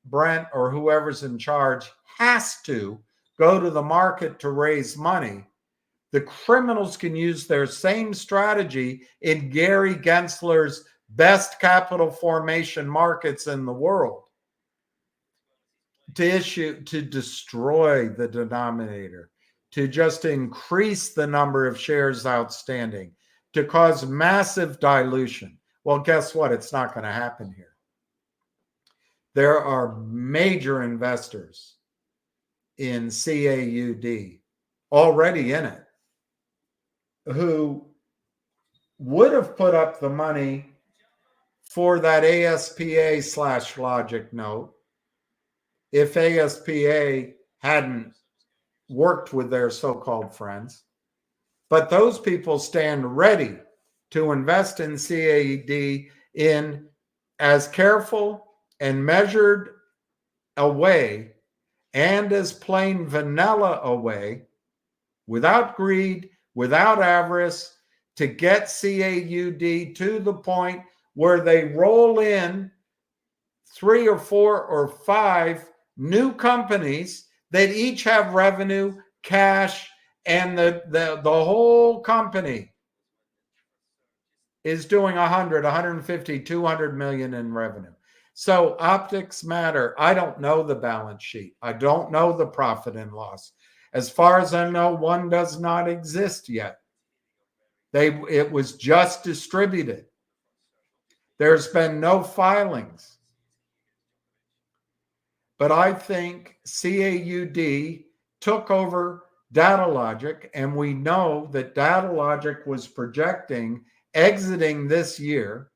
Brent or whoever's in charge has to go to the market to raise money, the criminals can use their same strategy in Gary Gensler's best capital formation markets in the world to destroy the denominator, to just increase the number of shares outstanding, to cause massive dilution. Well, guess what? It's not going to happen here. There are major investors in CAUD already in it who would have put up the money for that ASPA/Logic note if ASPA hadn't worked with their so-called friends. But those people stand ready to invest in CAUD in as careful and measured a way and as plain vanilla a way, without greed, without avarice, to get CAUD to the point where they roll in 3 or 4 or 5 new companies that each have revenue, cash, and the whole company is doing 100, 150, 200 million in revenue. So optics matter. I don't know the balance sheet. I don't know the profit and loss. As far as I know, one does not exist yet. It was just distributed. There's been no filings. But I think CAUD took over Datalogic, and we know that Datalogic was projecting exiting this year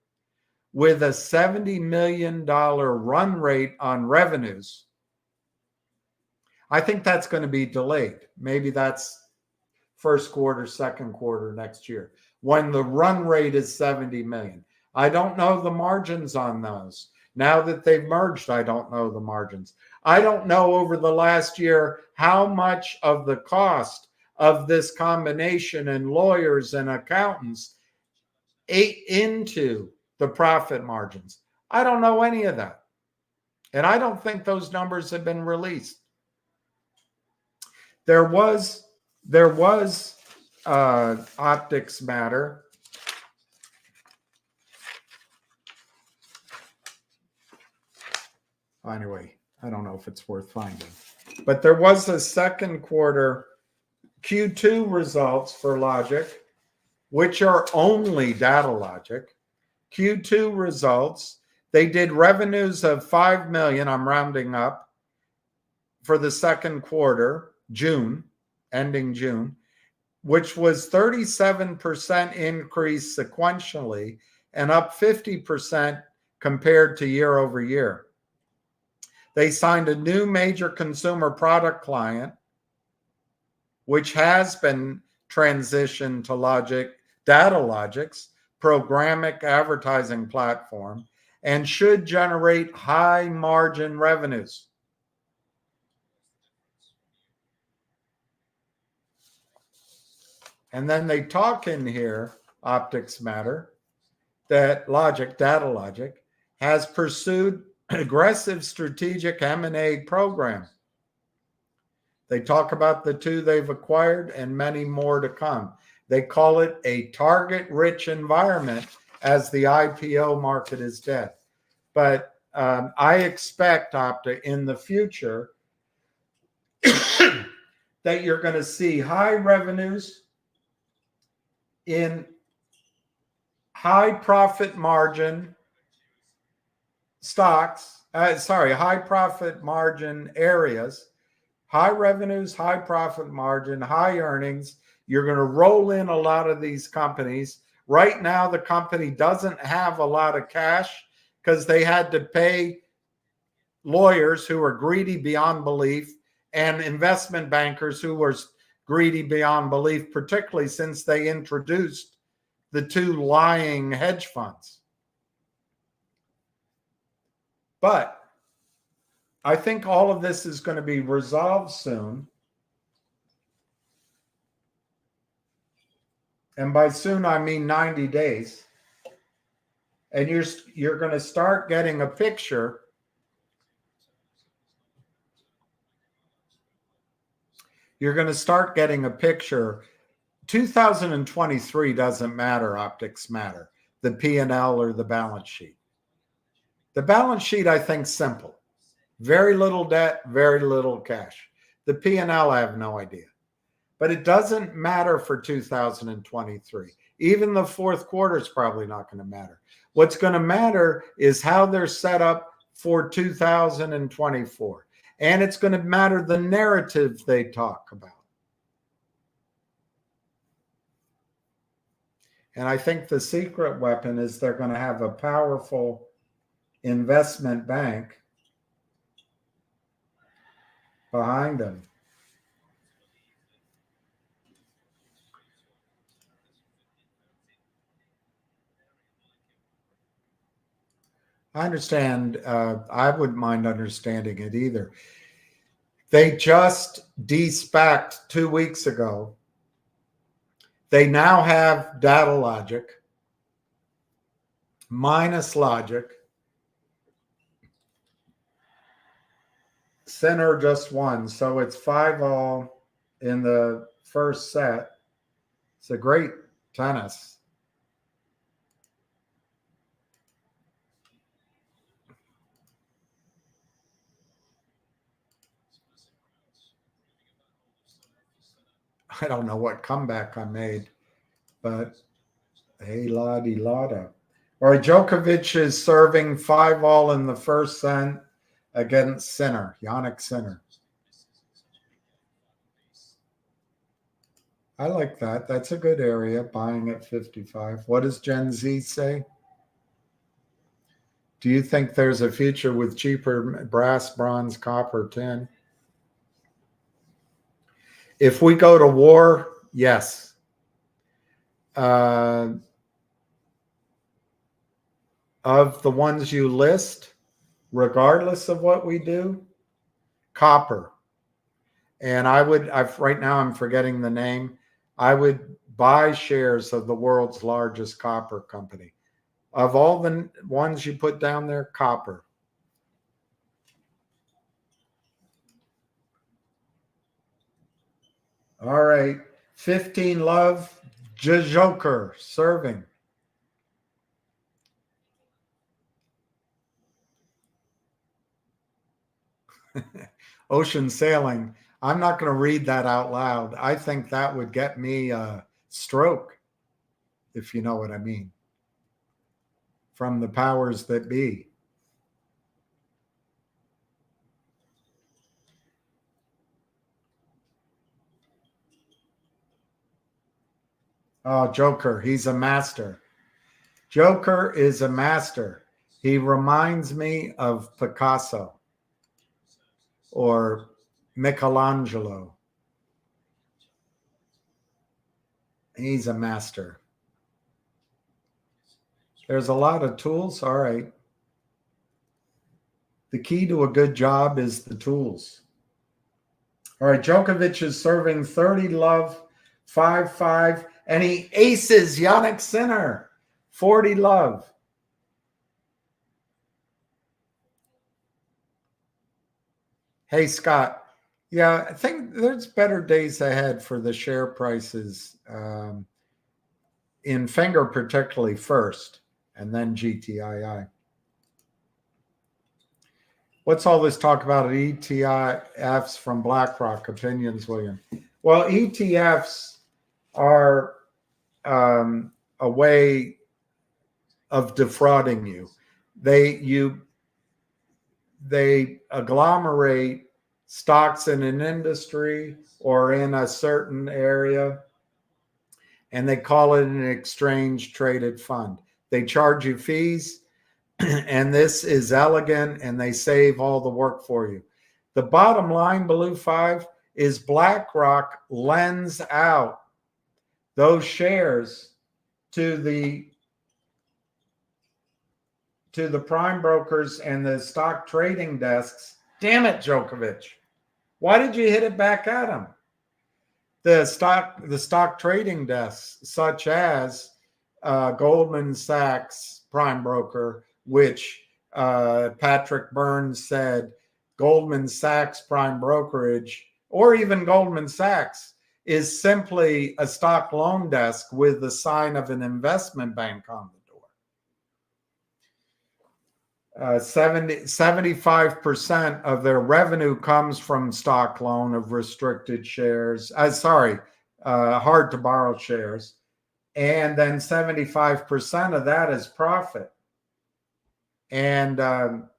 with a $70 million run rate on revenues. I think that's going to be delayed. Maybe that's first quarter, second quarter next year, when the run rate is 70 million. I don't know the margins on those. Now that they've merged, I don't know the margins. I don't know over the last year how much of the cost of this combination and lawyers and accountants ate into the profit margins. I don't know any of that. And I don't think those numbers have been released. There was optics matter. Anyway, I don't know if it's worth finding. But there was a second quarter Q2 results for Logic, which are only Datalogic. Q2 results, they did revenues of 5 million, I'm rounding up, for the second quarter, June, ending June, which was 37% increase sequentially and up 50% compared to year over year. They signed a new major consumer product client, which has been transitioned to Datalogic's programmatic advertising platform, and should generate high margin revenues. And then they talk in here, optics matter, that Datalogic has pursued aggressive strategic M&A program. They talk about the 2 they've acquired and many more to come. They call it a target-rich environment as the IPO market is dead. But I expect, Opta, in the future that you're going to see high revenues in high profit margin stocks, high profit margin areas, high revenues, high profit margin, high earnings. You're going to roll in a lot of these companies. Right now, the company doesn't have a lot of cash because they had to pay lawyers who are greedy beyond belief and investment bankers who were greedy beyond belief, particularly since they introduced the 2 lying hedge funds. But I think all of this is going to be resolved soon. And by soon, I mean 90 days. And you're going to start getting a picture. You're going to start getting a picture. 2023 doesn't matter, optics matter, the P&L or the balance sheet. The balance sheet, I think, simple. Very little debt, very little cash. The P&L, I have no idea. But it doesn't matter for 2023. Even the fourth quarter is probably not going to matter. What's going to matter is how they're set up for 2024. And it's going to matter the narrative they talk about. And I think the secret weapon is they're going to have a powerful investment bank behind them. I understand. I wouldn't mind understanding it either. They just de-SPAC'd 2 weeks ago. They now have Data Logic minus Logic. Center just won, so it's 5-all in the first set. It's a great tennis. I don't know what comeback I made, but hey, la-di-la-da. All right, Djokovic is serving 5-all in the first set against Sinner, Jannik Sinner. I like that. That's a good area, buying at 55. What does Gen Z say? Do you think there's a future with cheaper brass, bronze, copper, tin? If we go to war, yes. Of the ones you list, regardless of what we do, copper. And right now I'm forgetting the name. I would buy shares of the world's largest copper company. Of all the ones you put down there, copper. All right. 15 love, Joker serving. Ocean sailing. I'm not going to read that out loud. I think that would get me a stroke, if you know what I mean, from the powers that be. Oh, Joker, he's a master. Joker is a master. He reminds me of Picasso or Michelangelo. He's a master. There's a lot of tools. All right. The key to a good job is the tools. All right. Djokovic is serving 30 love, 5-5, and he aces Jannik Sinner, 40 love. Hey, Scott. Yeah, I think there's better days ahead for the share prices in Finger, particularly first, and then GTII. What's all this talk about ETFs from BlackRock? Opinions, William? Well, ETFs are a way of defrauding you. They agglomerate stocks in an industry or in a certain area, and they call it an exchange traded fund. They charge you fees, and this is elegant, and they save all the work for you. The bottom line, Blue 5, is BlackRock lends out those shares to the prime brokers and the stock trading desks. Damn it, Djokovic. Why did you hit it back at him? The stock trading desks, such as Goldman Sachs prime broker, which Patrick Burns said Goldman Sachs prime brokerage, or even Goldman Sachs, is simply a stock loan desk with the sign of an investment bank on the door. 75% of their revenue comes from stock loan of restricted shares. Hard to borrow shares. And then 75% of that is profit. And that's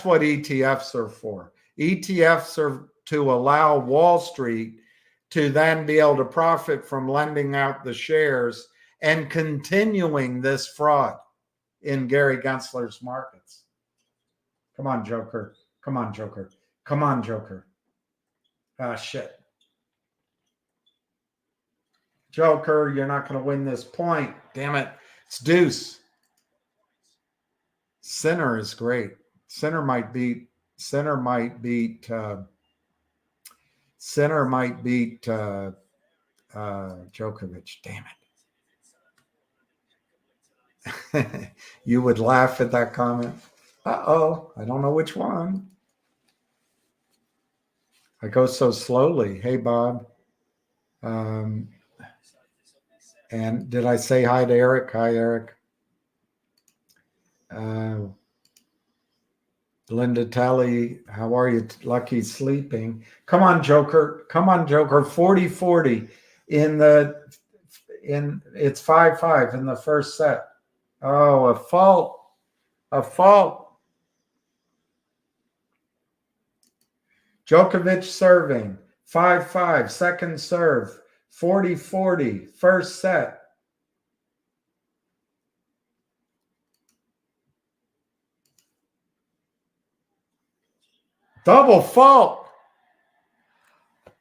what ETFs are for. ETFs are to allow Wall Street to then be able to profit from lending out the shares and continuing this fraud in Gary Gensler's markets. Come on, Joker. Come on, Joker. Come on, Joker. Ah, shit. Joker, you're not going to win this point. Damn it. It's deuce. Sinner is great. Sinner might beat Djokovic. Damn it. You would laugh at that comment. Uh-oh, I don't know which one. I go so slowly. Hey, Bob. And did I say hi to Eric? Hi, Eric. Linda Talley, how are you? Lucky sleeping. Come on, Joker. Come on, Joker. 40-40 it's 5-5 in the first set. Oh, a fault. A fault. Djokovic serving. 5-5. Second serve. 40-40. First set. Double fault.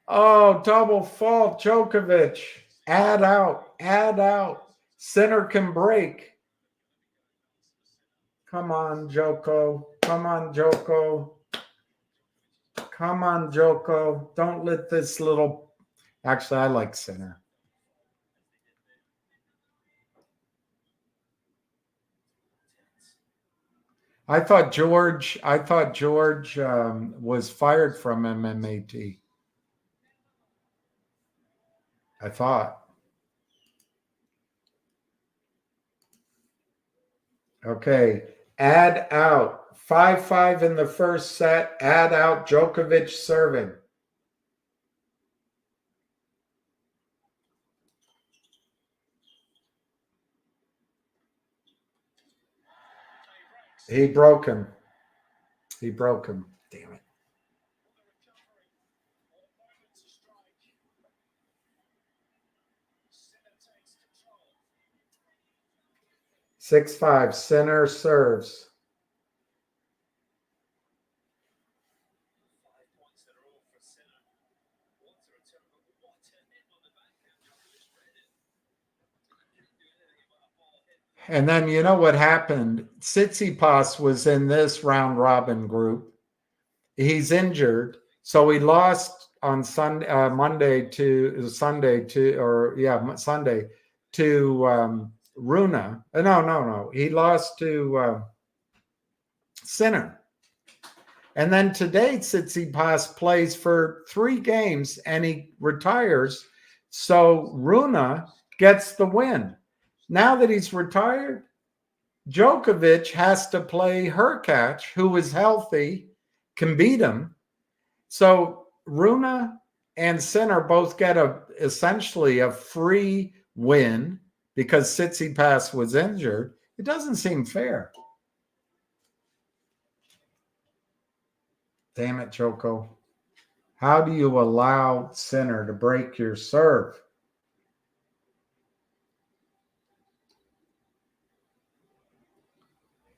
Oh, double fault. Djokovic. Add out. Add out. Sinner can break. Come on, Joko. Come on, Joko. Come on, Joko. Don't let this little... Actually, I like Sinner. I thought George was fired from MMAT. I thought. Okay. Add out. 5-5 in the first set. Add out Djokovic serving. He broke him. He broke him. Damn it. Sinner 6-5. Sinner serves. And then you know what happened? Tsitsipas was in this round robin group. He's injured, so he lost on Sunday to Runa. No. He lost to Sinner. And then today, Tsitsipas plays for 3 games and he retires. So Runa gets the win. Now that he's retired, Djokovic has to play Hurkacz, who is healthy, can beat him. So Runa and Sinner both get essentially a free win because Tsitsipas was injured. It doesn't seem fair. Damn it, Joko. How do you allow Sinner to break your serve?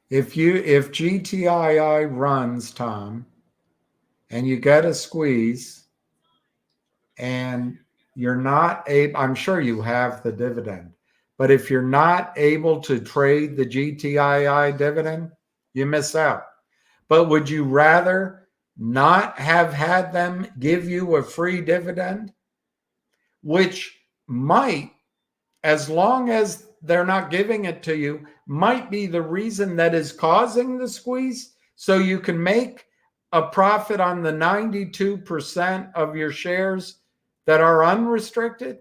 If GTII runs, Tom, and you get a squeeze and you're not able, I'm sure you have the dividend, but if you're not able to trade the GTII dividend, you miss out. But would you rather not have had them give you a free dividend, which might, as long as they're not giving it to you, might be the reason that is causing the squeeze, so you can make a profit on the 92% of your shares that are unrestricted?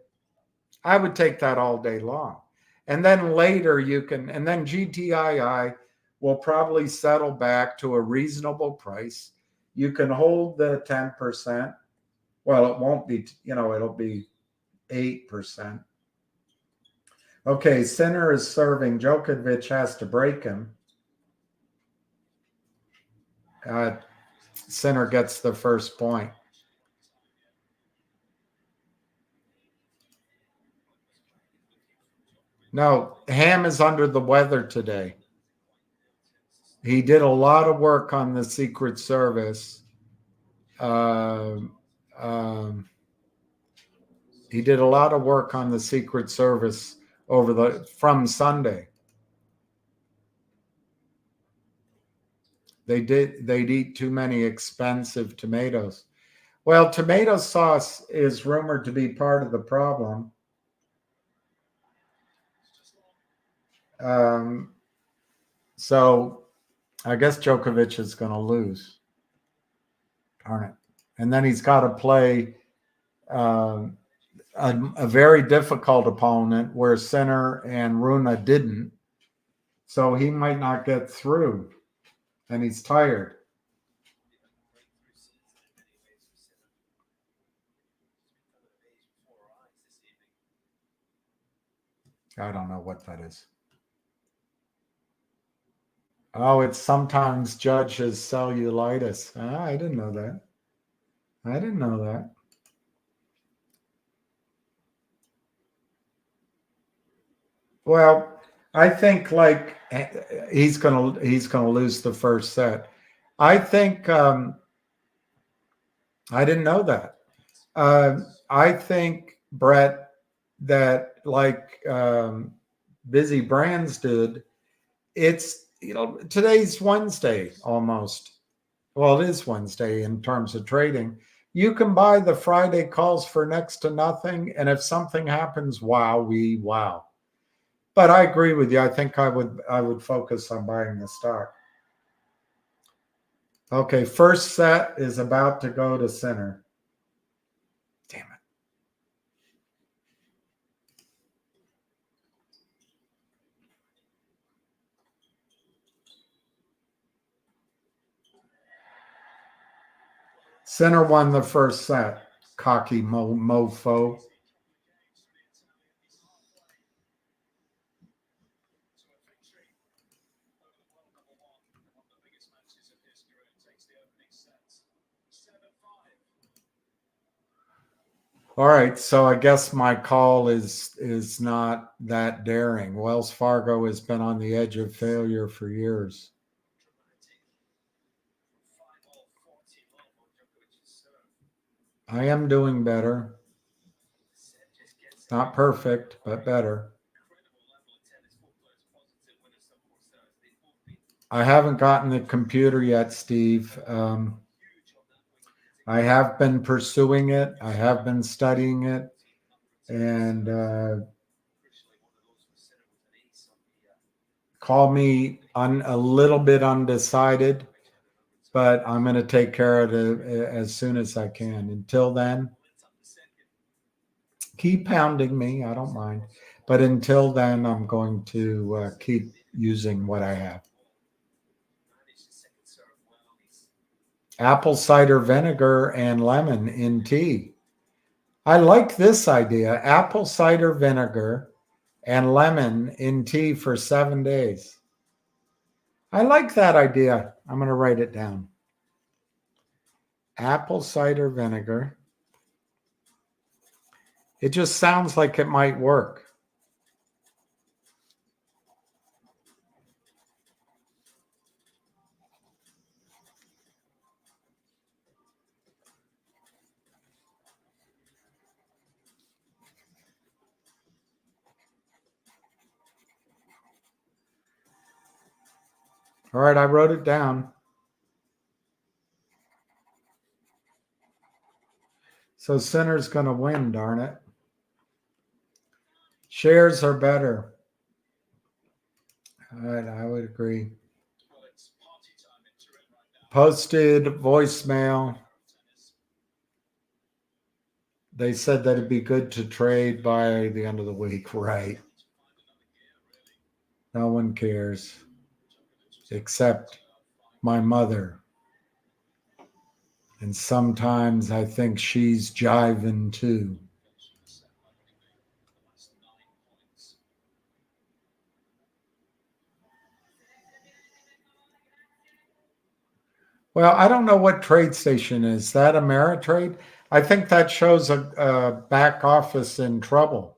I would take that all day long. And then later you can, and then GTII will probably settle back to a reasonable price. You can hold the 10%. Well, it won't be, it'll be 8%. Okay, Sinner is serving. Djokovic has to break him. Sinner gets the first point. No, Ham is under the weather today. He did a lot of work on the Secret Service. He did a lot of work on the Secret Service from Sunday. They'd eat too many expensive tomatoes. Well, tomato sauce is rumored to be part of the problem. So I guess Djokovic is going to lose. Darn it. And then he's got to play a very difficult opponent where Sinner and Rune didn't. So he might not get through. And he's tired. I don't know what that is. Oh, it's sometimes judged as cellulitis. I didn't know that. I didn't know that. Well, I think like he's gonna lose the first set. I think I didn't know that. I think, Brett, that like Busy Brands did, it's, today's Wednesday almost. Well, it is Wednesday in terms of trading. You can buy the Friday calls for next to nothing. And if something happens, wow. But I agree with you. I think I would focus on buying the stock. Okay, first set is about to go to Sinner. Damn it. Sinner won the first set. Cocky mofo. All right, so I guess my call is not that daring. Wells Fargo has been on the edge of failure for years. I am doing better. Not perfect, but better. I haven't gotten the computer yet, Steve. I have been pursuing it. I have been studying it. And call me a little bit undecided, but I'm going to take care of it as soon as I can. Until then, keep pounding me. I don't mind. But until then, I'm going to keep using what I have. Apple cider vinegar and lemon in tea. I like this idea. Apple cider vinegar and lemon in tea for 7 days. I like that idea. I'm going to write it down. Apple cider vinegar. It just sounds like it might work. All right, I wrote it down. So Sinner's going to win, darn it. Shares are better. All right, I would agree. Posted voicemail. They said that it'd be good to trade by the end of the week, right? No one cares except my mother. And sometimes I think she's jiving too. Well, I don't know what TradeStation is. That Ameritrade? I think that shows a back office in trouble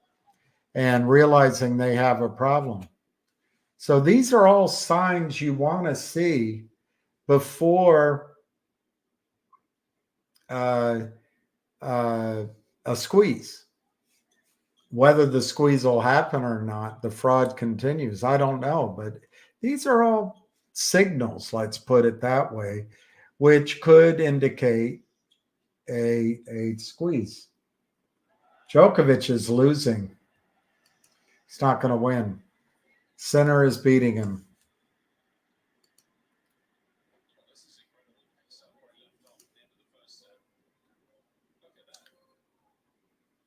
and realizing they have a problem. So these are all signs you want to see before a squeeze. Whether the squeeze will happen or not, the fraud continues. I don't know, but these are all signals, let's put it that way, which could indicate a squeeze. Djokovic is losing. He's not going to win. Sinner is beating him. This is incredible. So where he left off at the end of the first set. Look at that.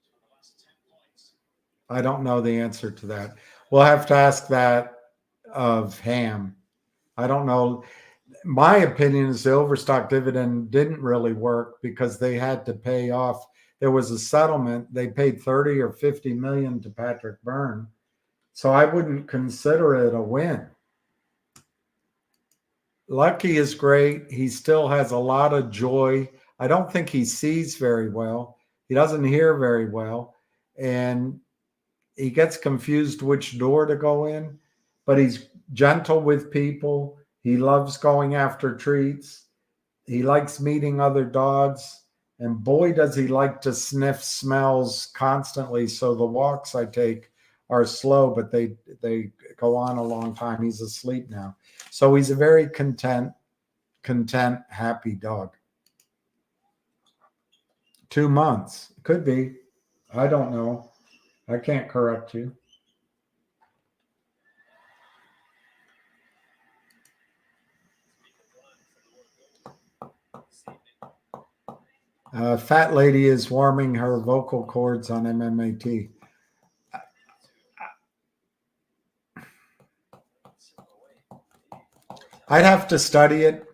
For the last 10 points. I don't know the answer to that. We'll have to ask that of Ham. I don't know. My opinion is the overstock dividend didn't really work because they had to pay off. There was a settlement. They paid 30 or 50 million to Patrick Byrne. So I wouldn't consider it a win. Lucky is great. He still has a lot of joy. I don't think he sees very well. He doesn't hear very well. And he gets confused which door to go in, but he's gentle with people. He loves going after treats. He likes meeting other dogs. And boy, does he like to sniff smells constantly. So the walks I take are slow, but they go on a long time. He's asleep now. So he's a very content, happy dog. 2 months. Could be. I don't know. I can't correct you. Fat lady is warming her vocal cords on MMAT. I'd have to study it,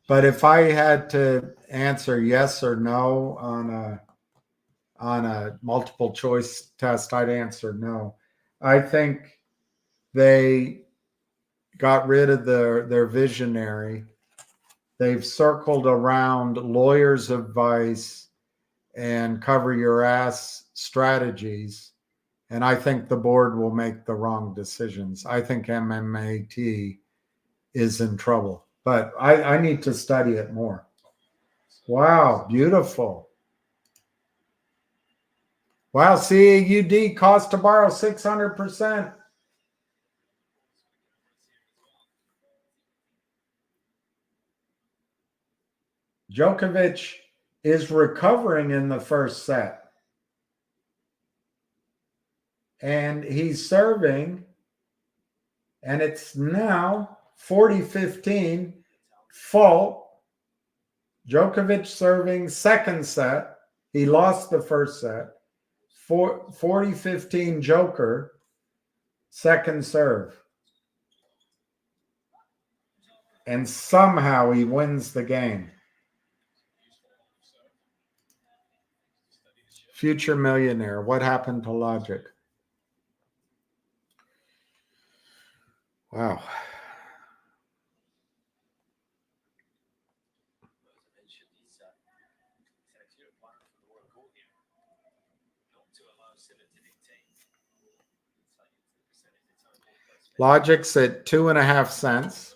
but if I had to answer yes or no on a multiple choice test, I'd answer no. I think they got rid of their visionary. They've circled around lawyers' advice and cover your ass strategies. And I think the board will make the wrong decisions. I think MMAT is in trouble, but I need to study it more. Wow, beautiful. Wow, CAUD cost to borrow 600%. Djokovic is recovering in the first set. And he's serving, and it's now 40-15 fault. Djokovic serving second set. He lost the first set. 40-15 Joker, second serve. And somehow he wins the game. Future millionaire. What happened to Logic? Wow. Logic's at 2.5 cents.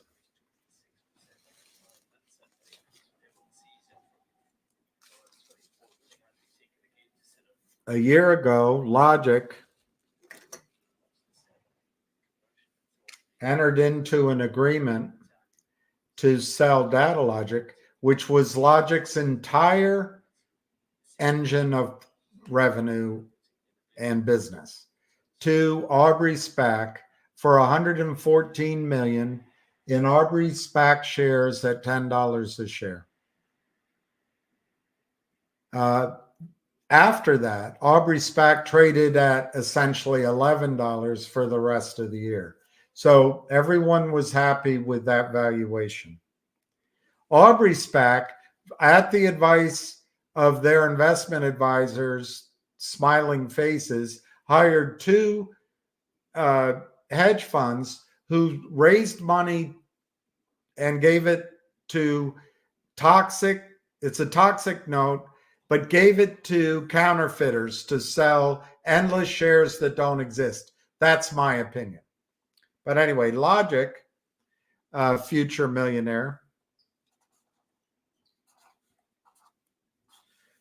A year ago, Logic entered into an agreement to sell DataLogic, which was Logic's entire engine of revenue and business, to Aubrey SPAC for $114 million in Aubrey SPAC shares at $10 a share. After that, Aubrey SPAC traded at essentially $11 for the rest of the year. So everyone was happy with that valuation. Aubrey SPAC, at the advice of their investment advisors, smiling faces, hired 2 hedge funds who raised money and gave it to it's a toxic note, but gave it to counterfeiters to sell endless shares that don't exist. That's my opinion. But anyway, Logic, future millionaire.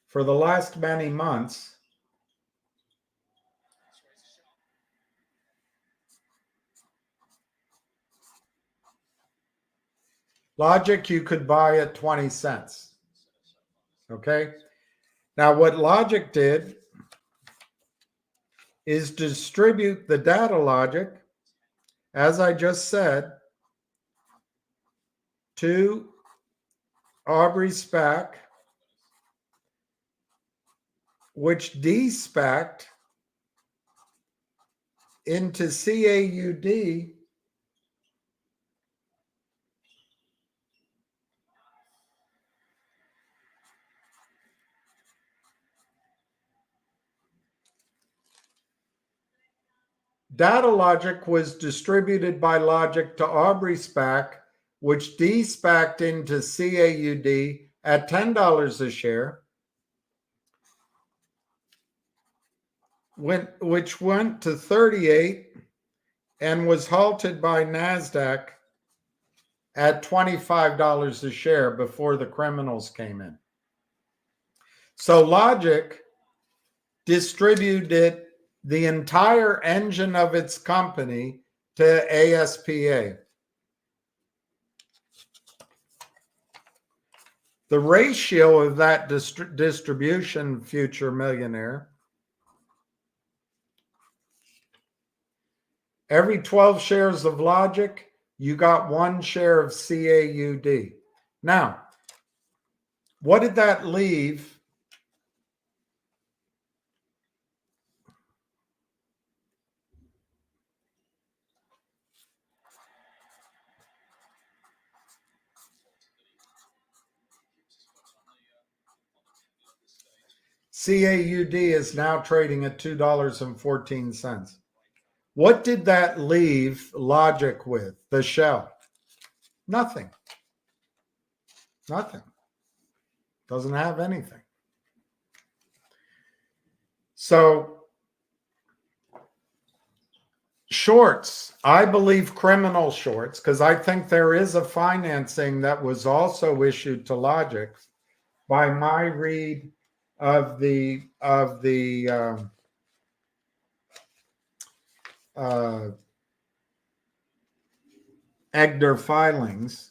For the last many months, Logic you could buy at 20 cents. Okay. Now what Logic did is distribute the data logic, as I just said, to Aubrey SPAC, which de-SPAC'd into CAUD Data Logic was distributed by Logic to Aubrey SPAC, which de-SPAC'd into CAUD at $10 a share, which went to 38 and was halted by NASDAQ at $25 a share before the criminals came in. So Logic distributed the entire engine of its company to ASPA. The ratio of that distribution, future millionaire, every 12 shares of Logic, you got 1 share of CAUD. Now, what did that leave? CAUD is now trading at $2.14. What did that leave Logic with? The shell? Nothing. Nothing. Doesn't have anything. So, shorts, I believe criminal shorts, because I think there is a financing that was also issued to Logic by my read of the EGDR filings.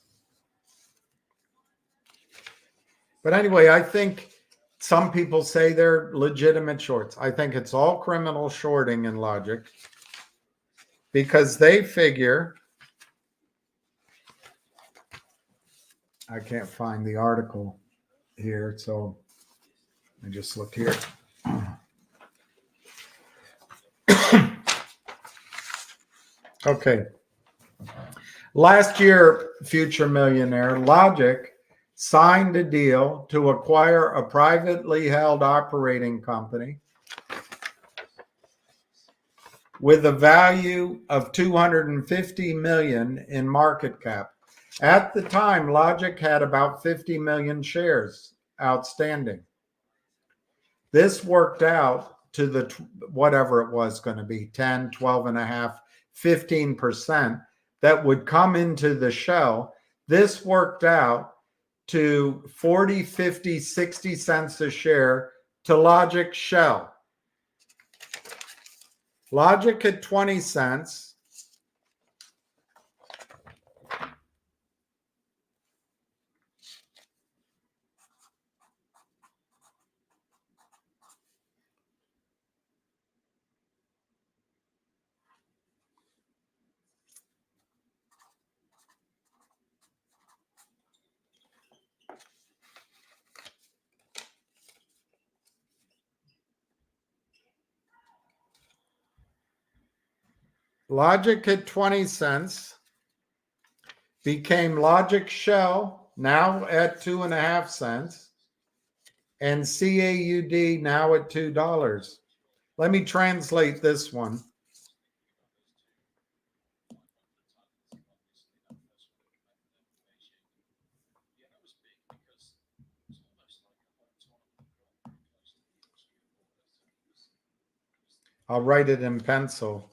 But anyway, I think some people say they're legitimate shorts. I think it's all criminal shorting in Logic because they figure, I can't find the article here, so I just look here. Okay. Last year, future millionaire Logic signed a deal to acquire a privately held operating company with a value of $250 million in market cap. At the time, Logic had about 50 million shares outstanding. This worked out to the whatever it was going to be, 10, 12 and a half, 15% that would come into the shell. This worked out to 40, 50, 60 cents a share to Logic shell. Logic at 20 cents. Logic at 20 cents became Logic shell, now at 2.5 cents, and CAUD now at $2. Let me translate this one. I'll write it in pencil.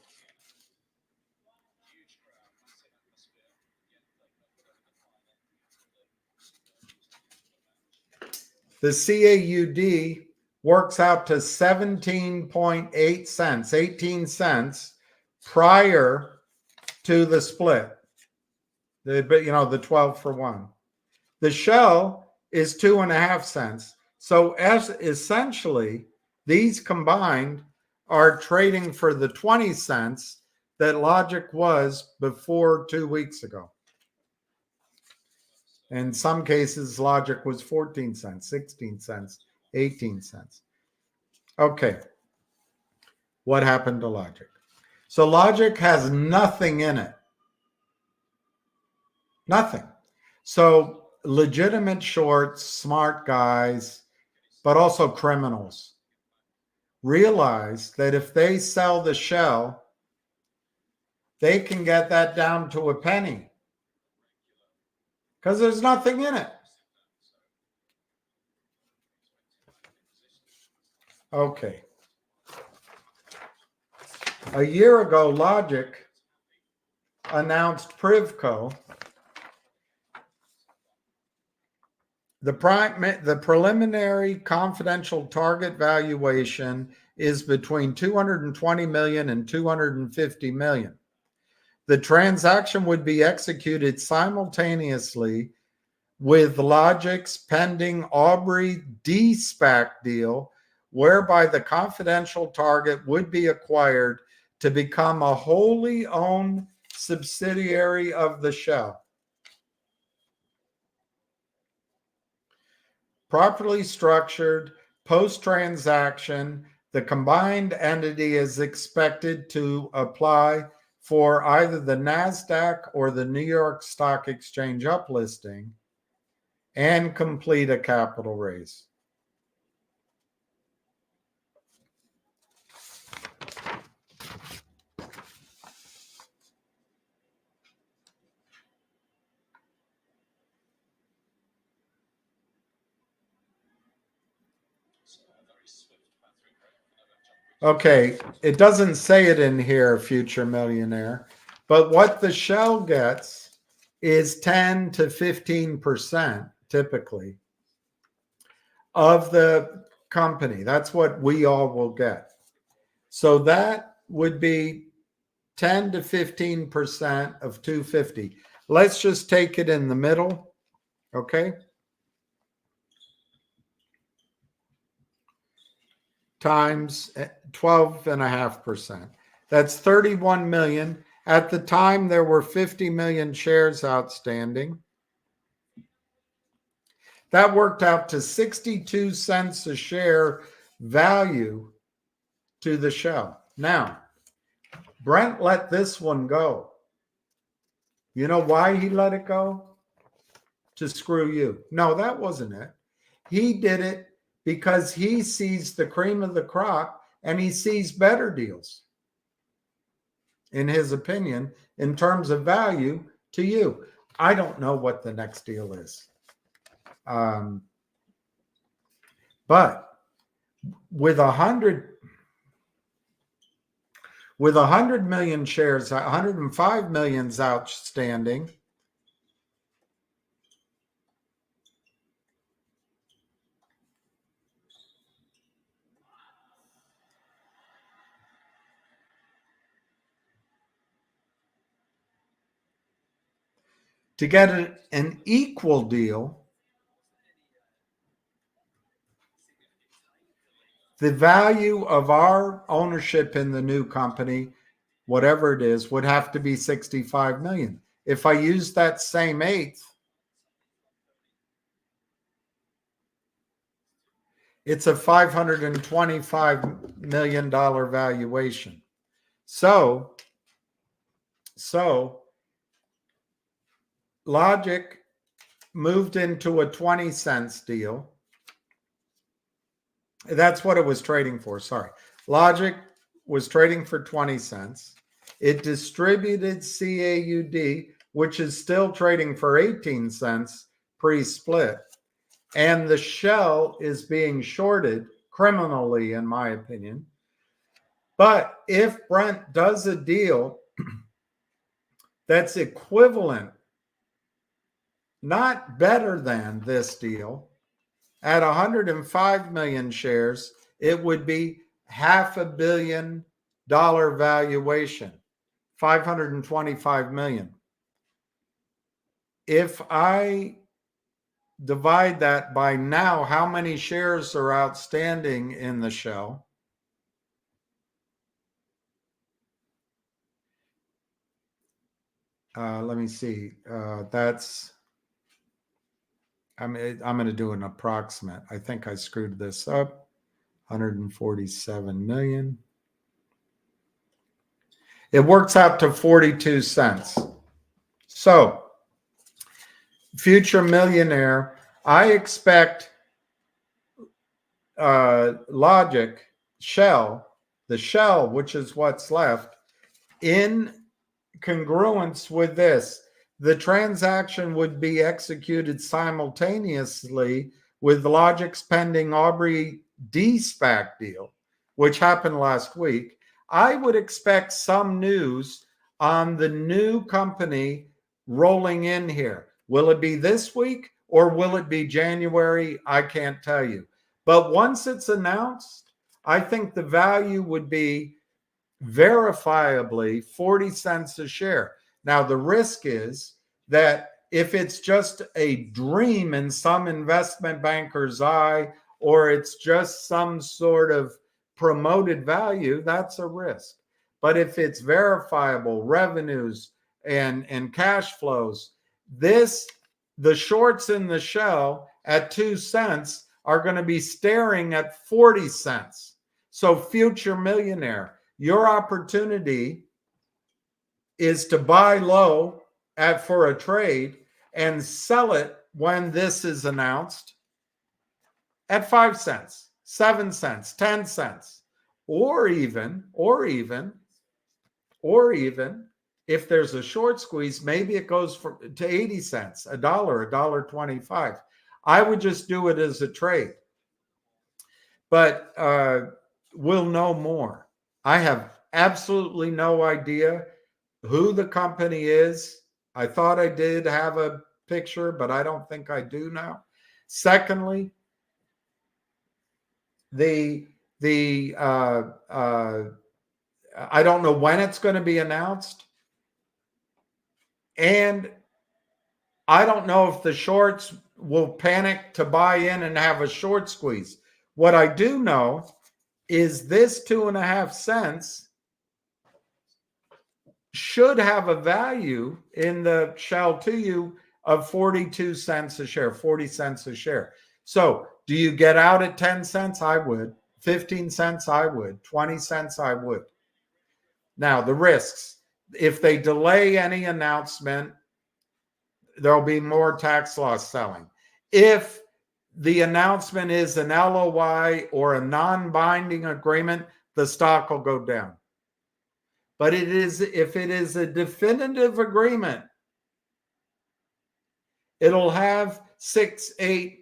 The CAUD works out to 17.8 cents, 18 cents prior to the split. the 12 for 1. The shell is 2.5 cents. So as essentially, these combined are trading for the 20 cents that Logic was before 2 weeks ago. In some cases, Logic was 14 cents, 16 cents, 18 cents. Okay. What happened to Logic? So Logic has nothing in it. Nothing. So legitimate shorts, smart guys, but also criminals realize that if they sell the shell, they can get that down to a penny because there's nothing in it. Okay. A year ago, Logic announced Privco. The preliminary confidential target valuation is between 220 million and 250 million. The transaction would be executed simultaneously with Logic's pending Aubrey de-SPAC deal, whereby the confidential target would be acquired to become a wholly owned subsidiary of the shell. Properly structured, post-transaction, the combined entity is expected to apply for either the NASDAQ or the New York Stock Exchange uplisting and complete a capital raise. Okay, it doesn't say it in here, future millionaire, but what the shell gets is 10 to 15% typically of the company. That's what we all will get. So that would be 10 to 15% of 250. Let's just take it in the middle, okay? Times 12.5%. That's 31 million. At the time, there were 50 million shares outstanding. That worked out to 62 cents a share value to the shell. Now, Brent let this one go. You know why he let it go? To screw you. No, that wasn't it. He did it because he sees the cream of the crop and he sees better deals, in his opinion, in terms of value to you. I don't know what the next deal is. But with 100 million shares, 105 million's outstanding. To get an equal deal, the value of our ownership in the new company, whatever it is, would have to be 65 million. If I use that same eighth, it's a $525 million valuation. So Logic moved into a 20 cents deal. That's what it was trading for. Sorry. Logic was trading for 20 cents. It distributed CAUD, which is still trading for 18 cents pre-split. And the shell is being shorted criminally, in my opinion. But if Brent does a deal that's equivalent, not better than this deal, at 105 million shares, it would be $500 million valuation, 525 million. if I divide that by now, how many shares are outstanding in the Shell? Let me see. That's, I'm going to do an approximate. I think I screwed this up. 147 million. It works out to 42 cents. So, future millionaire, I expect Logic, Shell, the Shell, which is what's left, in congruence with this, the transaction would be executed simultaneously with Logic's pending Aubrey de-SPAC deal, which happened last week. I would expect some news on the new company rolling in here. Will it be this week or will it be January? I can't tell you. But once it's announced, I think the value would be verifiably 40 cents a share. Now, the risk is that if it's just a dream in some investment banker's eye, or it's just some sort of promoted value, that's a risk. But if it's verifiable revenues and cash flows, the shorts in the Shell at 2 cents are going to be staring at 40 cents. So, future millionaire, your opportunity is to buy low for a trade and sell it when this is announced at 5 cents, 7 cents, 10 cents, or even if there's a short squeeze, maybe it goes to 80 cents, $1, $1.25. I would just do it as a trade. But we'll know more. I have absolutely no idea who the company is. I thought I did have a picture, but I don't think I do now. Secondly, I don't know when it's going to be announced. And I don't know if the shorts will panic to buy in and have a short squeeze. What I do know is this 2.5 cents should have a value in the Shell to you of 42 cents a share, 40 cents a share. So do you get out at 10 cents? I would. 15 cents? I would. 20 cents? I would. Now, the risks. If they delay any announcement, there'll be more tax loss selling. If the announcement is an LOI or a non-binding agreement, the stock will go down. But if it is a definitive agreement, it'll have 6, 8,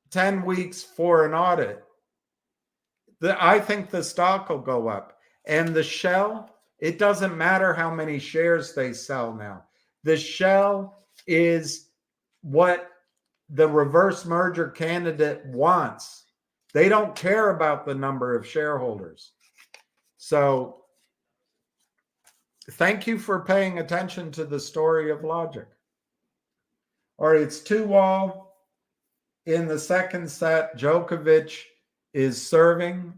10 weeks for an audit. I think the stock will go up. And the Shell, it doesn't matter how many shares they sell now. The Shell is what the reverse merger candidate wants. They don't care about the number of shareholders. So thank you for paying attention to the story of Logic. All right, it's 2-all in the second set. Djokovic is serving.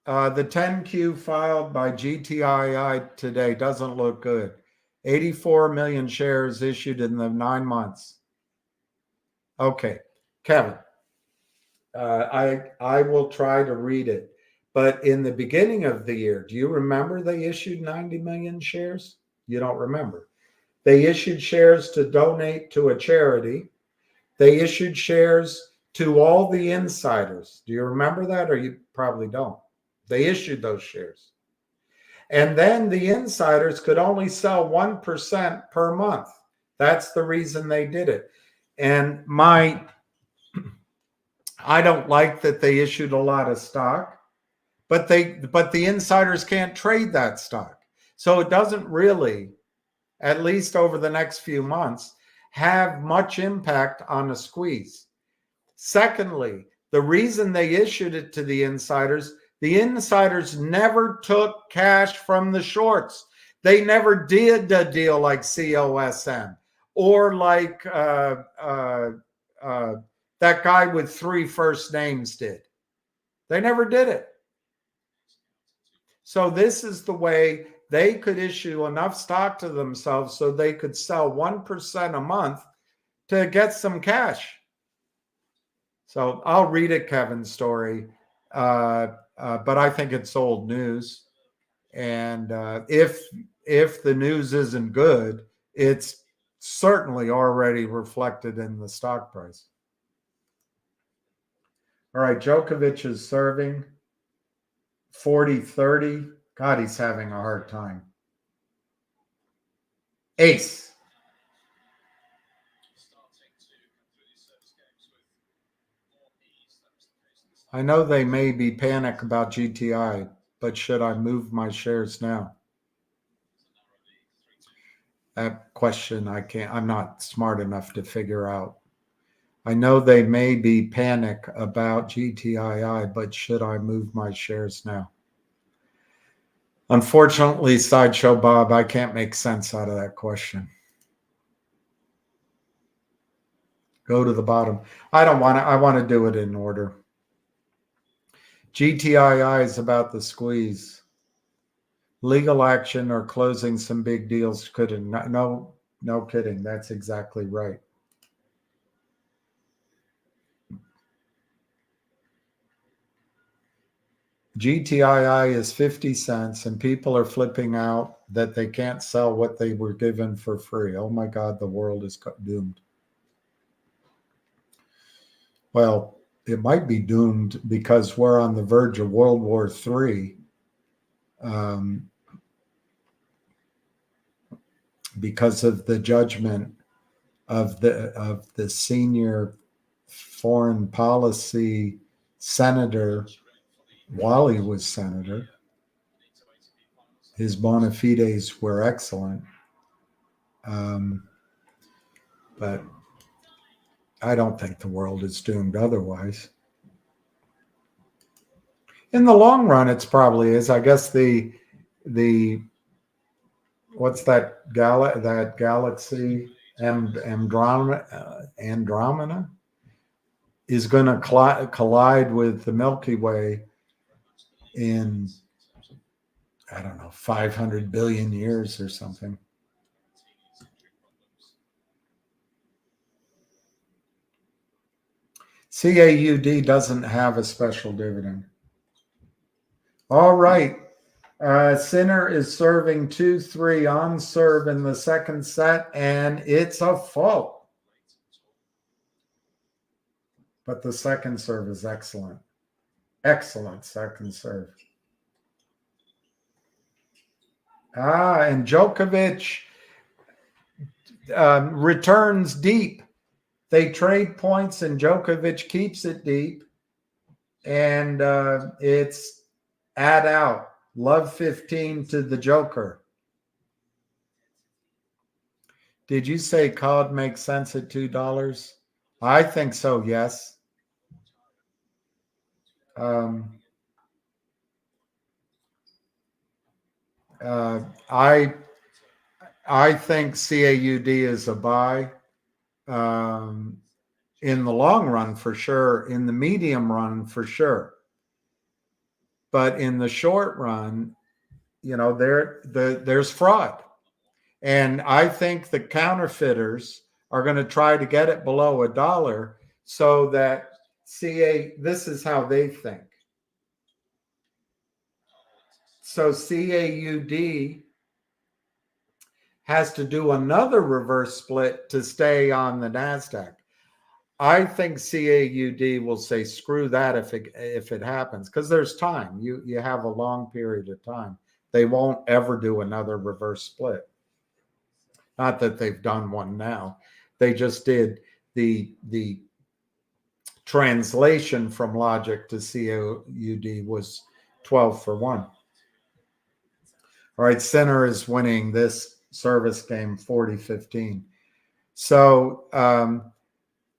The 10Q filed by GTII today doesn't look good. 84 million shares issued in the 9 months. Okay, Kevin, I will try to read it. But in the beginning of the year, do you remember they issued 90 million shares? You don't remember. They issued shares to donate to a charity. They issued shares to all the insiders. Do you remember that? Or you probably don't. They issued those shares. And then the insiders could only sell 1% per month. That's the reason they did it. And I don't like that they issued a lot of stock, but the insiders can't trade that stock. So it doesn't really, at least over the next few months, have much impact on a squeeze. Secondly, the reason they issued it to the insiders never took cash from the shorts. They never did a deal like COSM or like that guy with 3 first names did. They never did it. So this is the way they could issue enough stock to themselves so they could sell 1% a month to get some cash. So I'll read it, Kevin's story, but I think it's old news. And if the news isn't good, it's certainly already reflected in the stock price. All right, Djokovic is serving 40-30. God, he's having a hard time. Ace. I know they may be panic about GTI, but should I move my shares now? That question I'm not smart enough to figure out. I know they may be panic about GTII, but should I move my shares now? Unfortunately, Sideshow Bob, I can't make sense out of that question. Go to the bottom. I want to do it in order. GTII is about the squeeze. Legal action or closing some big deals couldn't. No kidding. That's exactly right. GTII is 50 cents and people are flipping out that they can't sell what they were given for free. Oh my God, the world is doomed. Well, it might be doomed because we're on the verge of World War III. Because of the judgment of the senior foreign policy senator while he was senator. His bona fides were excellent. But I don't think the world is doomed otherwise. In the long run, it's probably is. I guess the what's that galaxy Andromeda is going to collide with the Milky Way in, I don't know, 500 billion years or something. CAUD doesn't have a special dividend. All right. Sinner is serving 2-3 on serve in the second set, and it's a fault. But the second serve is excellent. Excellent second serve. And Djokovic returns deep. They trade points, and Djokovic keeps it deep. And it's add out. Love 15 to the Joker. Did you say COD makes sense at $2? I think so, yes. I think CAUD is a buy. In the long run, for sure. In the medium run, for sure. But in the short run, you know, there's fraud. And I think the counterfeiters are going to try to get it below $1 so that this is how they think. So CAUD has to do another reverse split to stay on the NASDAQ. I think CAUD will say, screw that if it happens, because there's time. You have a long period of time. They won't ever do another reverse split. Not that they've done one now. They just did the translation from logic to CAUD was 12-for-1. All right, Sinner is winning this service game 40-15. So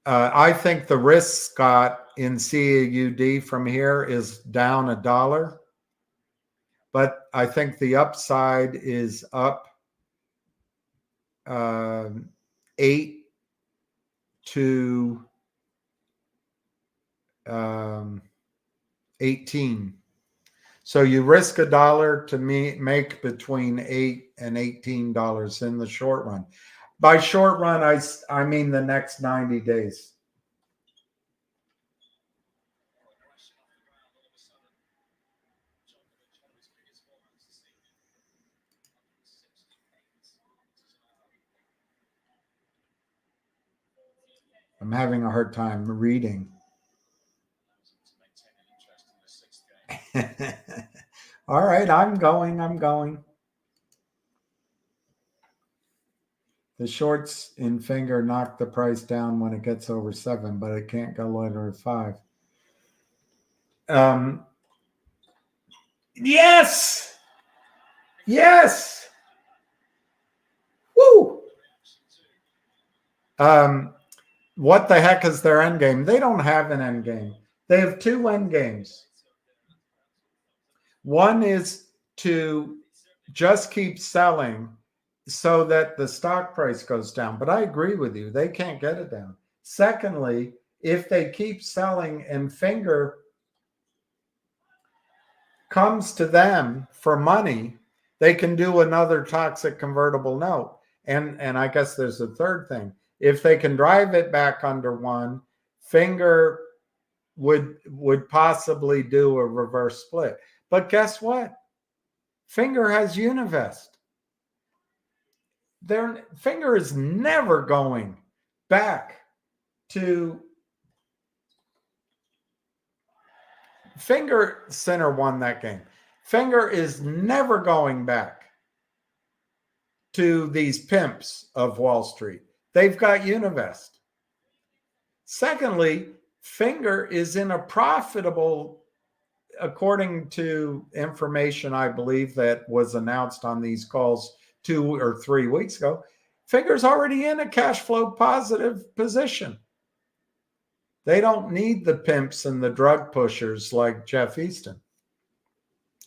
I think the risk, Scott, in CAUD from here is down $1. but I think the upside is up 8 to 18. So you risk $1 to make between $8 and $18 in the short run. By short run, I mean the next 90 days. I'm having a hard time reading. All right, I'm going. The shorts in finger knock the price down when it gets over 7, but it can't go lower than 5. Yes. Woo. What the heck is their end game? They don't have an end game. They have 2 end games. One is to just keep selling so that the stock price goes down. But I agree with you. They can't get it down. Secondly, if they keep selling and finger comes to them for money, they can do another toxic convertible note. And I guess there's a third thing. If they can drive it back under 1, finger would possibly do a reverse split. But guess what? Finger has Univest. Finger is never going back to Finger. Center won that game. Finger is never going back to these pimps of Wall Street. They've got Univest. Secondly, Finger is in a profitable, according to information I believe that was announced on these calls 2 or 3 weeks ago, Finger's already in a cash flow positive position. They don't need the pimps and the drug pushers like Jeff Easton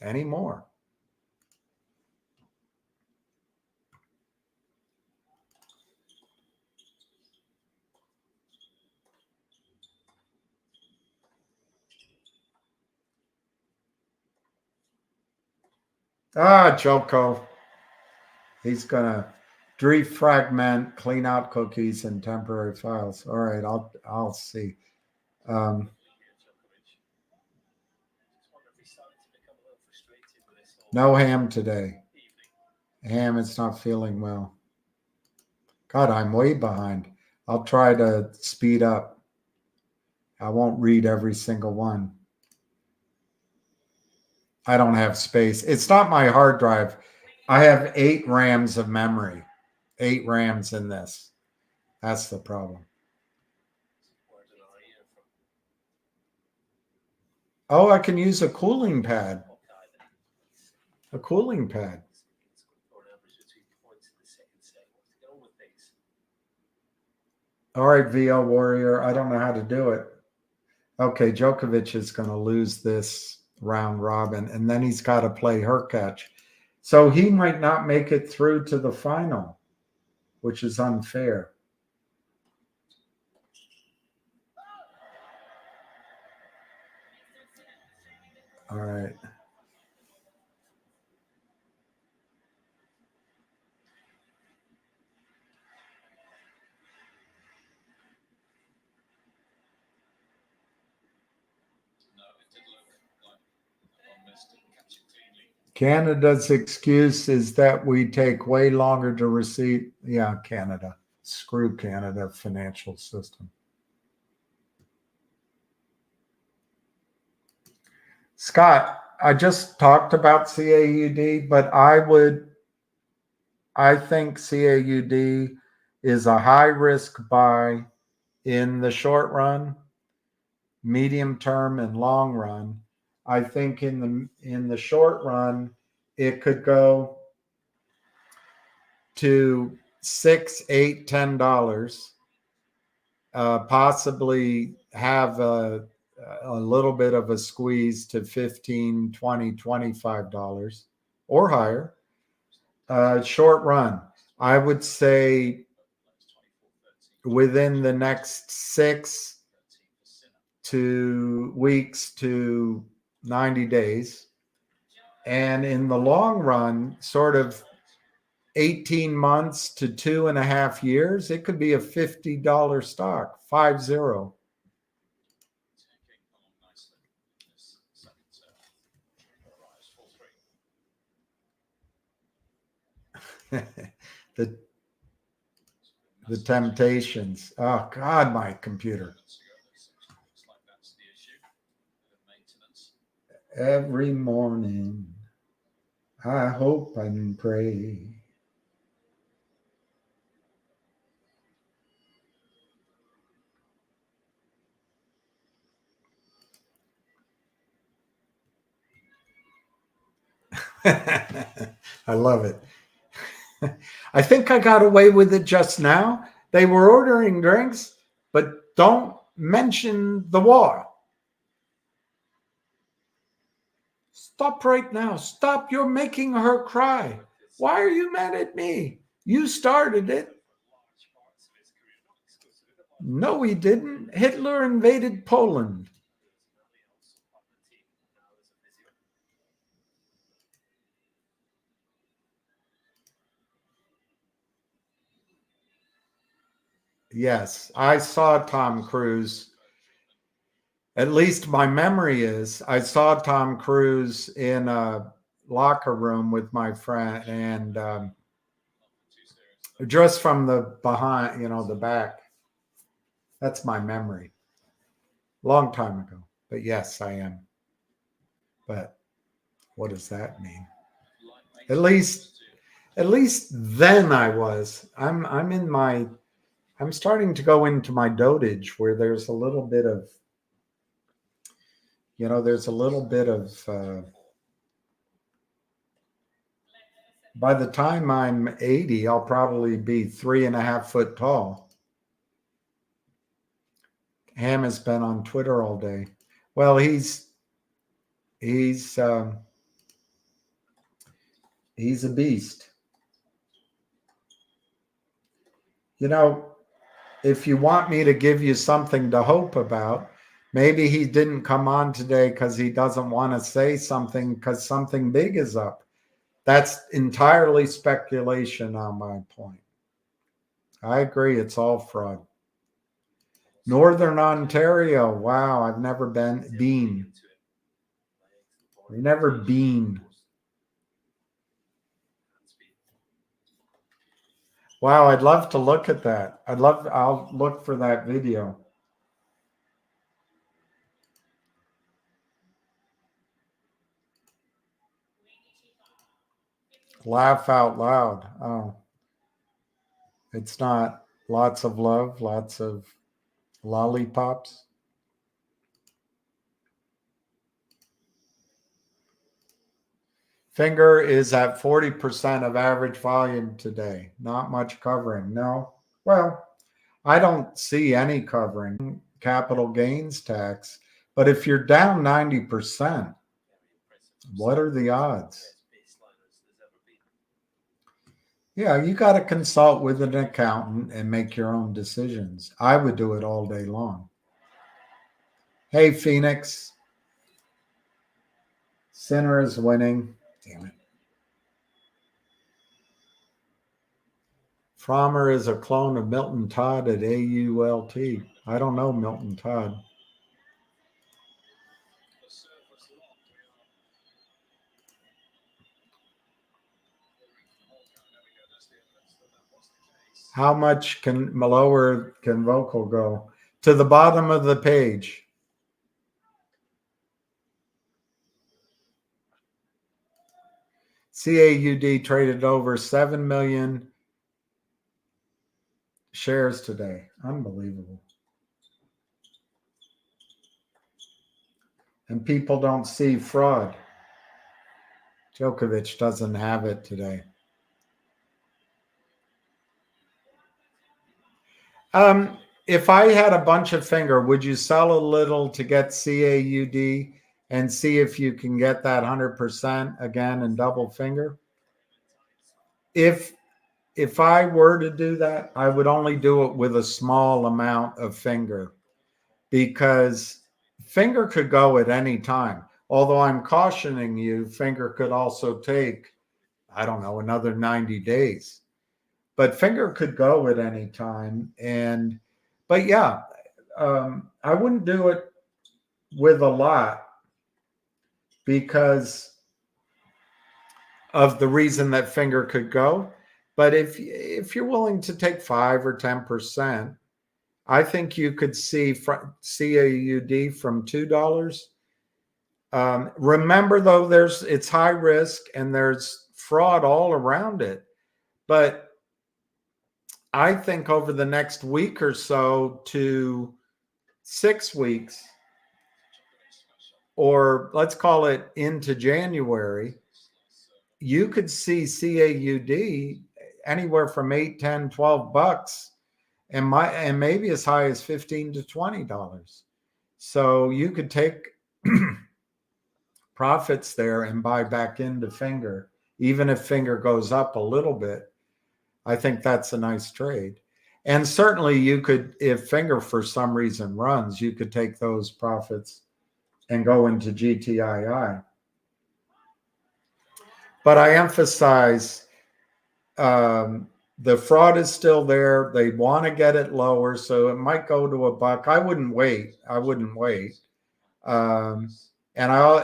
anymore. Joko. He's going to defragment, clean out cookies and temporary files. All right, I'll see. No Ham today. Ham is not feeling well. God, I'm way behind. I'll try to speed up. I won't read every single one. I don't have space. It's not my hard drive. I have 8 RAMs of memory. 8 RAMs in this. That's the problem. Oh, I can use a cooling pad. A cooling pad. All right, VL Warrior. I don't know how to do it. Okay, Djokovic is going to lose this round robin, and then he's got to play Hurkacz. So he might not make it through to the final, which is unfair. All right. Canada's excuse is that we take way longer to receive. Yeah, Canada. Screw Canada financial system. Scott, I just talked about CAUD, but I think CAUD is a high risk buy in the short run, medium term, and long run. I think in the short run, it could go to $6, $8, $10. Possibly have a a little bit of a squeeze to $15, $20, $25 or higher. Short run, I would say within the next 6 weeks to 90 days. And in the long run, sort of 18 months to 2.5 years, it could be a $50 stock, 50. the temptations. Oh God, my computer. Every morning, I hope and pray. I love it. I think I got away with it just now. They were ordering drinks, but don't mention the war. Stop right now. Stop. You're making her cry. Why are you mad at me? You started it. No, he didn't. Hitler invaded Poland. Yes, I saw Tom Cruise. At least my memory is I saw Tom Cruise in a locker room with my friend, and just from the behind, the back. That's my memory. Long time ago. But yes, I am. But what does that mean? At least then I was. I'm starting to go into my dotage where there's a little bit of, by the time I'm 80, I'll probably be 3.5 foot tall. Ham has been on Twitter all day. Well, he's a beast. If you want me to give you something to hope about, maybe he didn't come on today because he doesn't want to say something because something big is up. That's entirely speculation on my point. I agree. It's all fraud. Northern Ontario. Wow. I've never been. I've never been. Wow. I'd love to look at that. I'll look for that video. Laugh out loud. Oh, it's not lots of love, lots of lollipops. Finger is at 40% of average volume today. Not much covering. No. Well, I don't see any covering capital gains tax. But if you're down 90%, what are the odds? Yeah, you got to consult with an accountant and make your own decisions. I would do it all day long. Hey, Phoenix. Sinner is winning. Damn it. Frommer is a clone of Milton Todd at AULT. I don't know Milton Todd. How much lower can Vocal go? To the bottom of the page. CAUD traded over 7 million shares today. Unbelievable. And people don't see fraud. Djokovic doesn't have it today. if I had a bunch of finger, would you sell a little to get CAUD and see if you can get that 100% again and double finger? If I were to do that, I would only do it with a small amount of finger, because finger could go at any time. Although I'm cautioning you, finger could also take, I don't know, another 90 days. But finger could go at any time. But yeah, I wouldn't do it with a lot because of the reason that finger could go. But if you're willing to take 5 or 10%, I think you could see CAUD from $2. Remember though, it's high risk and there's fraud all around it. But I think over the next week or so to 6 weeks, or let's call it into January, you could see CAUD anywhere from $8, $10, $12 and maybe as high as $15 to $20. So you could take profits there and buy back into finger, even if finger goes up a little bit. I think that's a nice trade. And certainly you could, if finger for some reason runs, you could take those profits and go into GTII. But I emphasize the fraud is still there. They want to get it lower, so it might go to $1. I wouldn't wait.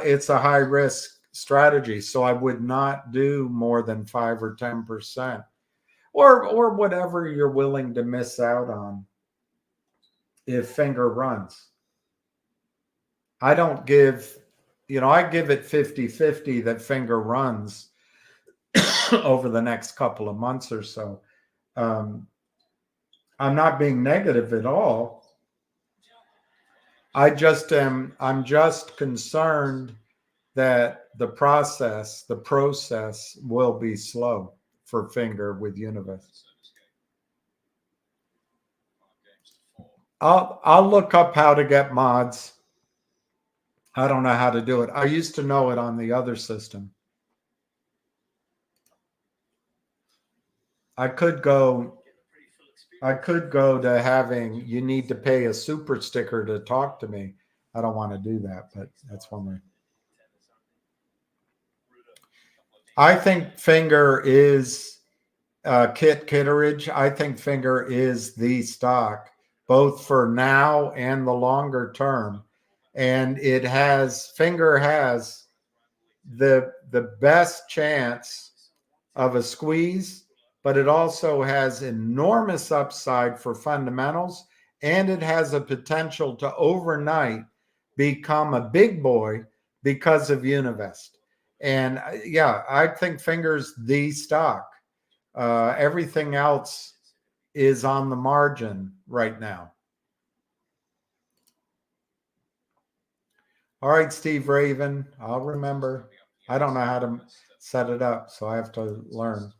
It's a high risk strategy, so I would not do more than 5 or 10%, or whatever you're willing to miss out on if finger runs. I don't give, I give it 50-50 that finger runs over the next couple of months or so. I'm not being negative at all. I'm just concerned that the process will be slow for finger with Univest. I'll look up how to get mods. I don't know how to do it. I used to know it on the other system. I could go to having, you need to pay a super sticker to talk to me. I don't want to do that, but that's one way. I think finger is Kit Kitteridge. I think finger is the stock, both for now and the longer term. And finger has the best chance of a squeeze, but it also has enormous upside for fundamentals, and it has a potential to overnight become a big boy because of Univest. And yeah, I think finger's the stock. Everything else is on the margin right now. All right, Steve Raven, I'll remember. I don't know how to set it up, so I have to learn.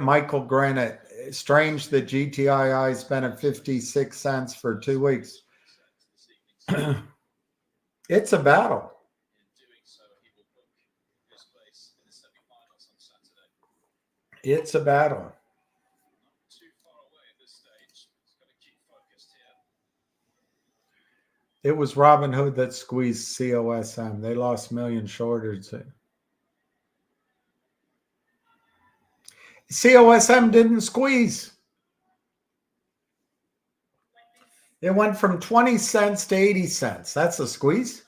Michael Granite, strange that GTII's been at 56 cents for 2 weeks. It's a battle. It's a battle. It was Robinhood that squeezed COSM. They lost millions shorters. COSM didn't squeeze. It went from 20 cents to 80 cents. That's a squeeze?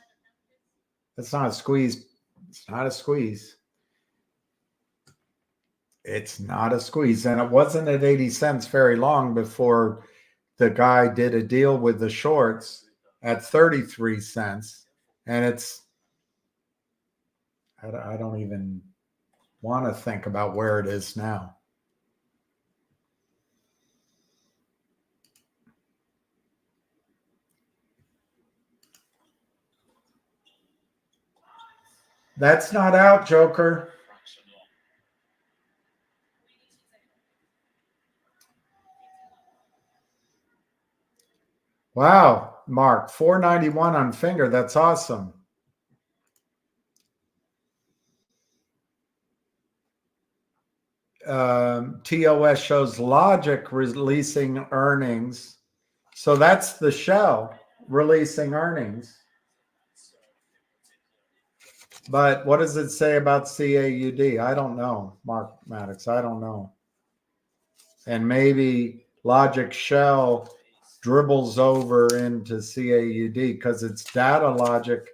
That's not a squeeze. It's not a squeeze. It's not a squeeze. And it wasn't at 80 cents very long before the guy did a deal with the shorts at 33 cents. And I don't even want to think about where it is now. That's not out, Joker. Wow, Mark, 491 on finger. That's awesome. TOS shows Logic releasing earnings. So that's the shell releasing earnings. But what does it say about CAUD? I don't know, Mark Maddox. I don't know. And maybe Logic Shell dribbles over into CAUD because it's data logic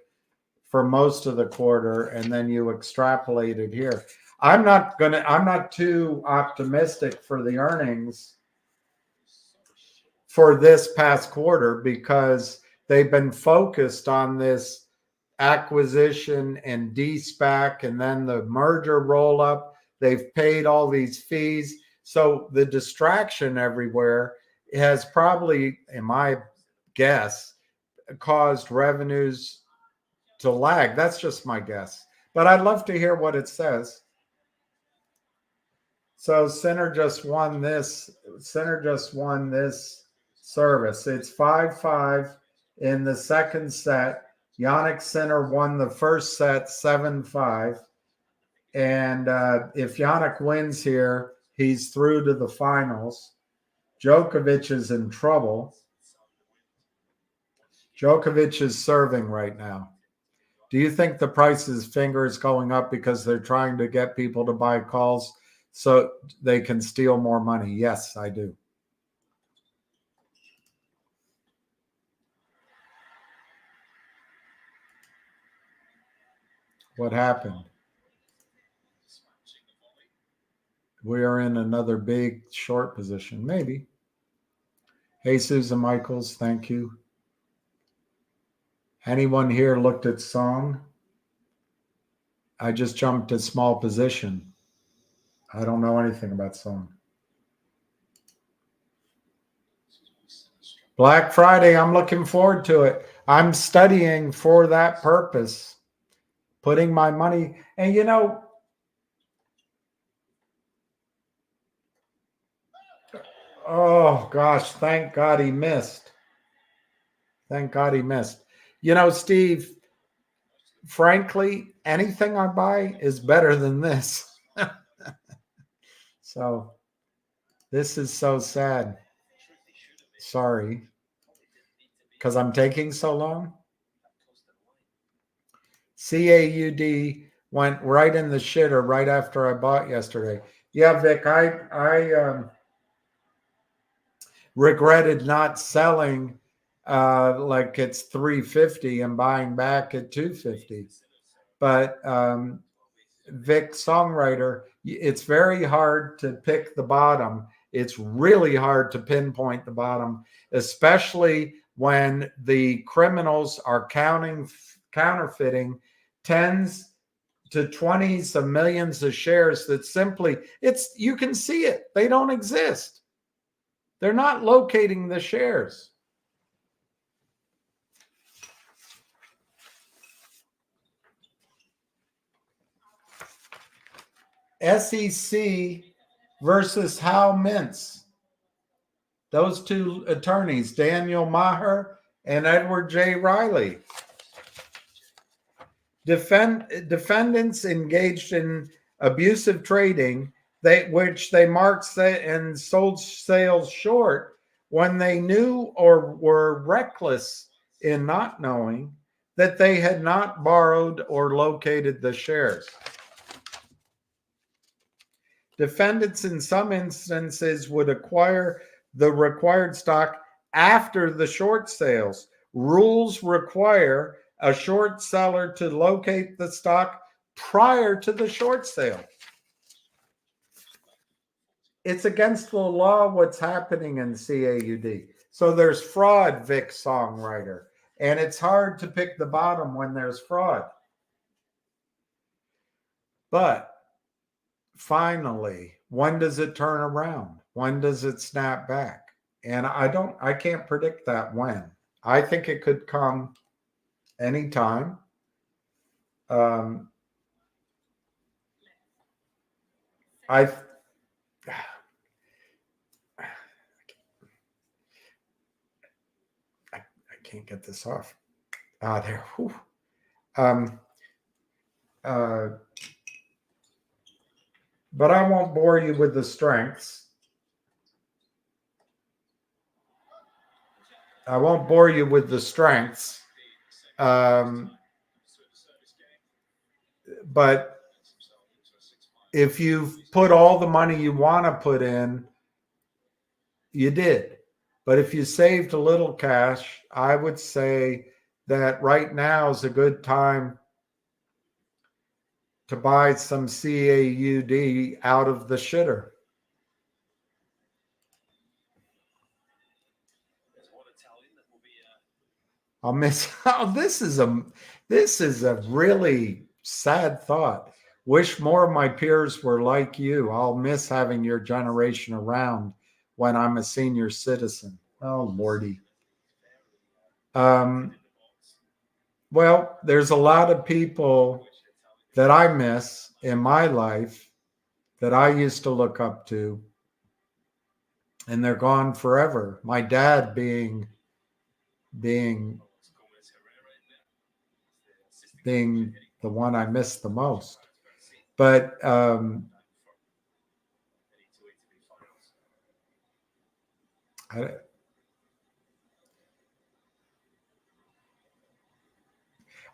for most of the quarter, and then you extrapolate it here. I'm not too optimistic for the earnings for this past quarter because they've been focused on this acquisition and de-SPAC and then the merger roll up. They've paid all these fees. So the distraction everywhere has probably, in my guess, caused revenues to lag. That's just my guess. But I'd love to hear what it says. So Center just won this. Center just won this service. It's 5-5 in the second set. Yannick Sinner won the first set 7-5. And if Yannick wins here, he's through to the finals. Djokovic is in trouble. Djokovic is serving right now. Do you think the price's finger is going up because they're trying to get people to buy calls so they can steal more money? Yes, I do. What happened? We are in another big short position. Maybe. Hey, Susan Michaels, thank you. Anyone here looked at Song? I just jumped a small position. I don't know anything about Song. Black Friday, I'm looking forward to it. I'm studying for that purpose, putting my money. And you know, oh gosh, thank God he missed. Thank God he missed. You know, Steve, frankly, anything I buy is better than this. So this is so sad. Sorry. Because I'm taking so long. CAUD went right in the shitter right after I bought yesterday. Yeah, Vic, I regretted not selling like it's 350 and buying back at 250. But Vic, songwriter, it's very hard to pick the bottom. It's really hard to pinpoint the bottom, especially when the criminals are counterfeiting tens to 20s of millions of shares that simply, you can see it. They don't exist. They're not locating the shares. SEC versus Hal Mintz. Those two attorneys, Daniel Maher and Edward J. Riley. Defendants engaged in abusive trading, which they marked and sold sales short when they knew or were reckless in not knowing that they had not borrowed or located the shares. Defendants in some instances would acquire the required stock after the short sales. Rules require a short seller to locate the stock prior to the short sale. It's against the law what's happening in CAUD. So there's fraud, Vic, songwriter. And it's hard to pick the bottom when there's fraud. But finally, when does it turn around? When does it snap back? And I can't predict that when. I think it could come anytime. I can't get this off. There. Whew. But I won't bore you with the strengths. I won't bore you with the strengths. But if you've put all the money you want to put in, you did. But if you saved a little cash, I would say that right now is a good time to buy some CAUD out of the shitter. I'll miss. Oh, this is a really sad thought. Wish more of my peers were like you. I'll miss having your generation around when I'm a senior citizen. Oh, Lordy. Well, there's a lot of people that I miss in my life that I used to look up to, and they're gone forever. My dad being the one I miss the most. But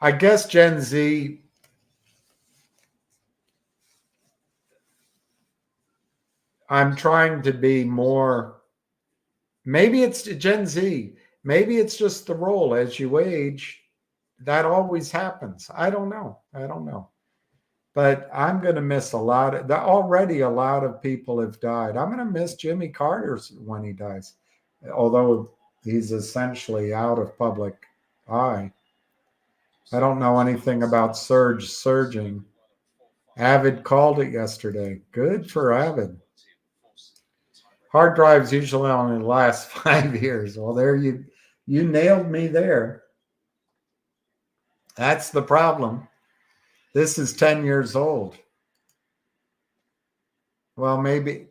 I guess Gen Z, I'm trying to be more, maybe it's Gen Z, maybe it's just the role as you age. That always happens. I don't know. But I'm going to miss already a lot of people have died. I'm going to miss Jimmy Carter when he dies, although he's essentially out of public eye. I don't know anything about surging. Avid called it yesterday. Good for Avid. Hard drives usually only last 5 years. Well, there you nailed me there. That's the problem. This is 10 years old. Well, maybe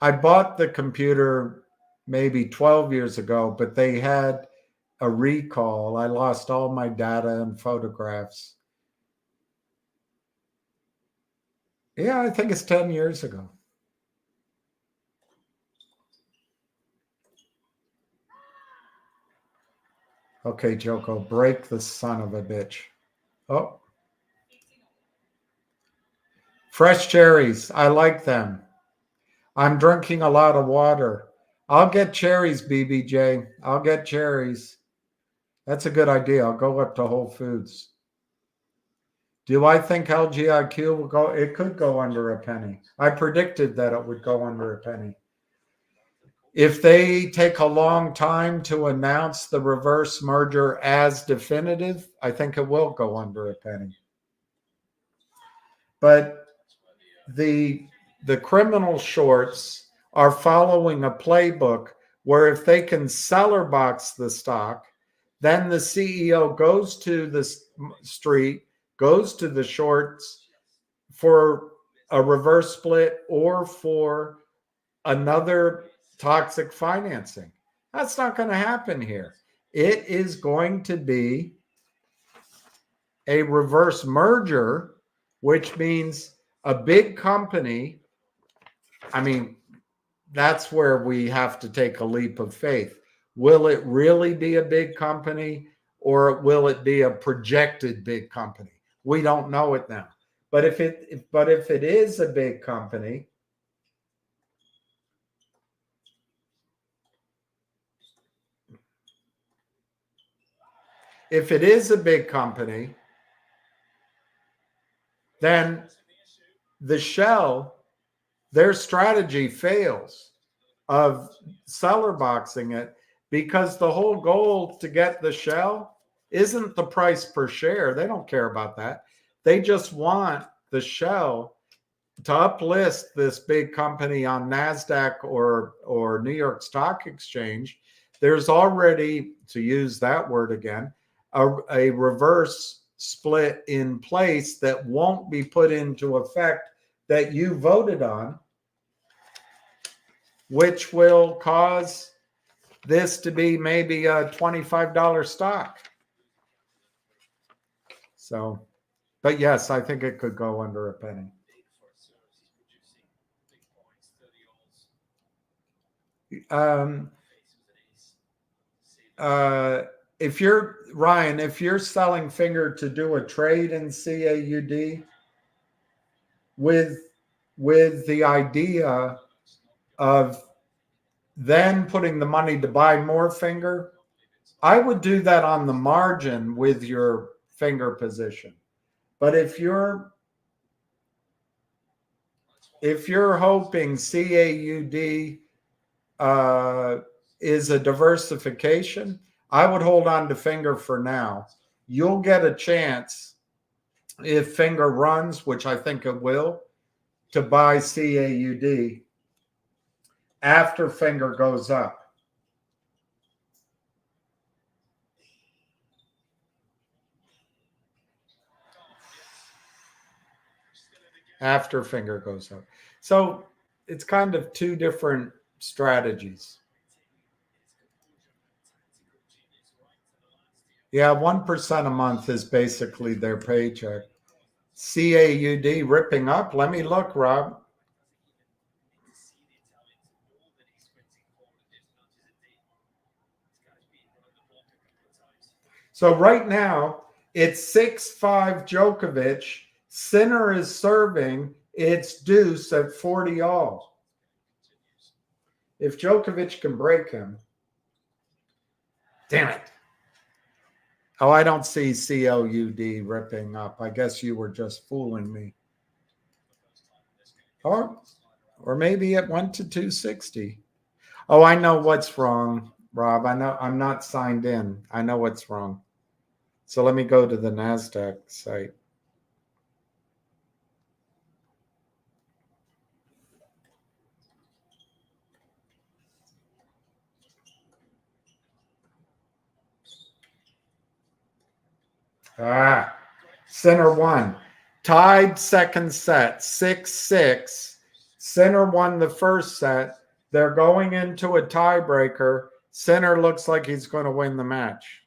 I bought the computer maybe 12 years ago, but they had a recall. I lost all my data and photographs. Yeah, I think it's 10 years ago. Okay, Joko, break the son of a bitch. Oh. Fresh cherries. I like them. I'm drinking a lot of water. I'll get cherries, BBJ. I'll get cherries. That's a good idea. I'll go up to Whole Foods. Do I think LGIQ will go? It could go under a penny. I predicted that it would go under a penny. If they take a long time to announce the reverse merger as definitive, I think it will go under a penny. But the criminal shorts are following a playbook where if they can seller box the stock, then the CEO goes to the street, goes to the shorts for a reverse split or for another toxic financing. That's not going to happen here. It is going to be a reverse merger, which means a big company. I mean, that's where we have to take a leap of faith. Will it really be a big company, or will it be a projected big company? We don't know it now. But if it is a big company, then the shell, their strategy fails of seller boxing it, because the whole goal to get the shell isn't the price per share. They don't care about that. They just want the shell to uplist this big company on NASDAQ or New York Stock Exchange. There's already, to use that word again, a reverse split in place that won't be put into effect that you voted on, which will cause this to be maybe a $25 stock. So, but yes, I think it could go under a penny. Big for serves. He's producing big points, 30 alls. Face with an ace. If you're Ryan, if you're selling finger to do a trade in CAUD with the idea of then putting the money to buy more finger, I would do that on the margin with your finger position. But if you're hoping CAUD is a diversification, I would hold on to finger for now. You'll get a chance if finger runs, which I think it will, to buy CAUD after finger goes up. After finger goes up. So it's kind of two different strategies. Yeah, 1% a month is basically their paycheck. CAUD ripping up. Let me look, Rob. So right now, it's 6-5 Djokovic. Sinner is serving. It's deuce at 40 all. If Djokovic can break him. Damn it. Oh, I don't see CLUD ripping up. I guess you were just fooling me. Or maybe it went to 260. Oh, I know what's wrong, Rob. I know I'm not signed in. I know what's wrong. So let me go to the NASDAQ site. Center won. Tied second set, 6-6. Center won the first set. They're going into a tiebreaker. Center looks like he's going to win the match.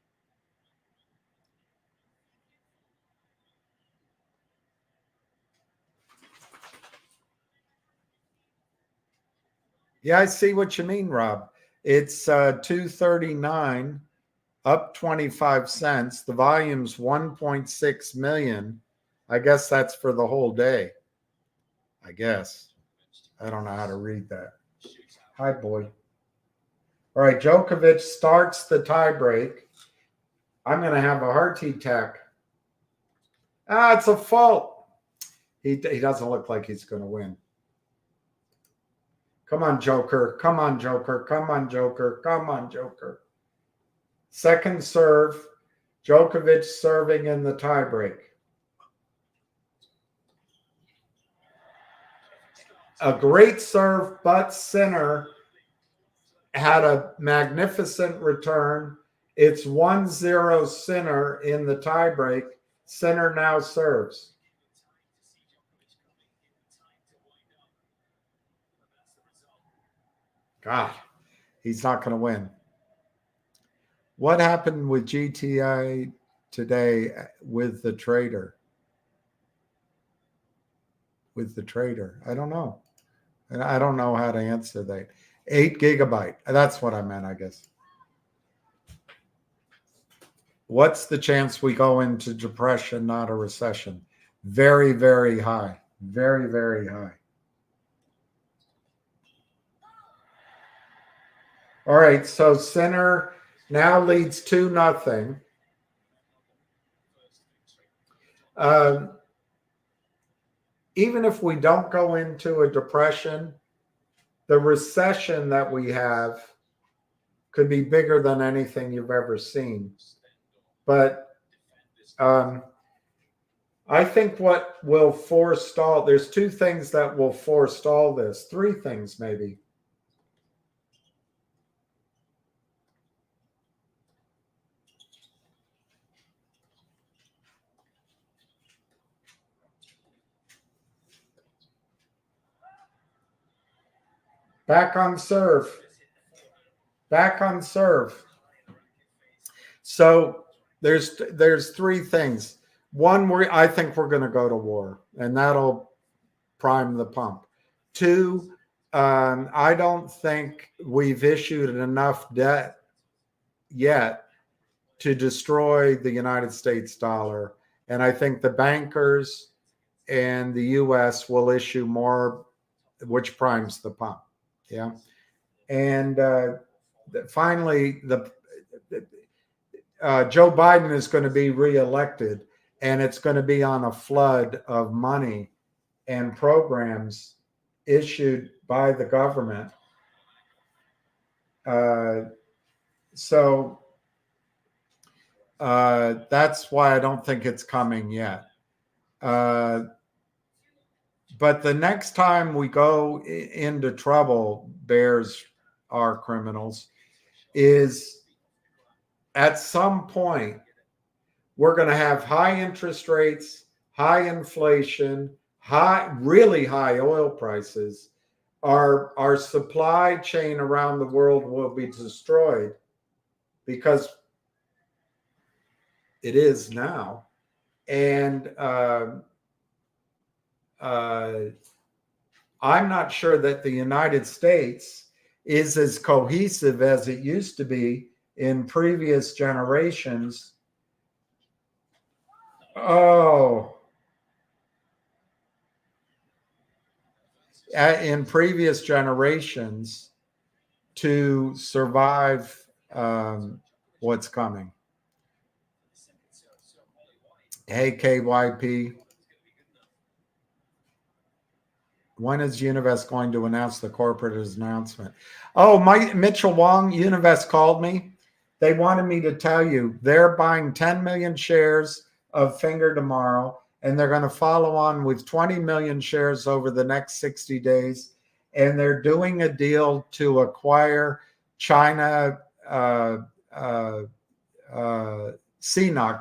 Yeah, I see what you mean, Rob. It's 239. Up 25 cents. The volume's 1.6 million. I guess that's for the whole day. I guess. I don't know how to read that. Hi, boy. All right, Djokovic starts the tiebreak. I'm going to have a heart attack. It's a fault. He doesn't look like he's going to win. Come on, Joker. Come on, Joker. Come on, Joker. Come on, Joker. Second serve, Djokovic serving in the tiebreak. A great serve, but Sinner had a magnificent return. It's 1-0 Sinner in the tiebreak. Sinner now serves. God, he's not going to win. What happened with GTI today with the trader? With the trader? I don't know. And I don't know how to answer that. 8 GB. That's what I meant, I guess. What's the chance we go into depression, not a recession? Very, very high. Very, very high. All right, so Sinner now leads 2-0. Even if we don't go into a depression, the recession that we have could be bigger than anything you've ever seen. But I think what will forestall, there's 2 things that will forestall this, 3 things maybe. Back on serve. back on serve. So there's three things. One, I think we're going to go to war, and that'll prime the pump. Two, I don't think we've issued enough debt yet to destroy the United States dollar. And I think the bankers and the US will issue more, which primes the pump. Yeah. And finally, Joe Biden is going to be reelected, and it's going to be on a flood of money and programs issued by the government. So that's why I don't think it's coming yet. But the next time we go into trouble, bears are criminals, is at some point we're going to have high interest rates, high inflation, really high oil prices. Our supply chain around the world will be destroyed because it is now. And I'm not sure that the United States is as cohesive as it used to be in previous generations. In previous generations to survive what's coming. Hey, KYP. When is Univest going to announce the corporate announcement? Oh, Mitchell Wong, Univest called me. They wanted me to tell you they're buying 10 million shares of Finger tomorrow, and they're going to follow on with 20 million shares over the next 60 days. And they're doing a deal to acquire China, CNOOC,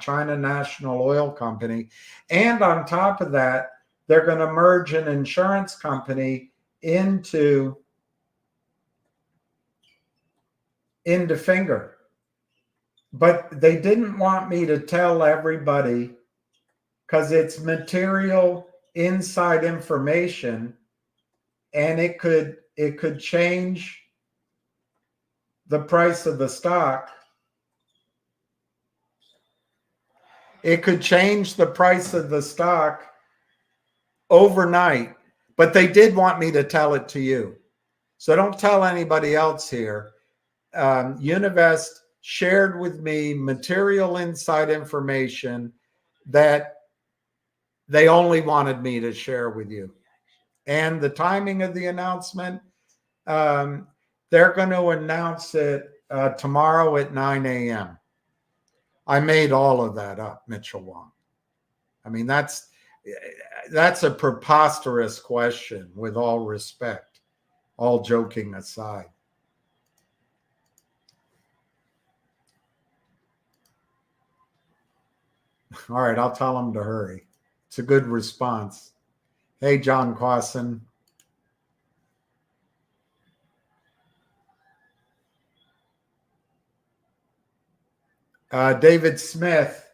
China National Oil Company. And on top of that, they're going to merge an insurance company into Finger. But they didn't want me to tell everybody because it's material inside information, and it could change the price of the stock. It could change the price of the stock overnight, but they did want me to tell it to you. So don't tell anybody else here. Univest shared with me material inside information that they only wanted me to share with you. And the timing of the announcement, they're going to announce it tomorrow at 9 a.m. I made all of that up, Mitchell Wong. I mean, that's a preposterous question, with all respect, all joking aside. All right, I'll tell them to hurry. It's a good response. Hey, John Quassen. David Smith,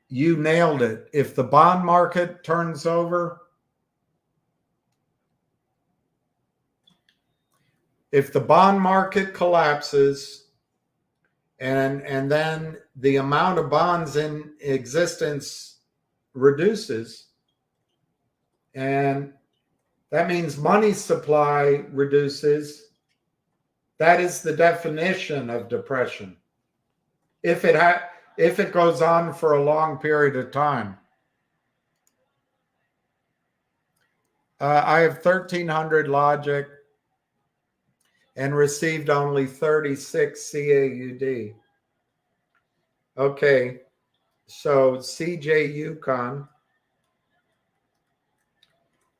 you nailed it. If the bond market turns over, if the bond market collapses, and then the amount of bonds in existence reduces, and that means money supply reduces, that is the definition of depression. If it goes on for a long period of time. I have 1,300 logic and received only 36 CAUD. Okay, so CJ Yukon.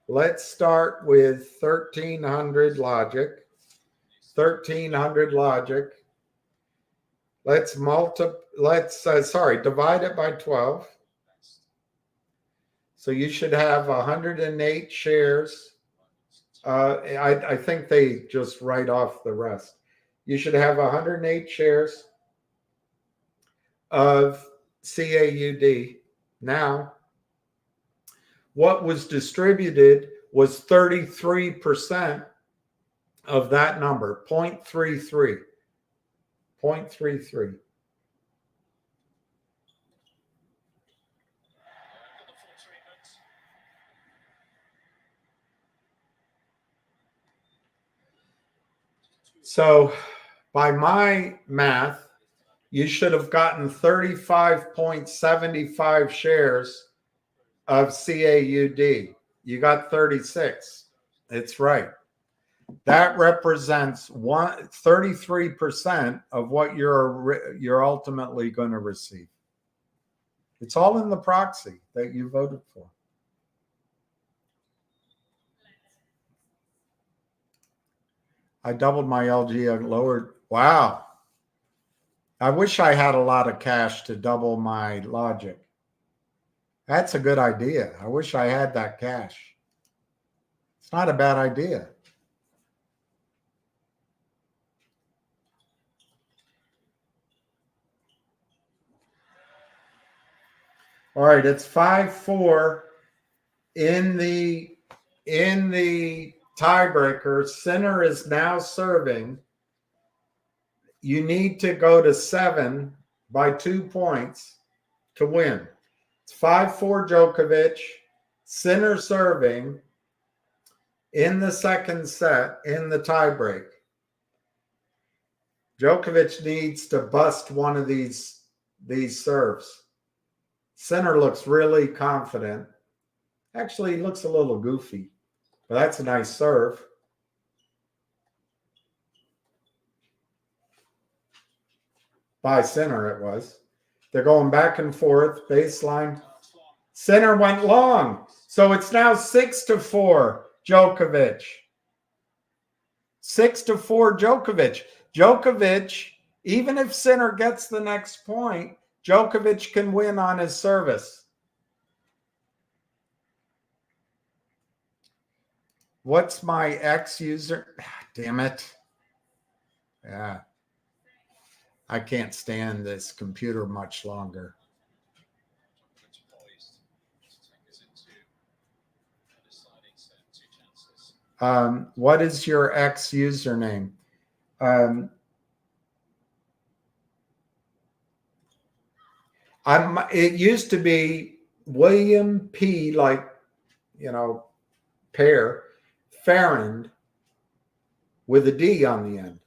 Let's start with 1,300 logic. 1,300 logic. Let's divide it by 12. So you should have 108 shares. I think they just write off the rest. you should have 108 shares of CAUD. Now, what was distributed was 33% of that number, 0.33. 0.33. So by my math, you should have gotten 35.75 shares of CAUD. You got 36. It's right. That represents 33% of what you're ultimately going to receive. It's all in the proxy that you voted for. I doubled my LG. I lowered. Wow. I wish I had a lot of cash to double my Logic. That's a good idea. I wish I had that cash. It's not a bad idea. All right, it's 5-4 in the tiebreaker. Sinner is now serving. You need to go to 7 by 2 points to win. It's 5-4 Djokovic. Sinner serving in the second set in the tiebreak. Djokovic needs to bust one of these serves. Sinner looks really confident. Actually, he looks a little goofy, but that's a nice serve. By Sinner it was. They're going back and forth, baseline. Sinner went long. So it's now 6-4 Djokovic. 6-4 Djokovic. Djokovic, even if Sinner gets the next point, Djokovic can win on his service. What's my X user? Damn it. Yeah. I can't stand this computer much longer. What is your X username? It used to be William P, like, pear, Farrand, with a D on the end.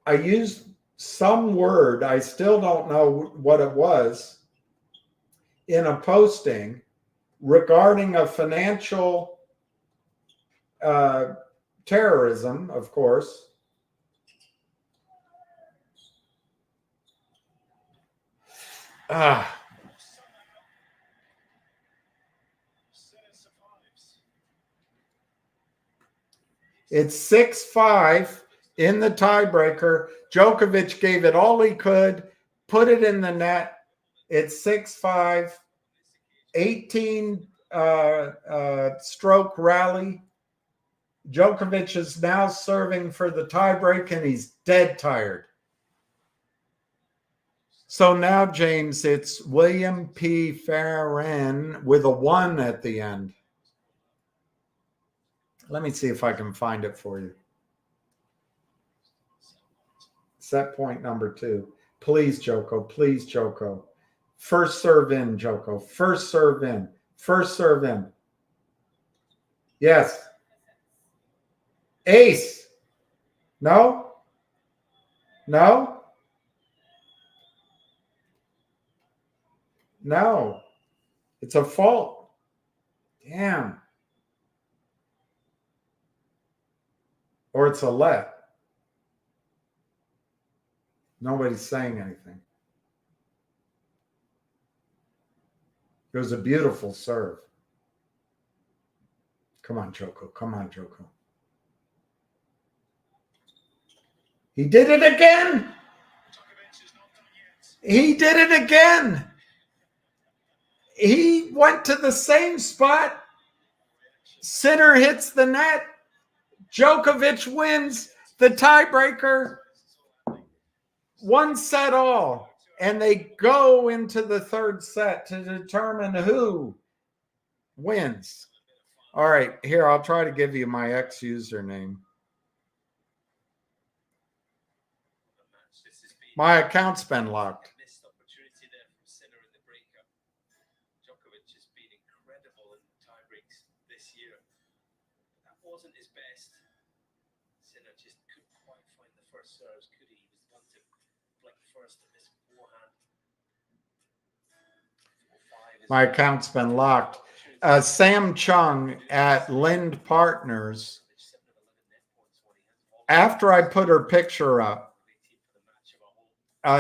I used some word, I still don't know what it was, in a posting regarding a financial terrorism, of course. It's 6-5 in the tiebreaker. Djokovic gave it all he could, put it in the net. It's 6-5, 18 stroke rally. Djokovic is now serving for the tiebreak, and he's dead tired. So now, James, it's William P. Farrand with a 1 at the end. Let me see if I can find it for you. Set point number 2. Please, Joko. Please, Joko. First serve in, Joko. First serve in. First serve in. Yes. Ace. No? No? No. It's a fault. Damn. Or it's a let. Nobody's saying anything. It was a beautiful serve. Come on, Joko. Come on, Joko. He did it again. He did it again. He went to the same spot. Sinner hits the net. Djokovic wins the tiebreaker, 1 set all, and they go into the third set to determine who wins. All right, here, I'll try to give you my X username. My account's been locked. Missed opportunity there from Sinner in the breakup. Djokovic has been incredible in tie breaks this year. That wasn't his best. Sinner just couldn't quite find the first serves, could he? He was the one to blink first and miss forehand. 4-5 My account's been locked. Sam Chung at Lind Partners. After I put her picture up,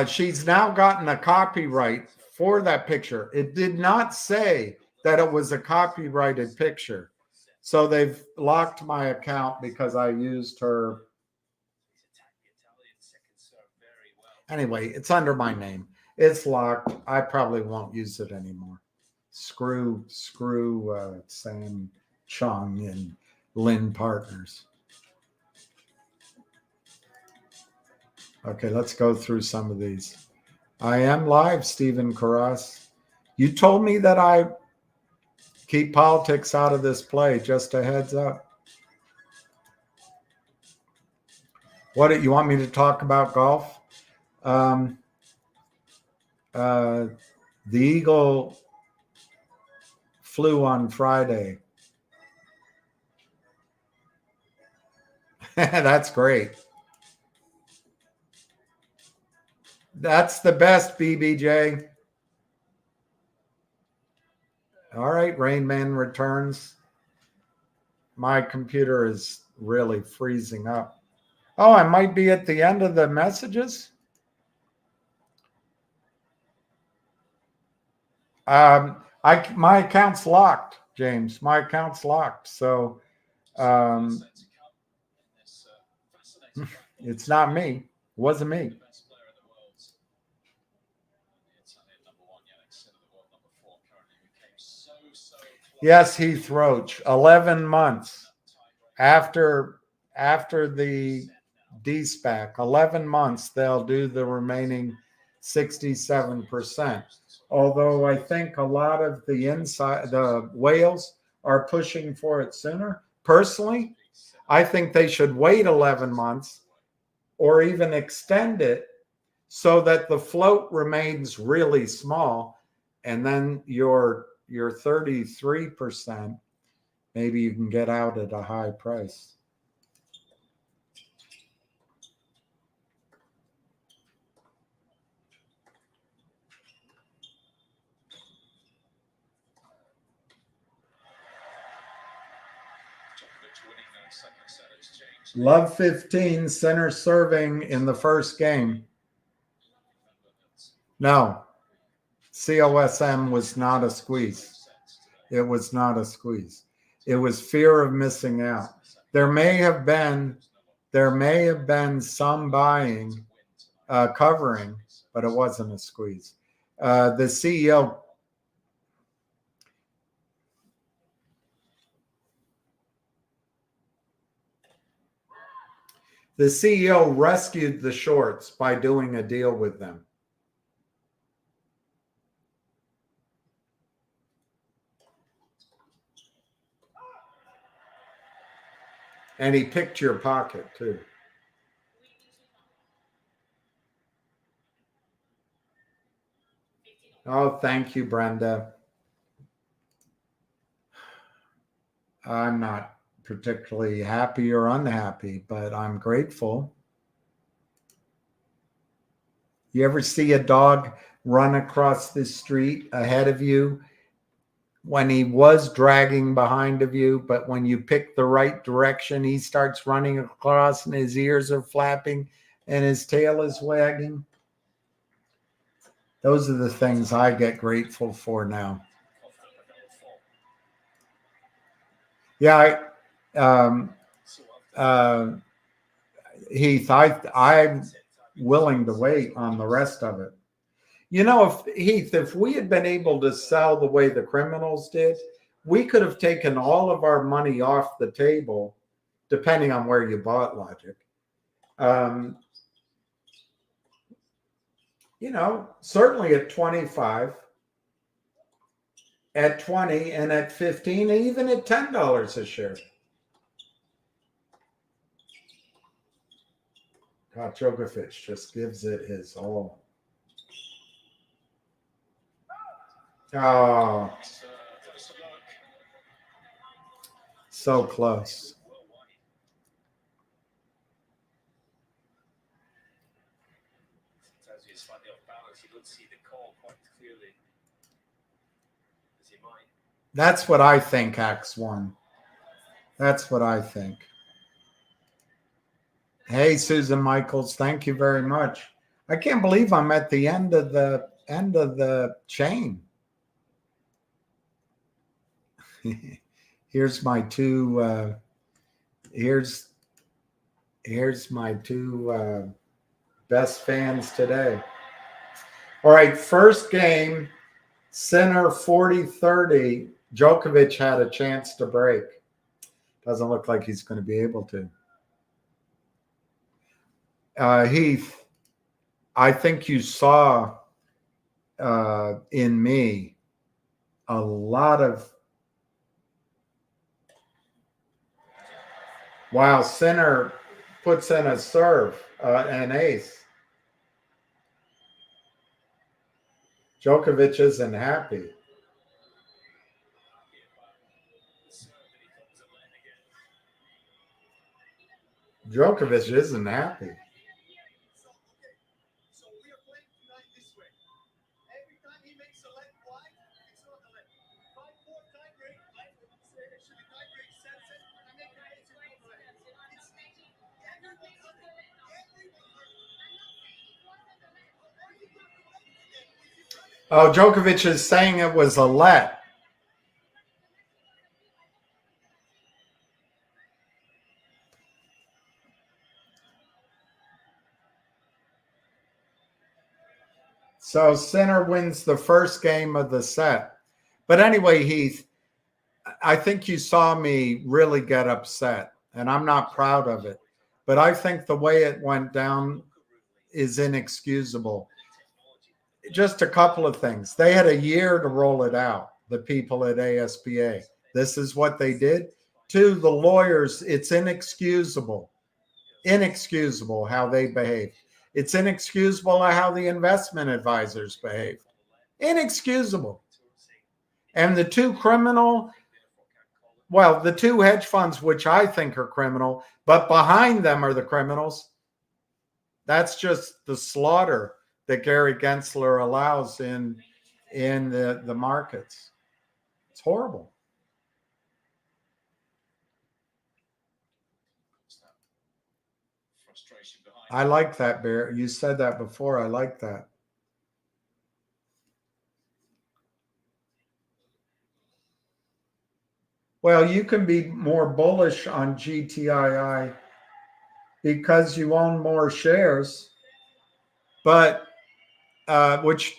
she's now gotten a copyright for that picture. It did not say that it was a copyrighted picture. So they've locked my account because I used her. Anyway, it's under my name. It's locked. I probably won't use it anymore. Screw Sam Chung and Lind Partners. Okay, let's go through some of these. I am live, Stephen Carras. You told me that I keep politics out of this play. Just a heads up. What you want me to talk about golf? The Eagle flew on Friday. That's great. That's the best, BBJ. All right, Rain Man returns. My computer is really freezing up. Oh, I might be at the end of the messages. My account's locked, James. My account's locked. So it's not me. It wasn't me. Yes, Heath Roach. 11 months after the DSPAC. 11 months they'll do the remaining 67%. Although I think a lot of the whales are pushing for it sooner. Personally, I think they should wait 11 months or even extend it so that the float remains really small, and then your 33%, maybe you can get out at a high price. Love 15, center serving in the first game. No, COSM was not a squeeze. It was not a squeeze. It was fear of missing out. There may have been some buying, covering, but it wasn't a squeeze. The CEO. The CEO rescued the shorts by doing a deal with them. And he picked your pocket too. Oh, thank you, Brenda. I'm not particularly happy or unhappy, but I'm grateful. You ever see a dog run across the street ahead of you when he was dragging behind of you, but when you pick the right direction, he starts running across and his ears are flapping and his tail is wagging? Those are the things I get grateful for now. Yeah, Heath, I'm willing to wait on the rest of it. You know, if we had been able to sell the way the criminals did, we could have taken all of our money off the table depending on where you bought Logic. Certainly at 25, at 20, and at 15, and even at $10 a share. God, Djokovic just gives it his all. Oh, so close. Sometimes you're slightly off balance. You don't see the call quite clearly as you might. That's what I think, X1. That's what I think. Hey, Susan Michaels, thank you very much. I can't believe I'm at the end of the chain. Here's my two. Here's my two best fans today. All right, first game, Sinner 40-30. Djokovic had a chance to break. Doesn't look like he's going to be able to. Heath, I think you saw in me a lot of wow. Sinner puts in a serve, an ace. Djokovic isn't happy. Djokovic isn't happy. So we are playing tonight this way. Every time he makes a left wide, it's not a left. 5-4 tie break, should be tie break, sets it, and then guys it on the left. It's everyone hurting. Oh, Djokovic is saying it was a let. So Sinner wins the first game of the set. But anyway, Heath, I think you saw me really get upset, and I'm not proud of it. But I think the way it went down is inexcusable. Just a couple of things. They had a year to roll it out, the people at ASPA. This is what they did. To the lawyers, it's inexcusable. Inexcusable how they behaved. It's inexcusable how the investment advisors behaved. Inexcusable. And the two the two hedge funds, which I think are criminal, but behind them are the criminals. That's just the slaughter that Gary Gensler allows in the markets. It's horrible. I like that, Bear. You said that before. I like that. Well, you can be more bullish on GTII because you own more shares, but which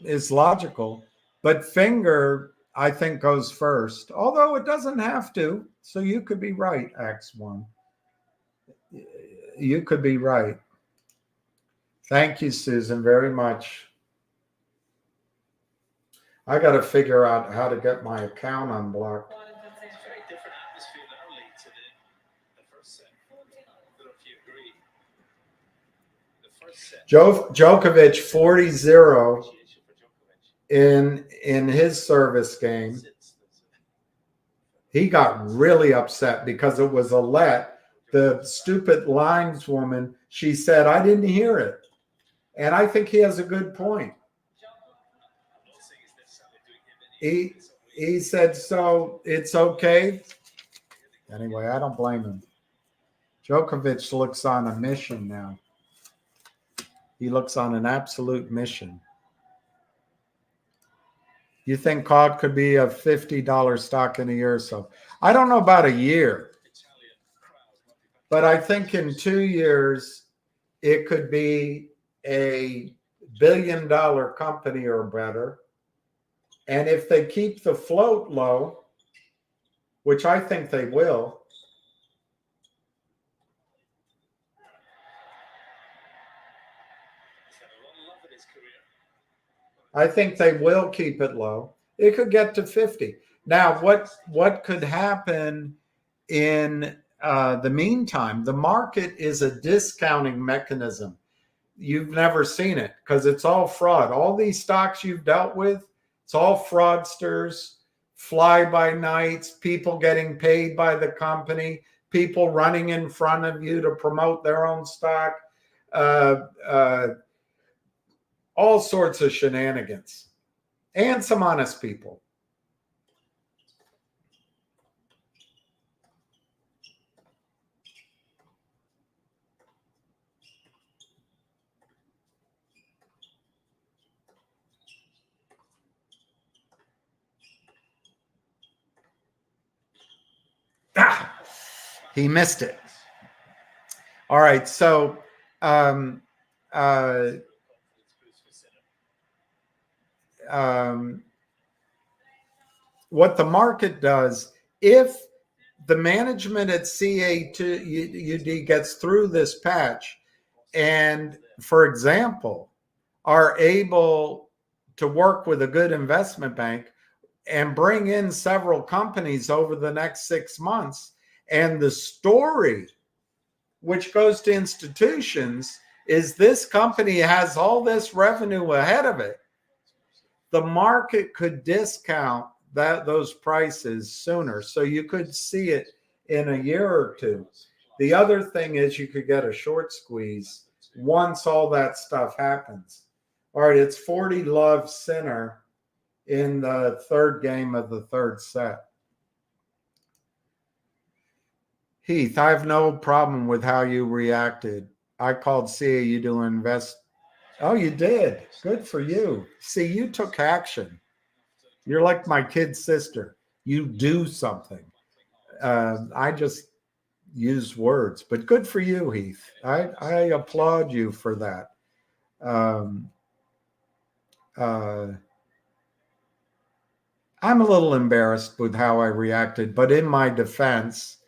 is logical. But Finger, I think, goes first, although it doesn't have to. So you could be right, X1. You could be right. Thank you, Susan, very much. I got to figure out how to get my account unblocked. It's a very different atmosphere now, Lee, to the first set. I don't know if you agree. The first set. Djokovic 40-0 in his service game. He got really upset because it was a let. The stupid lineswoman, she said, I didn't hear it. And I think he has a good point. He said, so it's okay. Anyway, I don't blame him. Djokovic looks on a mission now. He looks on an absolute mission. You think COD could be a $50 stock in a year or so? I don't know about a year. But I think in 2 years, it could be a billion-dollar company or better. And if they keep the float low, which I think they will, I think they will keep it low. It could get to 50. Now, what could happen in the meantime? The market is a discounting mechanism. You've never seen it because it's all fraud. All these stocks you've dealt with, it's all fraudsters, fly-by-nights, people getting paid by the company, people running in front of you to promote their own stock, all sorts of shenanigans, and some honest people. He missed it. All right, so what the market does, if the management at CAUD gets through this patch and, for example, are able to work with a good investment bank and bring in several companies over the next 6 months, and the story which goes to institutions is this company has all this revenue ahead of it, the market could discount those prices sooner. So you could see it in a year or two. The other thing is you could get a short squeeze once all that stuff happens. All right, it's 40 love Sinner in the third game of the third set. Heath, I have no problem with how you reacted. I called CAU to invest. Oh, you did. Good for you. See, you took action. You're like my kid sister. You do something. I just use words, but good for you, Heath. I applaud you for that. I'm a little embarrassed with how I reacted, but in my defense,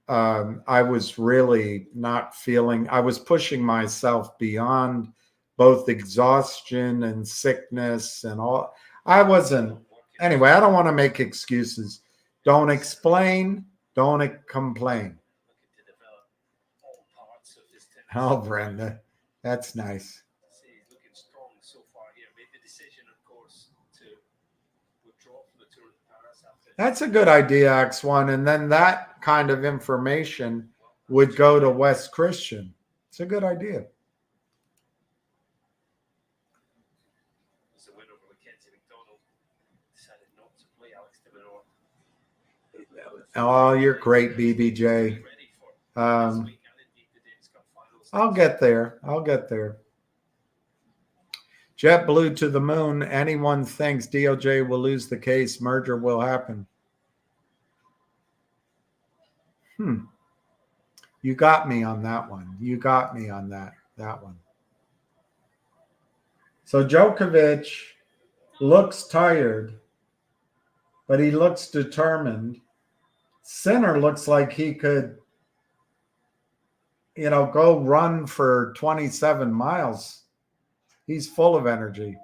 I was really not feeling, I was pushing myself beyond both exhaustion and sickness and all. I wasn't, anyway, I don't want to make excuses. Don't explain, don't complain. Oh, Brenda, that's nice. He's looking strong so far here. Made the decision, of course, to withdraw from the Tour de Paris after. That's a good idea, X1. And then that kind of information would go to Wes Christian. It's a good idea. Was the winner of Mackenzie McDonald. Decided not to play Alex de Minaur. Oh, you're great, BBJ. Ready for this week and indeed the Davis Cup finals. I'll get there. I'll get there. JetBlue to the moon. Anyone thinks DOJ will lose the case, merger will happen. You got me on that one. You got me on that one. So Djokovic looks tired, but he looks determined. Sinner looks like he could, go run for 27 miles. He's full of energy.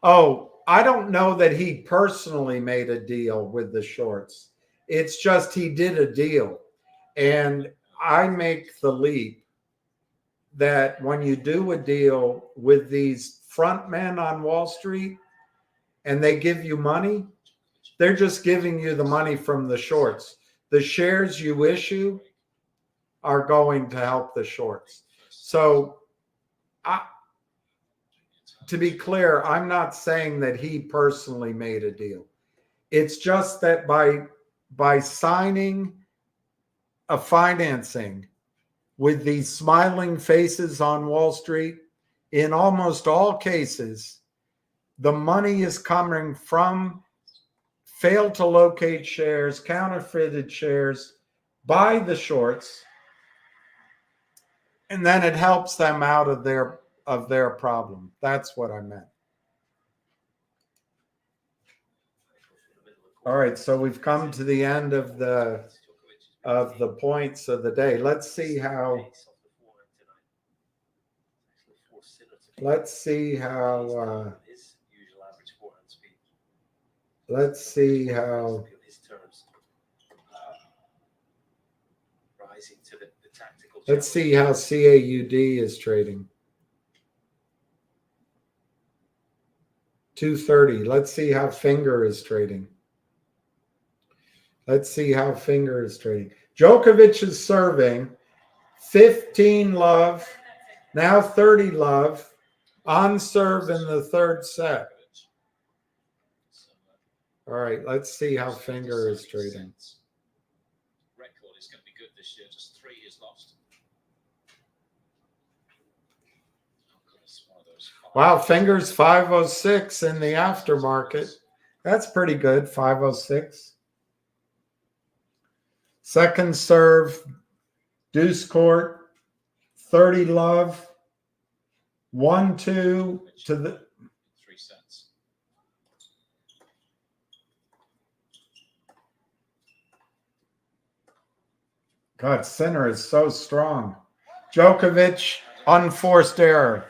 Oh, I don't know that he personally made a deal with the shorts. It's just he did a deal. And I make the leap that when you do a deal with these front men on Wall Street and they give you money, they're just giving you the money from the shorts. The shares you issue are going to help the shorts. So to be clear, I'm not saying that he personally made a deal. It's just that by signing a financing with these smiling faces on Wall Street, in almost all cases, the money is coming from failed to locate shares, counterfeited shares by the shorts, and then it helps them out of their problem. That's what I meant. All right, so we've come to the end of the points of the day. Let's see how force Sinner to let's see how, his usual average forehand speed. let's see how, His terms. Rising to the tactical. let's see how CAUD is trading. 230. Let's see how Finger is trading. Let's see how Finger is trading. Djokovic is serving 15 love, now 30 love, on serve in the third set. All right, let's see how Finger is trading. Record is going to be good this year. Just 3 years lost. Wow, Finger's 506 in the aftermarket. That's pretty good, 506. Second serve, deuce court, 30 love, 1-2 to the 3 sets. God, Sinner is so strong. Djokovic, unforced error.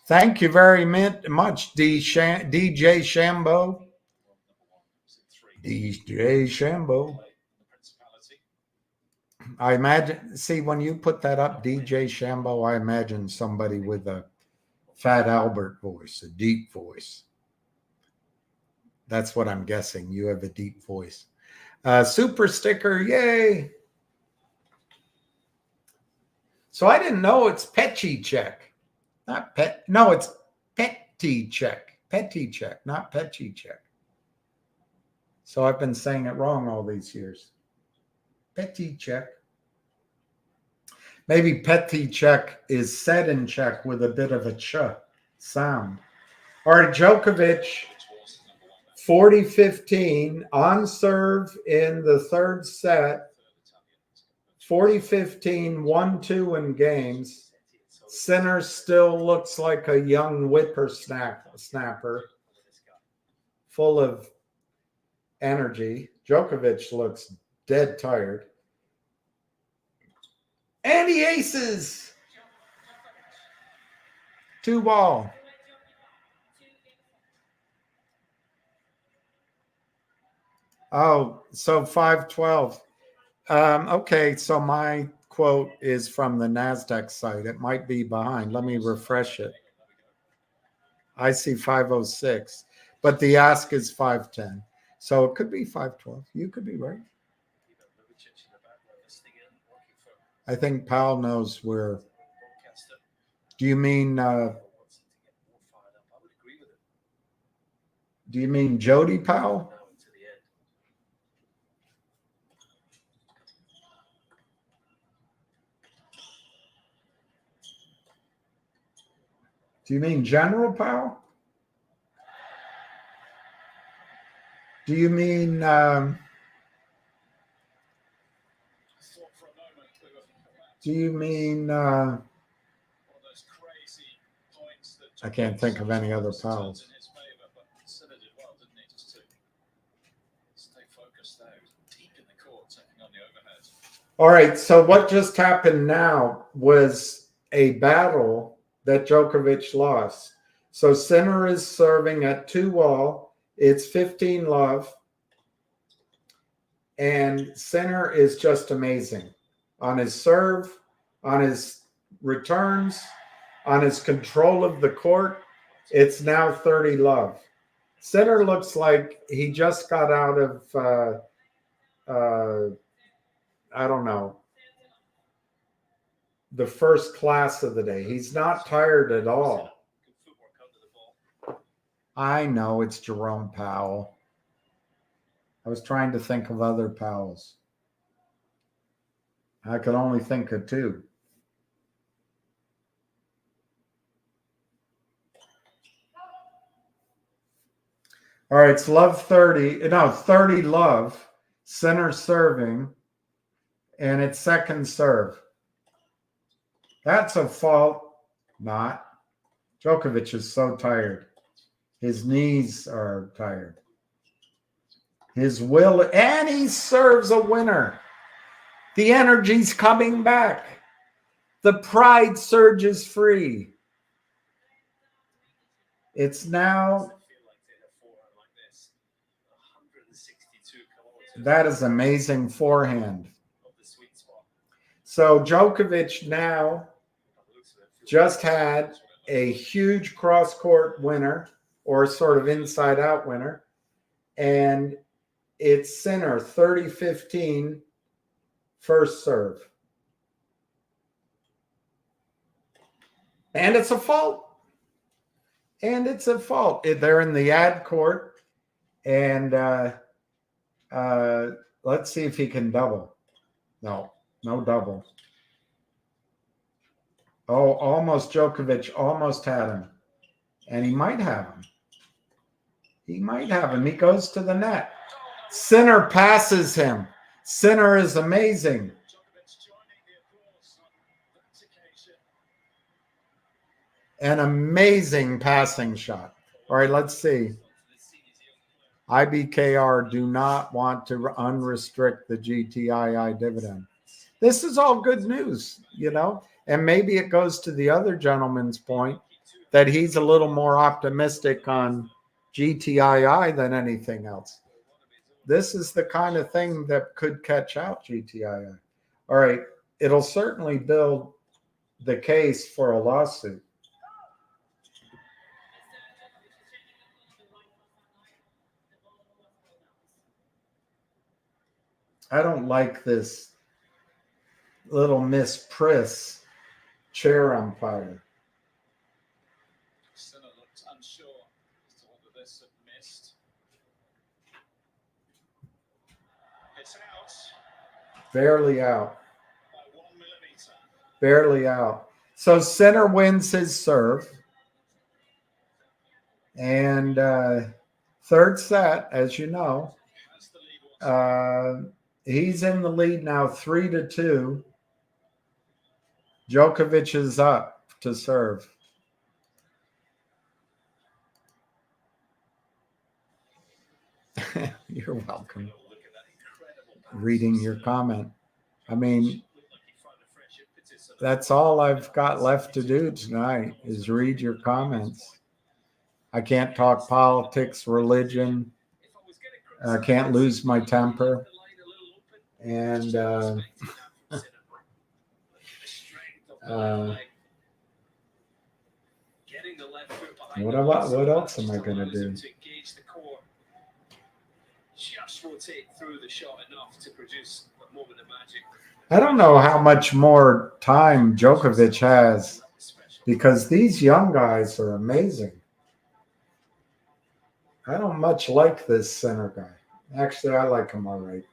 Thank you very much, DJ Shambo. DJ Shambo. I imagine, see, when you put that up, DJ Shambo, I imagine somebody with a Fat Albert voice, a deep voice. That's what I'm guessing. You have a deep voice. Super sticker, yay. So I didn't know it's Petchicek. Not Pet, no, it's Petchicek. Petchicek, not Petchicek. So I've been saying it wrong all these years. Petchicek. Maybe Petchicek is said in Czech with a bit of a ch sound. All right, Djokovic, 40-15 on serve in the third set. 40-15, 1-2 in games. Sinner still looks like a young whippersnapper, full of energy. Djokovic looks dead tired. And he aces. 2-ball. Oh, so 5-12. Okay, so my quote is from the NASDAQ site. It might be behind. Let me refresh it. I see 506, but the ask is 510. So it could be 512. You could be right. I think Powell knows where. Do you mean Jody Powell? Do you mean General Powell? Do you mean I can't think of any other Powells. All right, so what just happened now was a battle that Djokovic lost. So Sinner is serving at 2-all. It's 15 love. And Sinner is just amazing on his serve, on his returns, on his control of the court. It's now 30 love. Sinner looks like he just got out of, I don't know, the first class of the day. He's not tired at all. I know it's Jerome Powell. I was trying to think of other Powells. I could only think of 2. All right, it's love 30. No, 30 love. Sinner serving. And it's second serve. That's a fault. Not. Djokovic is so tired. His knees are tired. His will, and he serves a winner. The energy's coming back. The pride surges free. It's now, Does it feel like they have forehand like this? 162 kilometers that is amazing forehand. of the sweet spot. So Djokovic now By the looks of it, feels just like had that's what it looks a like. huge cross-court winner, or sort of inside-out winner, and it's Sinner 30-15 first serve. And it's a fault. And it's a fault. They're in the ad court, and let's see if he can double. No double. Oh, almost Djokovic almost had him. And he might have him. He might have him. He goes to the net. Sinner passes him. Sinner is amazing. Djokovic joining the applause on that occasion. An amazing passing shot. All right, let's see. IBKR do not want to unrestrict the GTII dividend. This is all good news, you know, and maybe it goes to the other gentleman's point that he's a little more optimistic on GTII than anything else. This is the kind of thing that could catch out GTII. All right, it'll certainly build the case for a lawsuit. I don't like this little Miss Priss chair umpire. Sinner looked unsure as to whether this had missed. It's out Barely out. by 1 millimeter. Barely out. So Sinner wins his serve. And third set, as you know, Has the lead once he's in the lead now 3-2. Djokovic is up to serve. You're welcome. Look at that incredible pass. Reading your comment. I mean, Looked like he found a fresh impetus of- that's all I've got left to do tonight is read your comments. I can't talk politics, religion. If I was gonna I can't lose my criticize, temper. the line a little open. And The strength of the uh, leg. Getting the left foot behind what the about- ball, what so else that am I just gonna allows do? him to engage the core. Just rotate through the shot enough to produce a moment of magic. I don't know how much more time Djokovic has That was special. because these young guys are amazing. I don't much like this center guy. Actually, I like him all right.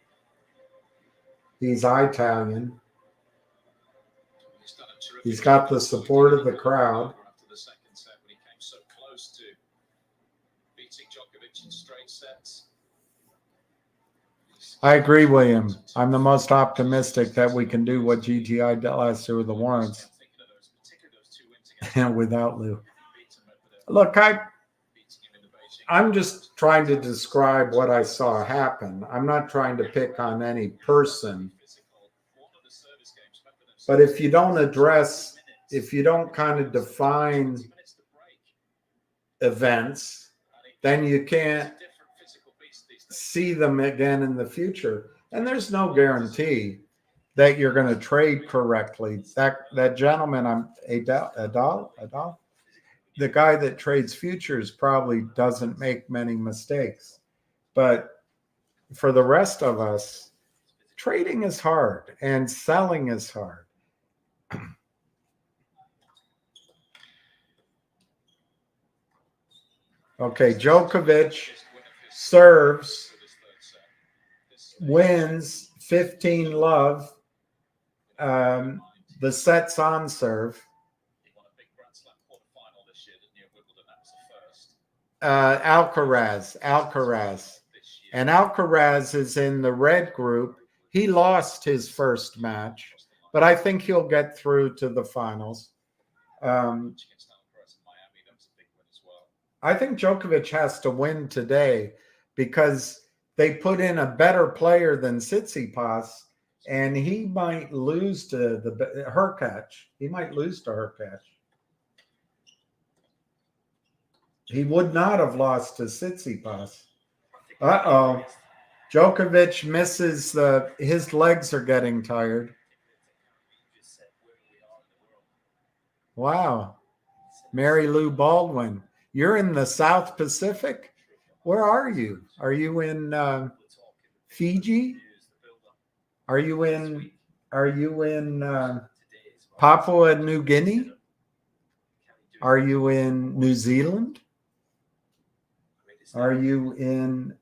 He's Italian. He's done a terrific He's got the job support of the after crowd. the second set when he came so close to beating Djokovic in straight sets. I agree, William. I'm the most optimistic that we can do what GTI did last year with the Warrants I'm thinking of those, particularly those two wins against without Lou. beating Medvedev, Look, beating him in the Beijing. I'm just trying to describe what I saw happen. I'm not trying to pick on any person. One of the service games, Medvedev But if you don't address, if you don't kind of define 20 minutes to break. events, then you can't Different physical beast these days. see them again in the future. And there's no guarantee that you're going to trade correctly. That gentleman, Adal, the guy that trades futures probably doesn't make many mistakes. But for the rest of us, trading is hard and selling is hard. Okay, Djokovic serves, wins 15 love. The set's on serve. He won a big Grand Slam quarterfinal this year, didn't he, at Wimbledon? That was the first Alcaraz. this year. And Alcaraz is in the red group. He lost his first match, but I think he'll get through to the finals. Against Alcaraz in Miami, that was a big win as well. I think Djokovic has to win today because they put in a better player than Tsitsipas and he might lose to Hurkacz. He might lose to Hurkacz. He would not have lost to Tsitsipas. Uh-oh. Djokovic misses his legs are getting tired. Wow. Mary Lou Baldwin. You're in the South Pacific? Where are you? Are you in Fiji? Are you in Papua New Guinea? Are you in New Zealand? Are you in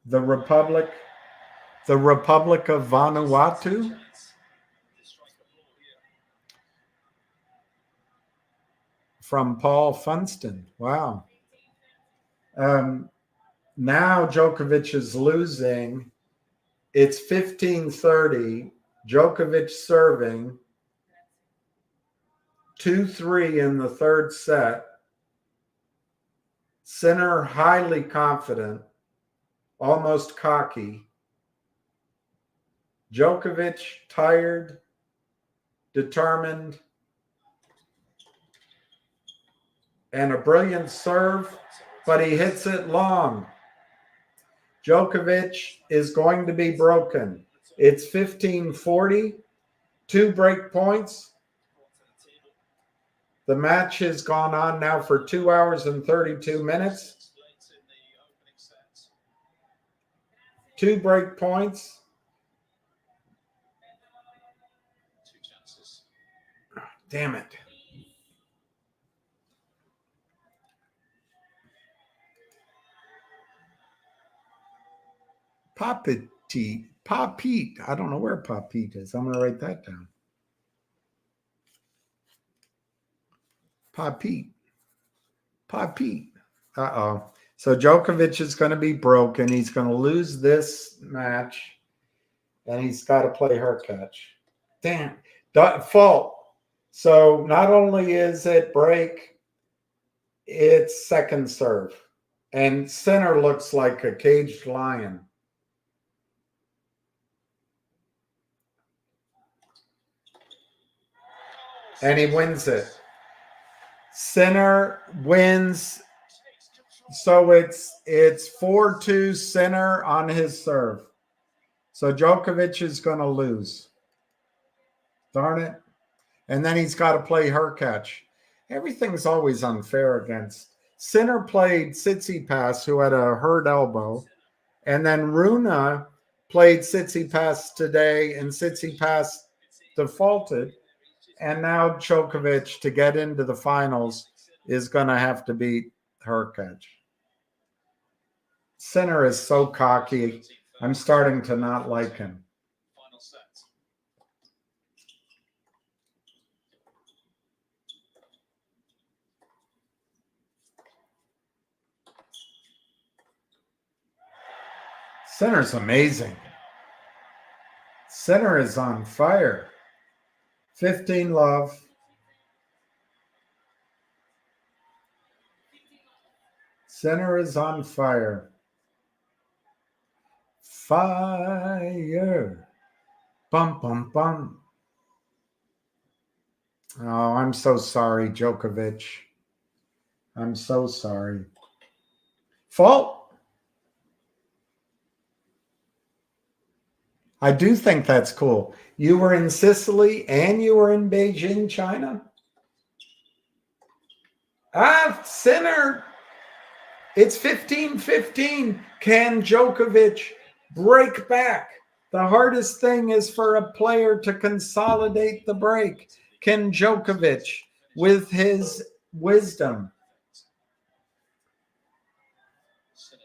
the Republic of Vanuatu? From Paul Funston. Wow. Now Djokovic is losing. It's 15-30. Djokovic serving 2-3 in the third set. Sinner highly confident, almost cocky. Djokovic tired, determined, and a brilliant serve, but he hits it long. Djokovic is going to be broken. It's 15-40, 2 break points. The match has gone on now for 2 hours and 32 minutes. 2 break points. Damn it. Papit. I don't know where Papit is. I'm going to write that down. Papit. Uh-oh. So Djokovic is going to be broken. He's going to lose this match. And he's got to play Hurkacz. Damn. Fault. So not only is it break, it's second serve. And Sinner looks like a caged lion. And he wins it. Sinner wins. So it's 4-2 Sinner on his serve. So Djokovic is going to lose. Darn it. And then he's got to play Hurkacz. Everything's always unfair against. Sinner played Tsitsipas, who had a hurt elbow. And then Rune played Tsitsipas today, and Tsitsipas defaulted. And now Djokovic, to get into the finals, is going to have to beat Hurkacz. Sinner is so cocky. I'm starting to not like him. Final set. Sinner's amazing. Sinner is on fire. 15 love. Sinner is on fire. Fire. Bum, bum, bum. Oh, I'm so sorry, Djokovic. I'm so sorry. Fault. I do think that's cool. You were in Sicily and you were in Beijing, China? Sinner. It's 15-15. Can Djokovic break back? The hardest thing is for a player to consolidate the break. Can Djokovic, with his wisdom,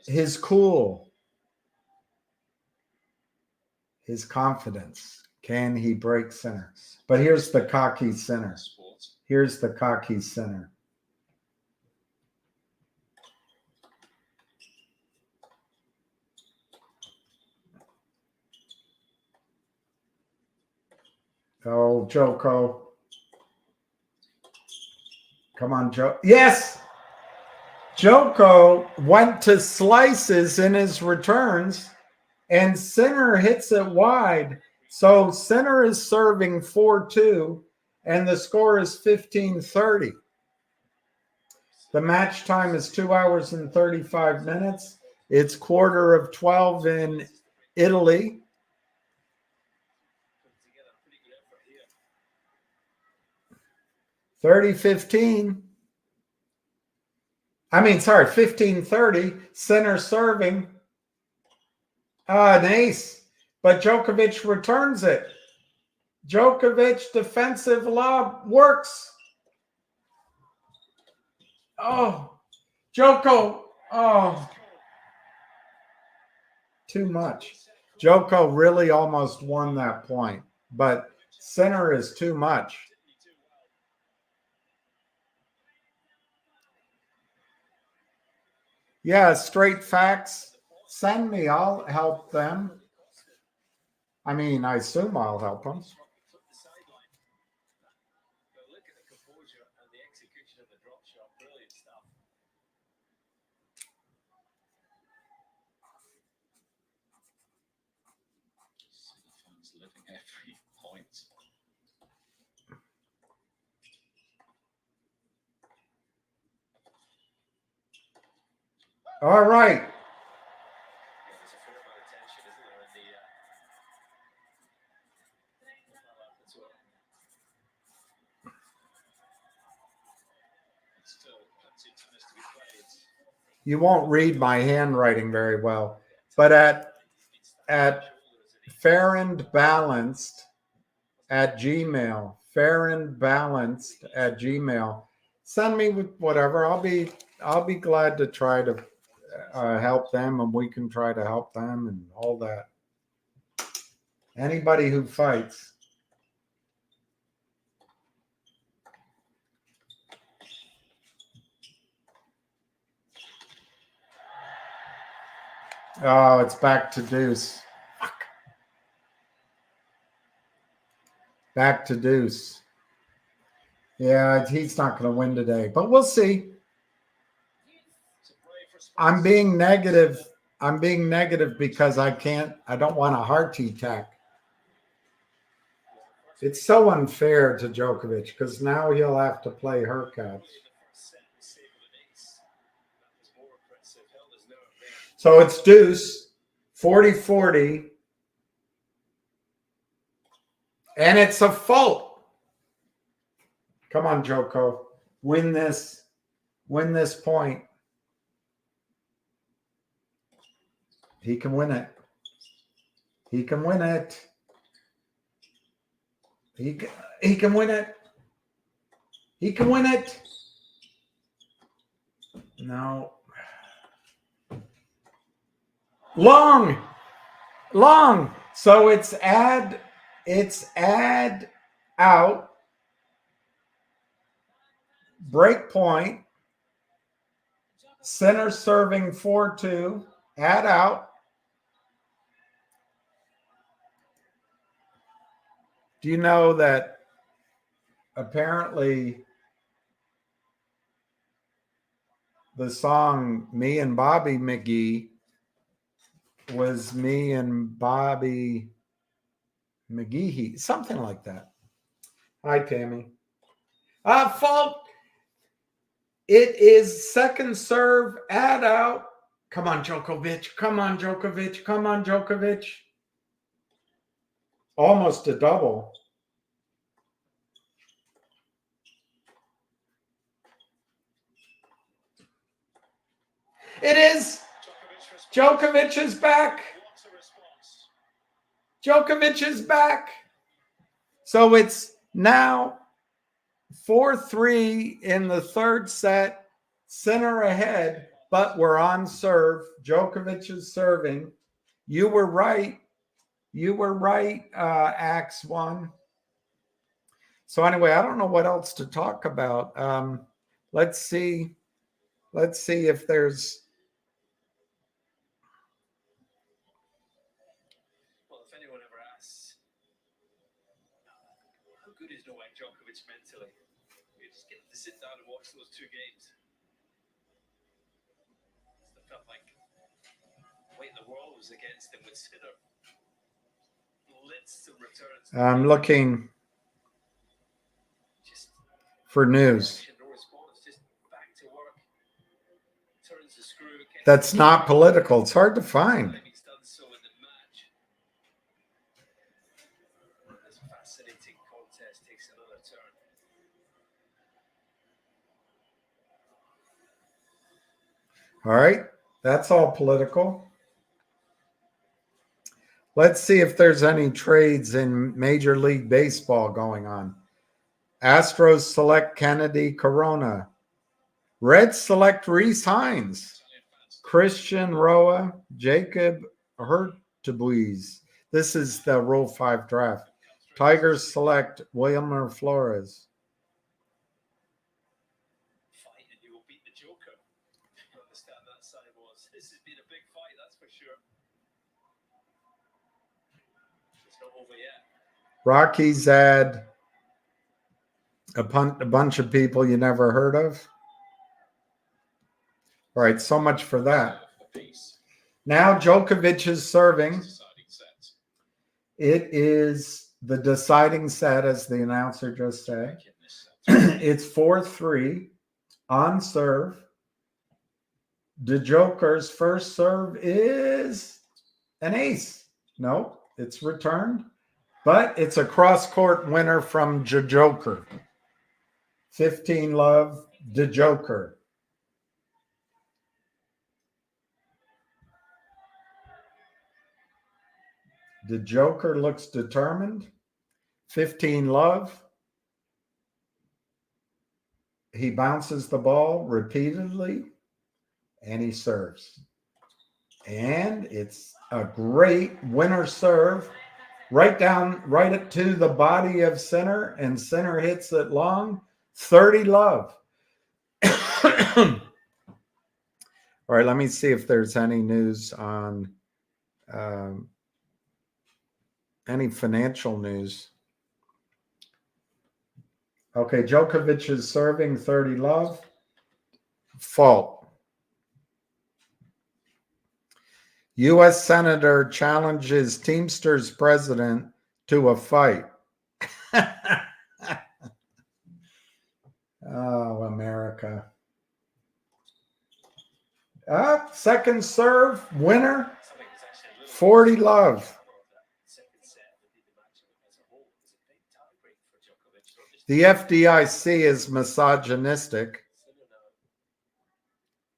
his cool, his confidence, can he break Sinner? But here's the cocky Sinner. Here's the cocky Sinner. Oh, Joko. Come on, Joe. Yes! Joko went to slices in his returns. and Sinner hits it wide. So Sinner is serving 4-2, and the score is 15-30. The match time is 2 hours and 35 minutes. It's 11:45 in Italy. Putting together a pretty good effort here. 30-15. I mean, sorry, 15-30. Sinner serving. An ace. But Djokovic returns it. Djokovic defensive lob works. Oh, Joko. Oh, too much. Joko really almost won that point, but Sinner is too much. Yeah, straight facts. Send me. I'll help them. I mean, I assume I'll help them. Took the sideline. But look at the composure and the execution of the drop shot. Brilliant stuff. Fans living every point. All right. Yeah, there's a fair amount of tension, isn't there, in the as well. Still plenty of tennis to be played. You won't read my handwriting very well, but at fair and balanced at Gmail, fair and balanced at Gmail. Send me with whatever. I'll be glad to try to help them, and we can try to help them and all that. Anybody who fights. Oh, it's back to deuce. Fuck. Back to deuce. Yeah, he's not going to win today, but we'll see. I'm being negative. I'm being negative because I don't want a heart attack. It's so unfair to Djokovic because now he'll have to play Hurkacz. So it's deuce, 40-40. And it's a fault. Come on, Joko. Win this point. He can win it. He can win it. He can win it. He can win it. No. Long. So it's add out. Break point. Center serving 4-2. Add out. Do you know that apparently the song Me and Bobby McGee was Me and Bobby McGee, something like that. Hi, Tammy. Fault. It is second serve, add out. Come on, Djokovic. Come on, Djokovic. Come on, Djokovic. Almost a double. It is. Djokovic is back. Djokovic is back. So it's now 4-3 in the third set. Center ahead, but we're on serve. Djokovic is serving. You were right. Axe one. So anyway, I don't know what else to talk about. Let's see if there's. Well, if anyone ever asks, how good is Novak Djokovic mentally? You just get to sit down and watch those two games. It felt like fight the world was against him with Sinner. Lidstone returns. I'm looking Just for news. no response, just back to work. Turns the screw. That's not political. It's hard to find. He's done so in the match. This fascinating contest takes another turn. All right. That's all political. Let's see if there's any trades in Major League Baseball going on. Astros select Kennedy Corona. Reds select Reese Hines. Christian Roa, Jacob Hurtubise. This is the Rule 5 draft. Tigers select Wilmer Flores. Fight and you will beat the Joker. You understand that side was. This has been a big fight, that's for sure. It's not over yet. Rockies add a bunch of people you never heard of. All right, so much for that. Now Djokovic is serving. It is the deciding set, as the announcer just said. It's 4-3 on serve. The Joker's first serve is an ace. No, it's returned, but it's a cross-court winner from the Joker. 15-love, the Joker. The Joker looks determined. 15-love. He bounces the ball repeatedly, and he serves. And it's a great winner serve. Right to the body of center, and center hits it long. 30-love. All right, let me see if there's any news on any financial news. Okay, Djokovic is serving 30-love. Fault. U.S. Senator challenges Teamsters president to a fight. Oh, America. Second serve, winner, 40-love. The FDIC is misogynistic.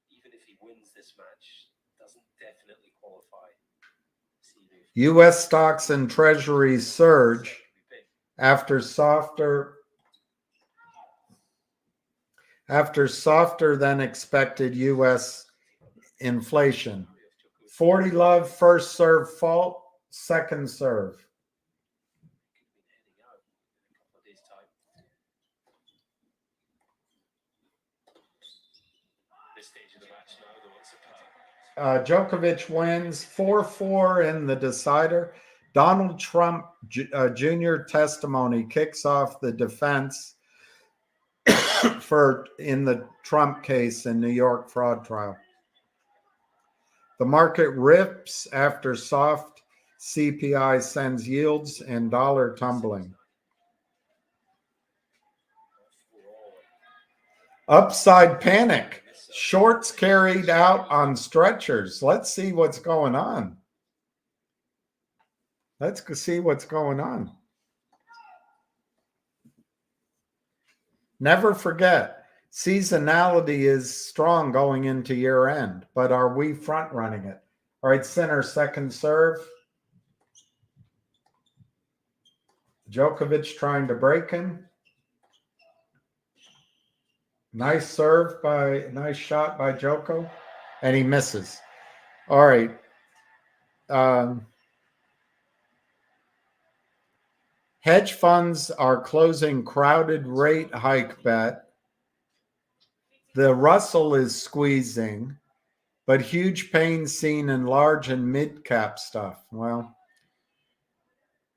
Even if he wins this match, doesn't definitely qualify. U.S. stocks and treasuries surge after softer than expected U.S. inflation. 40-love, first serve fault, second serve. Djokovic wins 4-4 in the decider. Donald Trump Jr. testimony kicks off the defense in the Trump case in New York fraud trial. The market rips after soft CPI sends yields and dollar tumbling. Upside panic. Shorts carried out on stretchers. Let's see what's going on. Let's go see what's going on. Never forget, seasonality is strong going into year end, but are we front running it? All right, center, second serve. Djokovic trying to break him. Nice shot by Djoko, and he misses. All right. Hedge funds are closing crowded rate hike bet. The Russell is squeezing, but huge pain seen in large and mid-cap stuff. Well,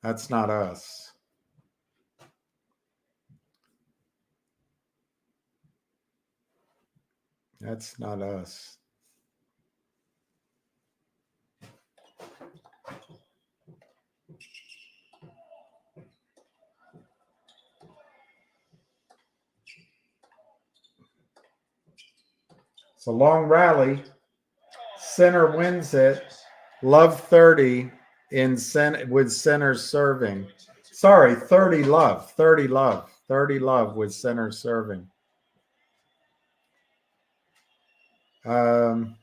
that's not us. That's not us. It's a long rally. Sinner wins it. Love 30 with Sinner serving. Sorry, 30 love. 30 love. 30 love with Sinner serving. All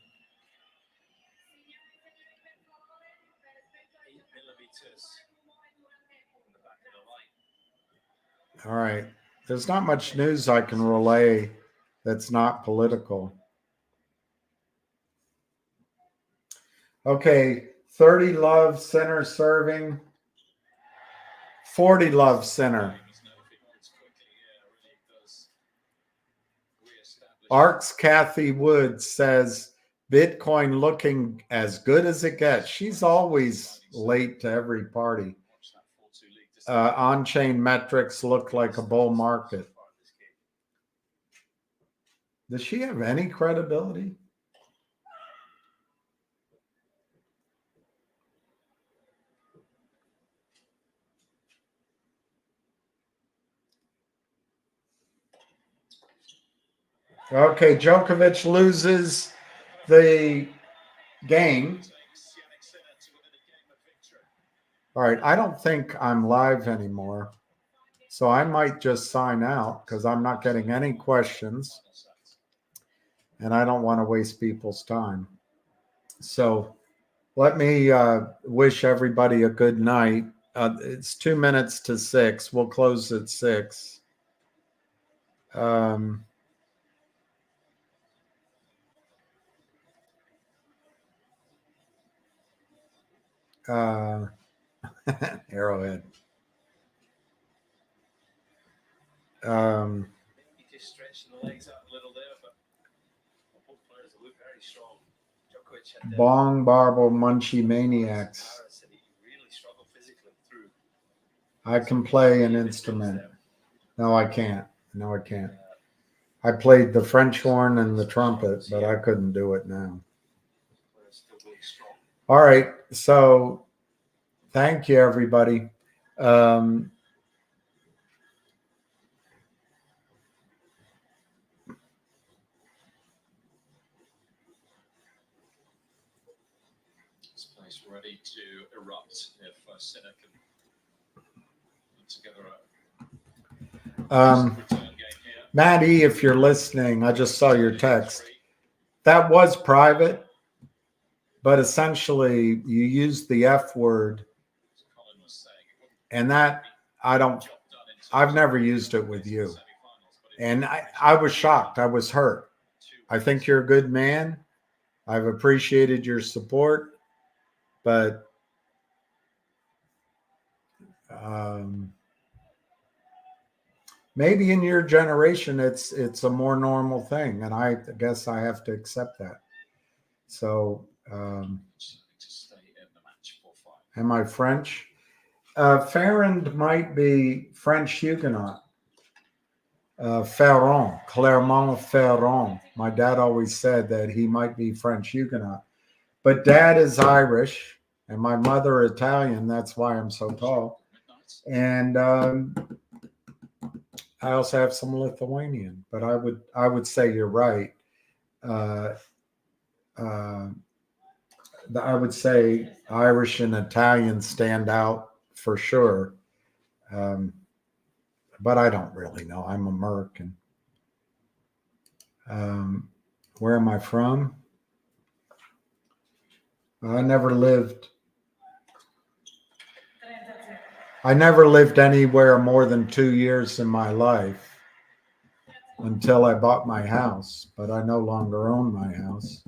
right. There's not much news I can relay that's not political. Okay, 30 love Sinner serving. 40 love Sinner. Arcs Kathy Woods says Bitcoin looking as good as it gets. She's always late to every party. On-chain metrics look like a bull market. Does she have any credibility? Okay, Djokovic loses the game. All right, I don't think I'm live anymore, so I might just sign out because I'm not getting any questions, and I don't want to waste people's time. So let me wish everybody a good night. It's 2 minutes to 6. We'll close at 6. Arrowhead. Just stretching the legs out a little there, but both players look very strong. Djokovic had Bong Barble Munchie Maniacs. really struggled physically through. I can play an instrument. No, I can't. No, I can't. I played the French horn and the trumpet, but I couldn't do it now. All right. So thank you, everybody. This place ready to erupt if Sinner can put together a return game here. Maddie, if you're listening, I just saw your text. That was private, but essentially you used the F word, Colin was saying it wouldn't and that I've never used it with you. And I was shocked. I was hurt. I think you're a good man. I've appreciated your support, but maybe in your generation it's a more normal thing, and I guess I have to accept that. So to stay in the match for 5. am I French? Ferrand might be French Huguenot. Ferrand, Clermont-Ferrand. My dad always said that he might be French Huguenot. But dad is Irish and my mother Italian. That's why I'm so tall. And I also have some Lithuanian. But I would say you're right. I would say Irish and Italian stand out for sure. But I don't really know. I'm American. Where am I from? I never lived anywhere more than 2 years in my life until I bought my house, but I no longer own my house.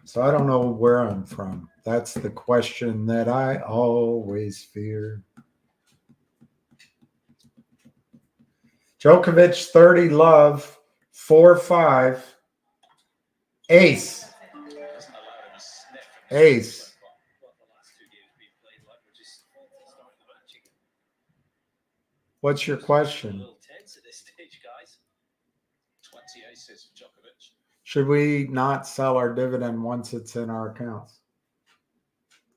So I don't know where I'm from. That's the question that I always fear. Djokovic, 30 love, 4-5. Ace. Ace. What's your question? A little tense at this stage, guys. 20 aces for Djokovic. Should we not sell our dividend once it's in our accounts?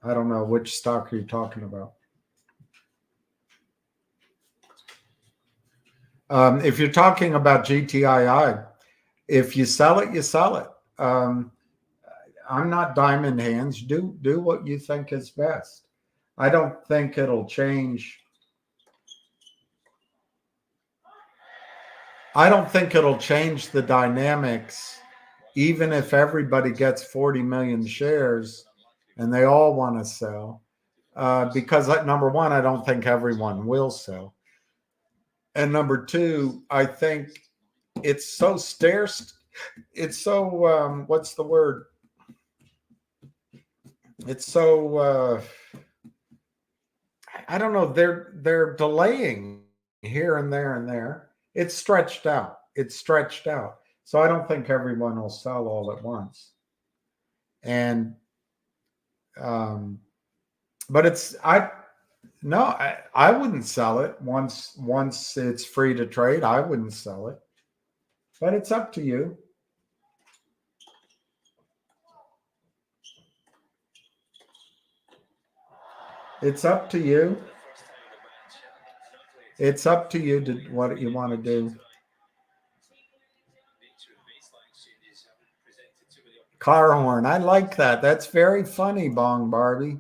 I don't know. Which stock are you talking about? If you're talking about GTII, if you sell it, you sell it. I'm not diamond hands. Do what you think is best. I don't think it'll change. I don't think it'll change the dynamics, even if everybody gets 40 million shares and they all want to sell. Because number one, I don't think everyone will sell. And number two, I think it's so it's so, what's the word? It's so, I don't know. They're delaying here and there and there. It's stretched out. It's stretched out. So I don't think everyone will sell all at once. And, but I wouldn't sell it once it's free to trade. I wouldn't sell it, but it's up to you. It's up to you. It's up to you to what you want to do. Car horn. I like that. That's very funny, Bong Barbie.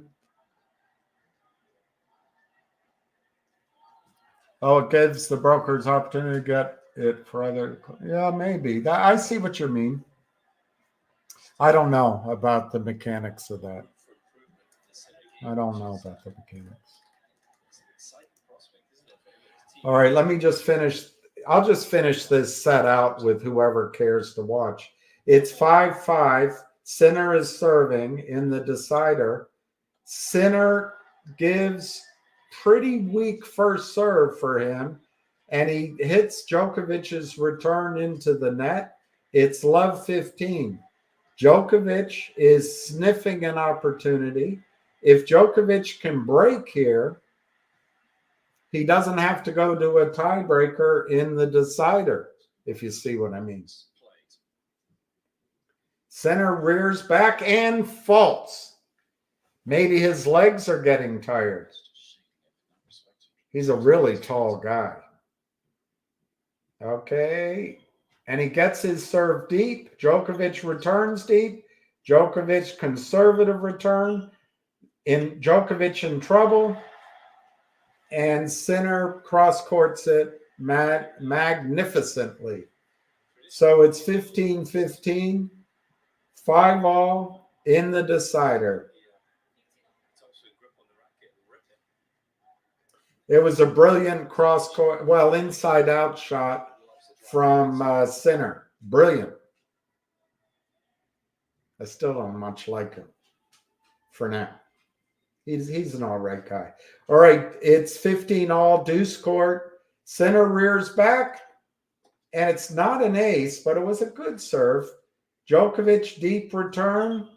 Oh, it gives the brokers opportunity to get it for other. Yeah, maybe. I see what you mean. I don't know about the mechanics of that. I don't know about the mechanics. All right, let me just finish. I'll just finish this set out with whoever cares to watch. It's 5-5. Sinner is serving in the decider. Sinner gives pretty weak first serve for him, and he hits Djokovic's return into the net. It's love 15. Djokovic is sniffing an opportunity. If Djokovic can break here, he doesn't have to go to a tiebreaker in the decider, if you see what I mean. Sinner rears back and faults. Maybe his legs are getting tired. He's a really tall guy. Okay. And he gets his serve deep. Djokovic returns deep. Djokovic conservative return. Djokovic in trouble. And Sinner cross-courts it magnificently. So it's 15-15. 5-all in the decider. It was a brilliant cross-court, inside-out shot from Sinner. Brilliant. I still don't much like him for now. He's an all right guy. All right, it's 15-all, deuce court. Sinner rears back, and it's not an ace, but it was a good serve. Djokovic deep return.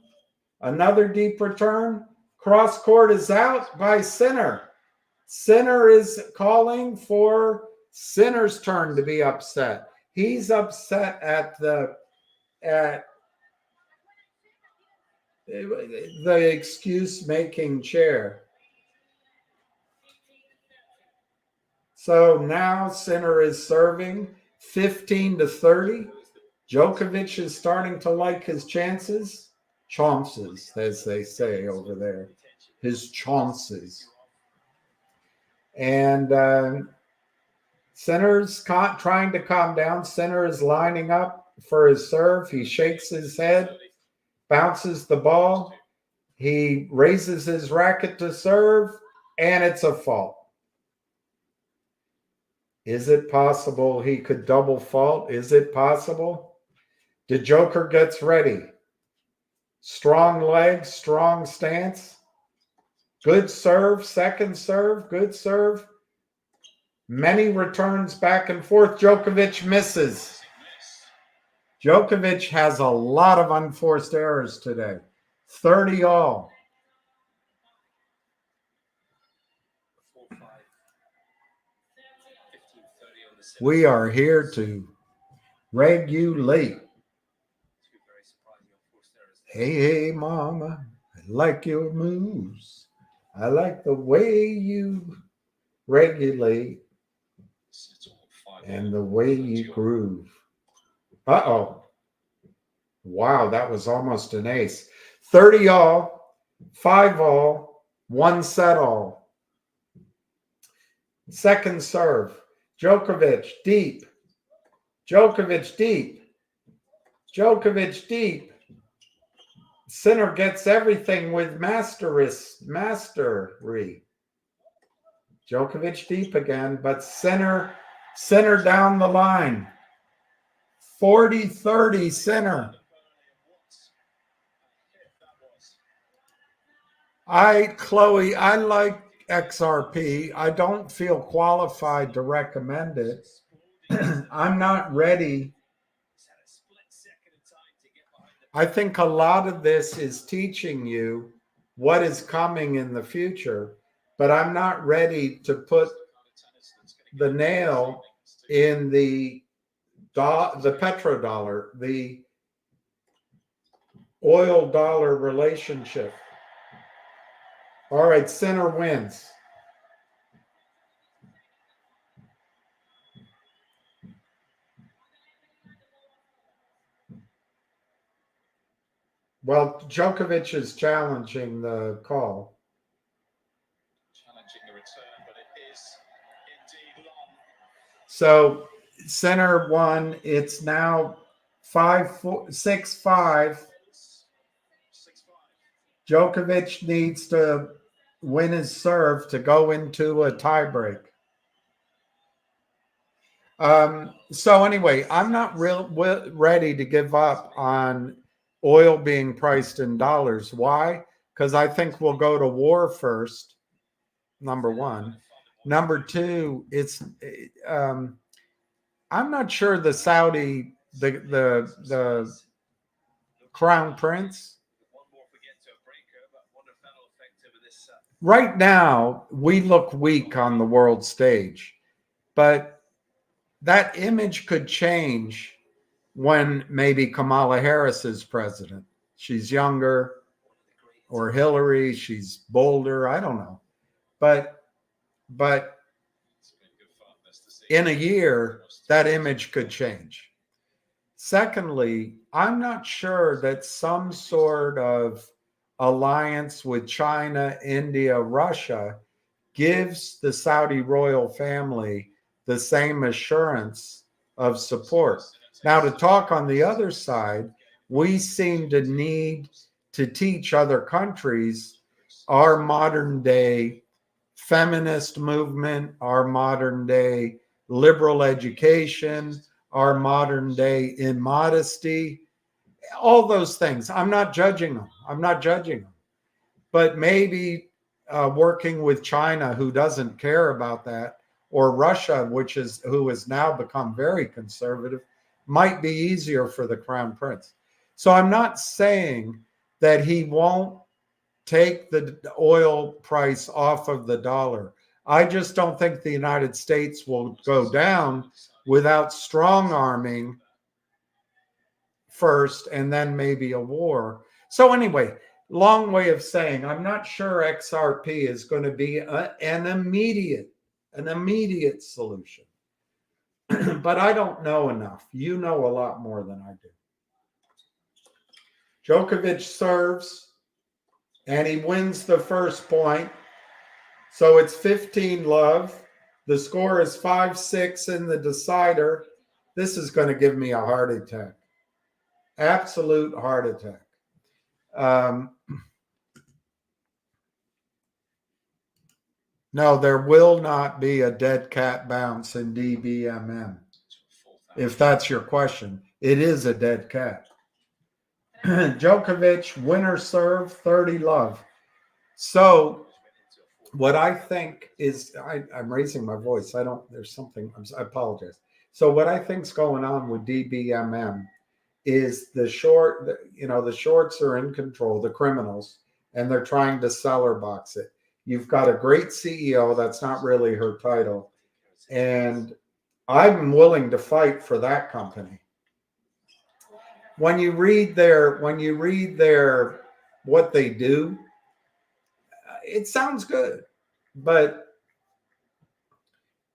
Another deep return. Cross court is out by Sinner. Sinner is calling for Sinner's turn to be upset. He's upset at the excuse-making chair. So now Sinner is serving 15-30. Djokovic is starting to like his chances. Chances, as they say over there. His chances. And Sinner's trying to calm down. Sinner is lining up for his serve. He shakes his head, bounces the ball. He raises his racket to serve, and it's a fault. Is it possible he could double fault? Is it possible? The Joker gets ready. Strong leg, strong stance. Good serve, second serve, good serve. Many returns back and forth. Djokovic misses. Djokovic has a lot of unforced errors today. 30-all. We are here to regulate. Hey, mama, I like your moves. I like the way you regulate and the way you groove. Uh-oh. Wow, that was almost an ace. 30 all, 5 all, 1 set all. Second serve. Djokovic deep. Djokovic deep. Djokovic deep. Sinner gets everything with mastery. Djokovic deep again, but Sinner down the line. 40-30 Sinner. Chloe, I like XRP. I don't feel qualified to recommend it. I'm not ready. I think a lot of this is teaching you what is coming in the future, but I'm not ready to put the nail in the petrodollar, the oil dollar relationship. All right, Sinner wins. Well, Djokovic is challenging the call. Challenging the return, but it is indeed long. So Sinner won. It's now 5-4, 6-5. 6-5. Djokovic needs to win his serve to go into a tiebreak. So anyway, I'm not ready to give up on oil being priced in dollars. Why? Because I think we'll go to war first, number one. Number two, it's I'm not sure the Saudi, the Crown Prince. Right now, we look weak on the world stage, but that image could change when maybe Kamala Harris is president. She's younger, or Hillary, she's bolder. I don't know. But in a year, that image could change. Secondly, I'm not sure that some sort of alliance with China, India, Russia gives the Saudi royal family the same assurance of support. Now, to talk on the other side, we seem to need to teach other countries our modern day feminist movement, our modern day liberal education, our modern day immodesty, all those things. I'm not judging them. But maybe working with China, who doesn't care about that, or Russia, who has now become very conservative, might be easier for the Crown Prince. So I'm not saying that he won't take the oil price off of the dollar. I just don't think the United States will go down without strong arming first and then maybe a war. So anyway, long way of saying I'm not sure XRP is going to be an immediate solution. But I don't know enough. You know a lot more than I do. Djokovic serves and he wins the first point. So it's 15-love. The score is 5-6 in the decider. This is going to give me a heart attack. Absolute heart attack. No, there will not be a dead cat bounce in DBMM. If that's your question, it is a dead cat. Djokovic, winner serve, 30-love. So what I think is, I'm raising my voice. I apologize. So what I think's going on with DBMM is the shorts are in control, the criminals, and they're trying to seller box it. You've got a great CEO. That's not really her title. And I'm willing to fight for that company. When you read their what they do, it sounds good, but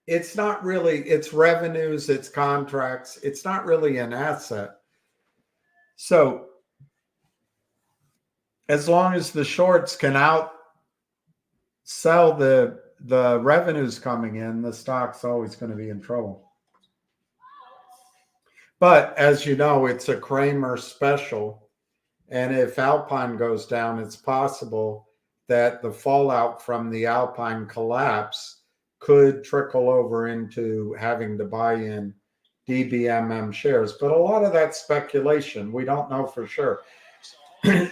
it's not really, it's revenues, it's contracts, it's not really an asset. So as long as the shorts can sell the revenues coming in, the stock's always going to be in trouble. But as you know, it's a Kramer special. And if Alpine goes down, it's possible that the fallout from the Alpine collapse could trickle over into having to buy in DBMM shares. But a lot of that's speculation. We don't know for sure.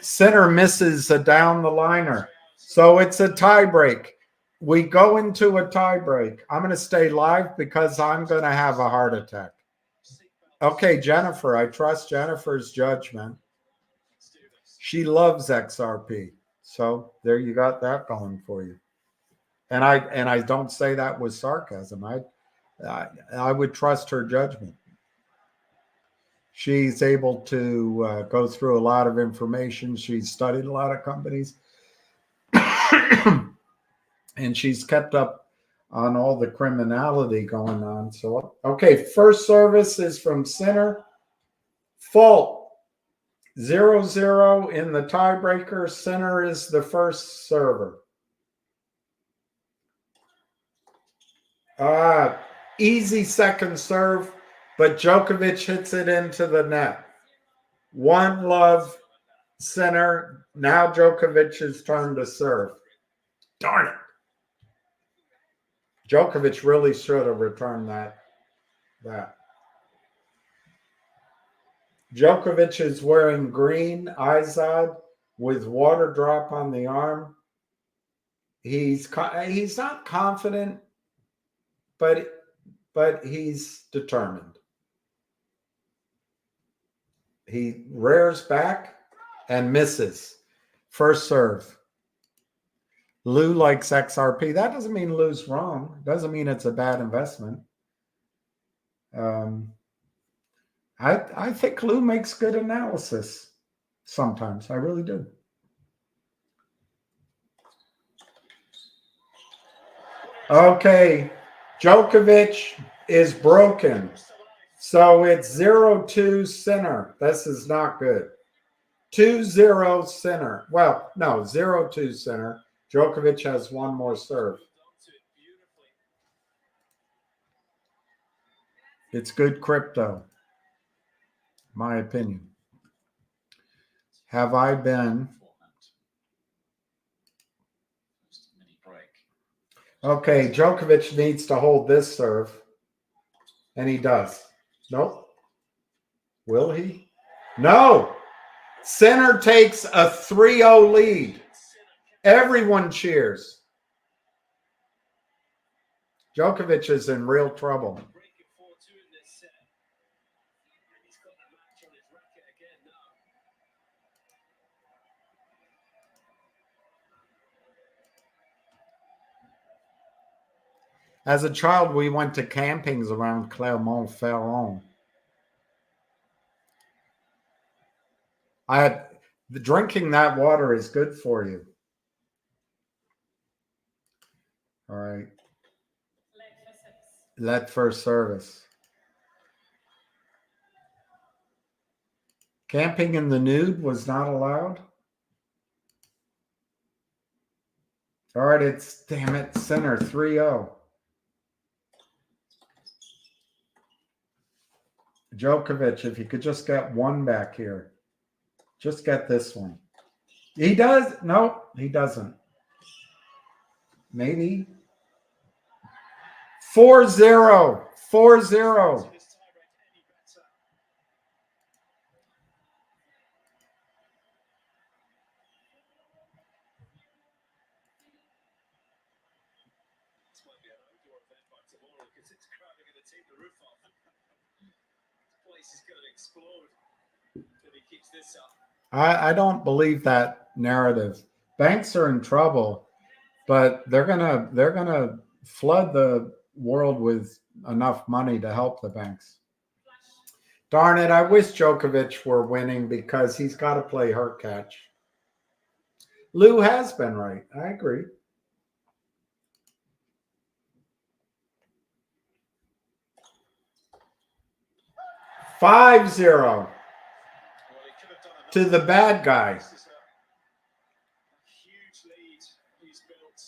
Center misses a down the liner. So it's a tie break. We go into a tie break. I'm going to stay live because I'm going to have a heart attack. Okay, Jennifer, I trust Jennifer's judgment. She loves XRP. So there you got that going for you. And I don't say that with sarcasm. I would trust her judgment. She's able to go through a lot of information. She's studied a lot of companies. And she's kept up on all the criminality going on. So, okay, first service is from Center. Fault 0-0 in the tiebreaker. Center is the first server. Easy second serve, but Djokovic hits it into the net. 1-love, Center. Now Djokovic's turn to serve. Darn it. Djokovic really should have returned that. Djokovic is wearing green Izod with water drop on the arm. He's not confident, but he's determined. He rears back and misses. First serve. Lou likes XRP. That doesn't mean Lou's wrong. Doesn't mean it's a bad investment. I think Lou makes good analysis sometimes. I really do. Okay, Djokovic is broken. So it's 0-2 Center. This is not good. 2-0 Center. Well, no, 0-2 Center. Djokovic has one more serve. It's good crypto, my opinion. Have I been? Okay, Djokovic needs to hold this serve, and he does. Nope. Will he? No. Center takes a 3-0 lead. Everyone cheers. Djokovic is in real trouble. As a child, we went to campings around Clermont-Ferrand. Drinking that water is good for you. All right. Let first service. Camping in the nude was not allowed. All right, it's, damn it, Center 3-0. Djokovic, if you could just get one back here. Just get this one. He does. No, he doesn't. Maybe. 4-0. 4-0. I don't believe that narrative. Banks are in trouble, but they're gonna flood the world with enough money to help the banks. Darn it, I wish Djokovic were winning because he's got to play hurt catch. Lou has been right. I agree. $5-0. to the bad guy. This is a huge lead he's built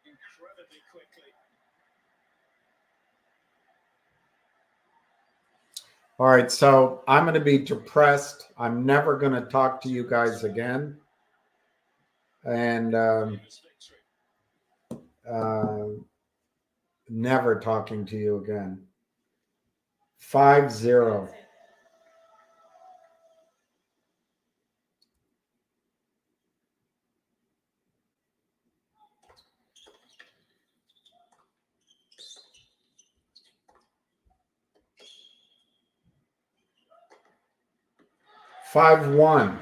incredibly quickly. All right, so I'm going to be depressed. I'm never going to talk to you guys again. And Famous victory. never talking to you again. 5-0. $5-1.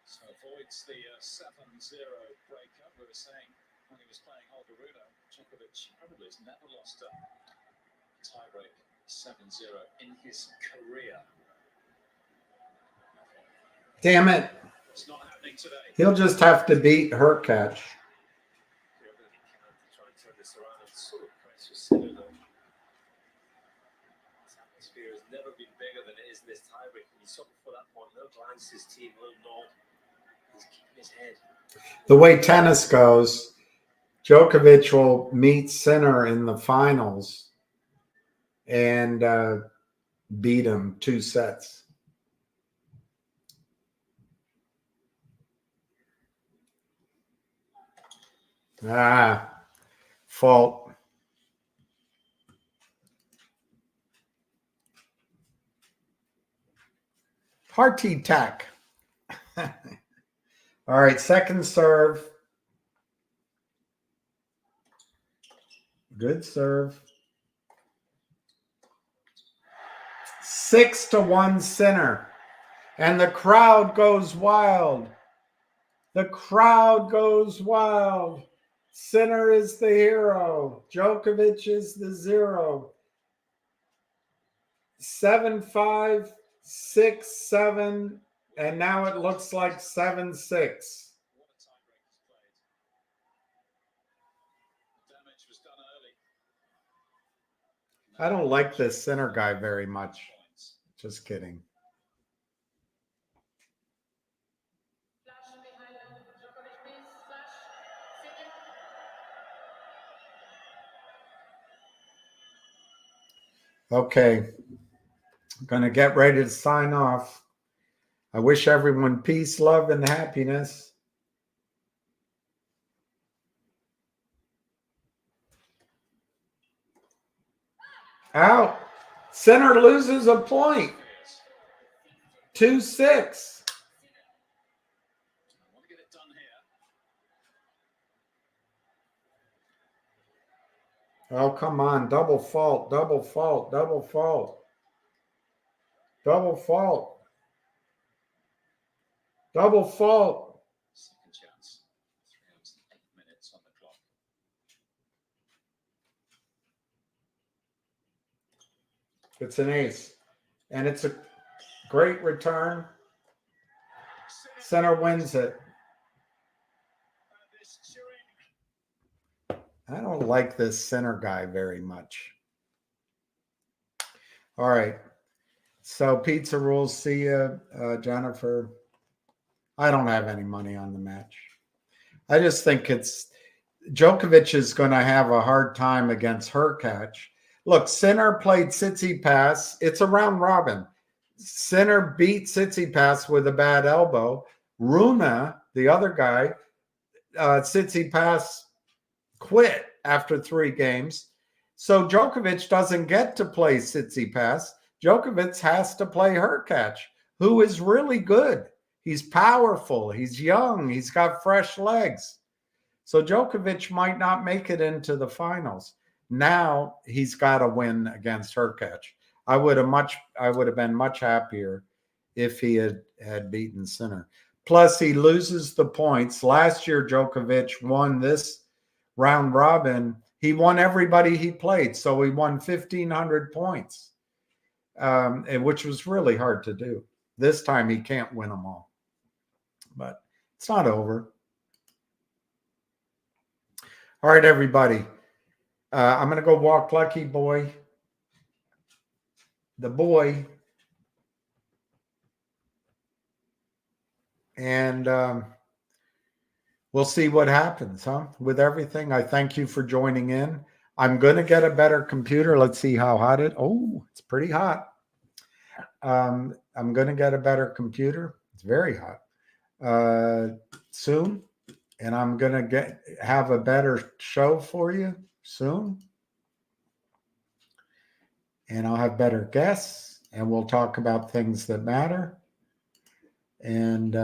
So avoids the 7-0 breakup. We were saying when he was playing Holger Rune, Djokovic probably has never lost a tiebreak 7-0 in his career. Damn it. It's not happening today. He'll just have to beat Hurkacz. Try and turn this around and sort of press for Sinner, though. This atmosphere has never been bigger than it is in this tiebreak. And you saw before that point, little glance his team, little nod. He's keeping his head. The way tennis goes, Djokovic will meet Sinner in the finals and beat him 2 sets. Fault. Hearty tack. All right, second serve. Good serve. 6-1 Sinner. And the crowd goes wild. The crowd goes wild. Sinner is the hero. Djokovic is the 0. 7-5, 6-7, and now it looks like 7-6. What a tiebreak he's played. Damage was done early. I don't like this Sinner guy very much. Just kidding. Okay. I'm going to get ready to sign off. I wish everyone peace, love, and happiness. Out. Sinner loses a point. 2-6. I want to get it done here. Oh, come on. Double fault, double fault, double fault. Double fault. Double fault. Second chance. 3 hours and 8 minutes on the clock. It's an ace. And it's a great return. Sinner wins it. I don't like this Sinner guy very much. All right. So pizza rules. See you, Jennifer. I don't have any money on the match. I just think Djokovic is going to have a hard time against Hurkacz. Look, Sinner played Tsitsipas. It's a round robin. Sinner beat Tsitsipas with a bad elbow. Rune, the other guy, Tsitsipas quit after 3 games. So Djokovic doesn't get to play Tsitsipas. Djokovic has to play Hurkacz, who is really good. He's powerful. He's young. He's got fresh legs. So Djokovic might not make it into the finals. Now he's got to win against Hurkacz. I would have been much happier if he had beaten Sinner. Plus, he loses the points. Last year, Djokovic won this round robin. He won everybody he played. So he won 1,500 points, which was really hard to do. This time, he can't win them all. But it's not over. All right, everybody. I'm going to go walk Lucky Boy. the boy. And we'll see what happens, huh? With everything. I thank you for joining in. I'm going to get a better computer. Let's see how hot it's pretty hot. I'm going to get a better computer. It's very hot soon. And I'm going to have a better show for you soon. And I'll have better guests, and we'll talk about things that matter. And,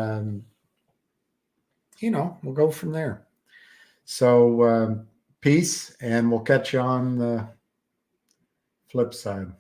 we'll go from there. So peace, and we'll catch you on the flip side.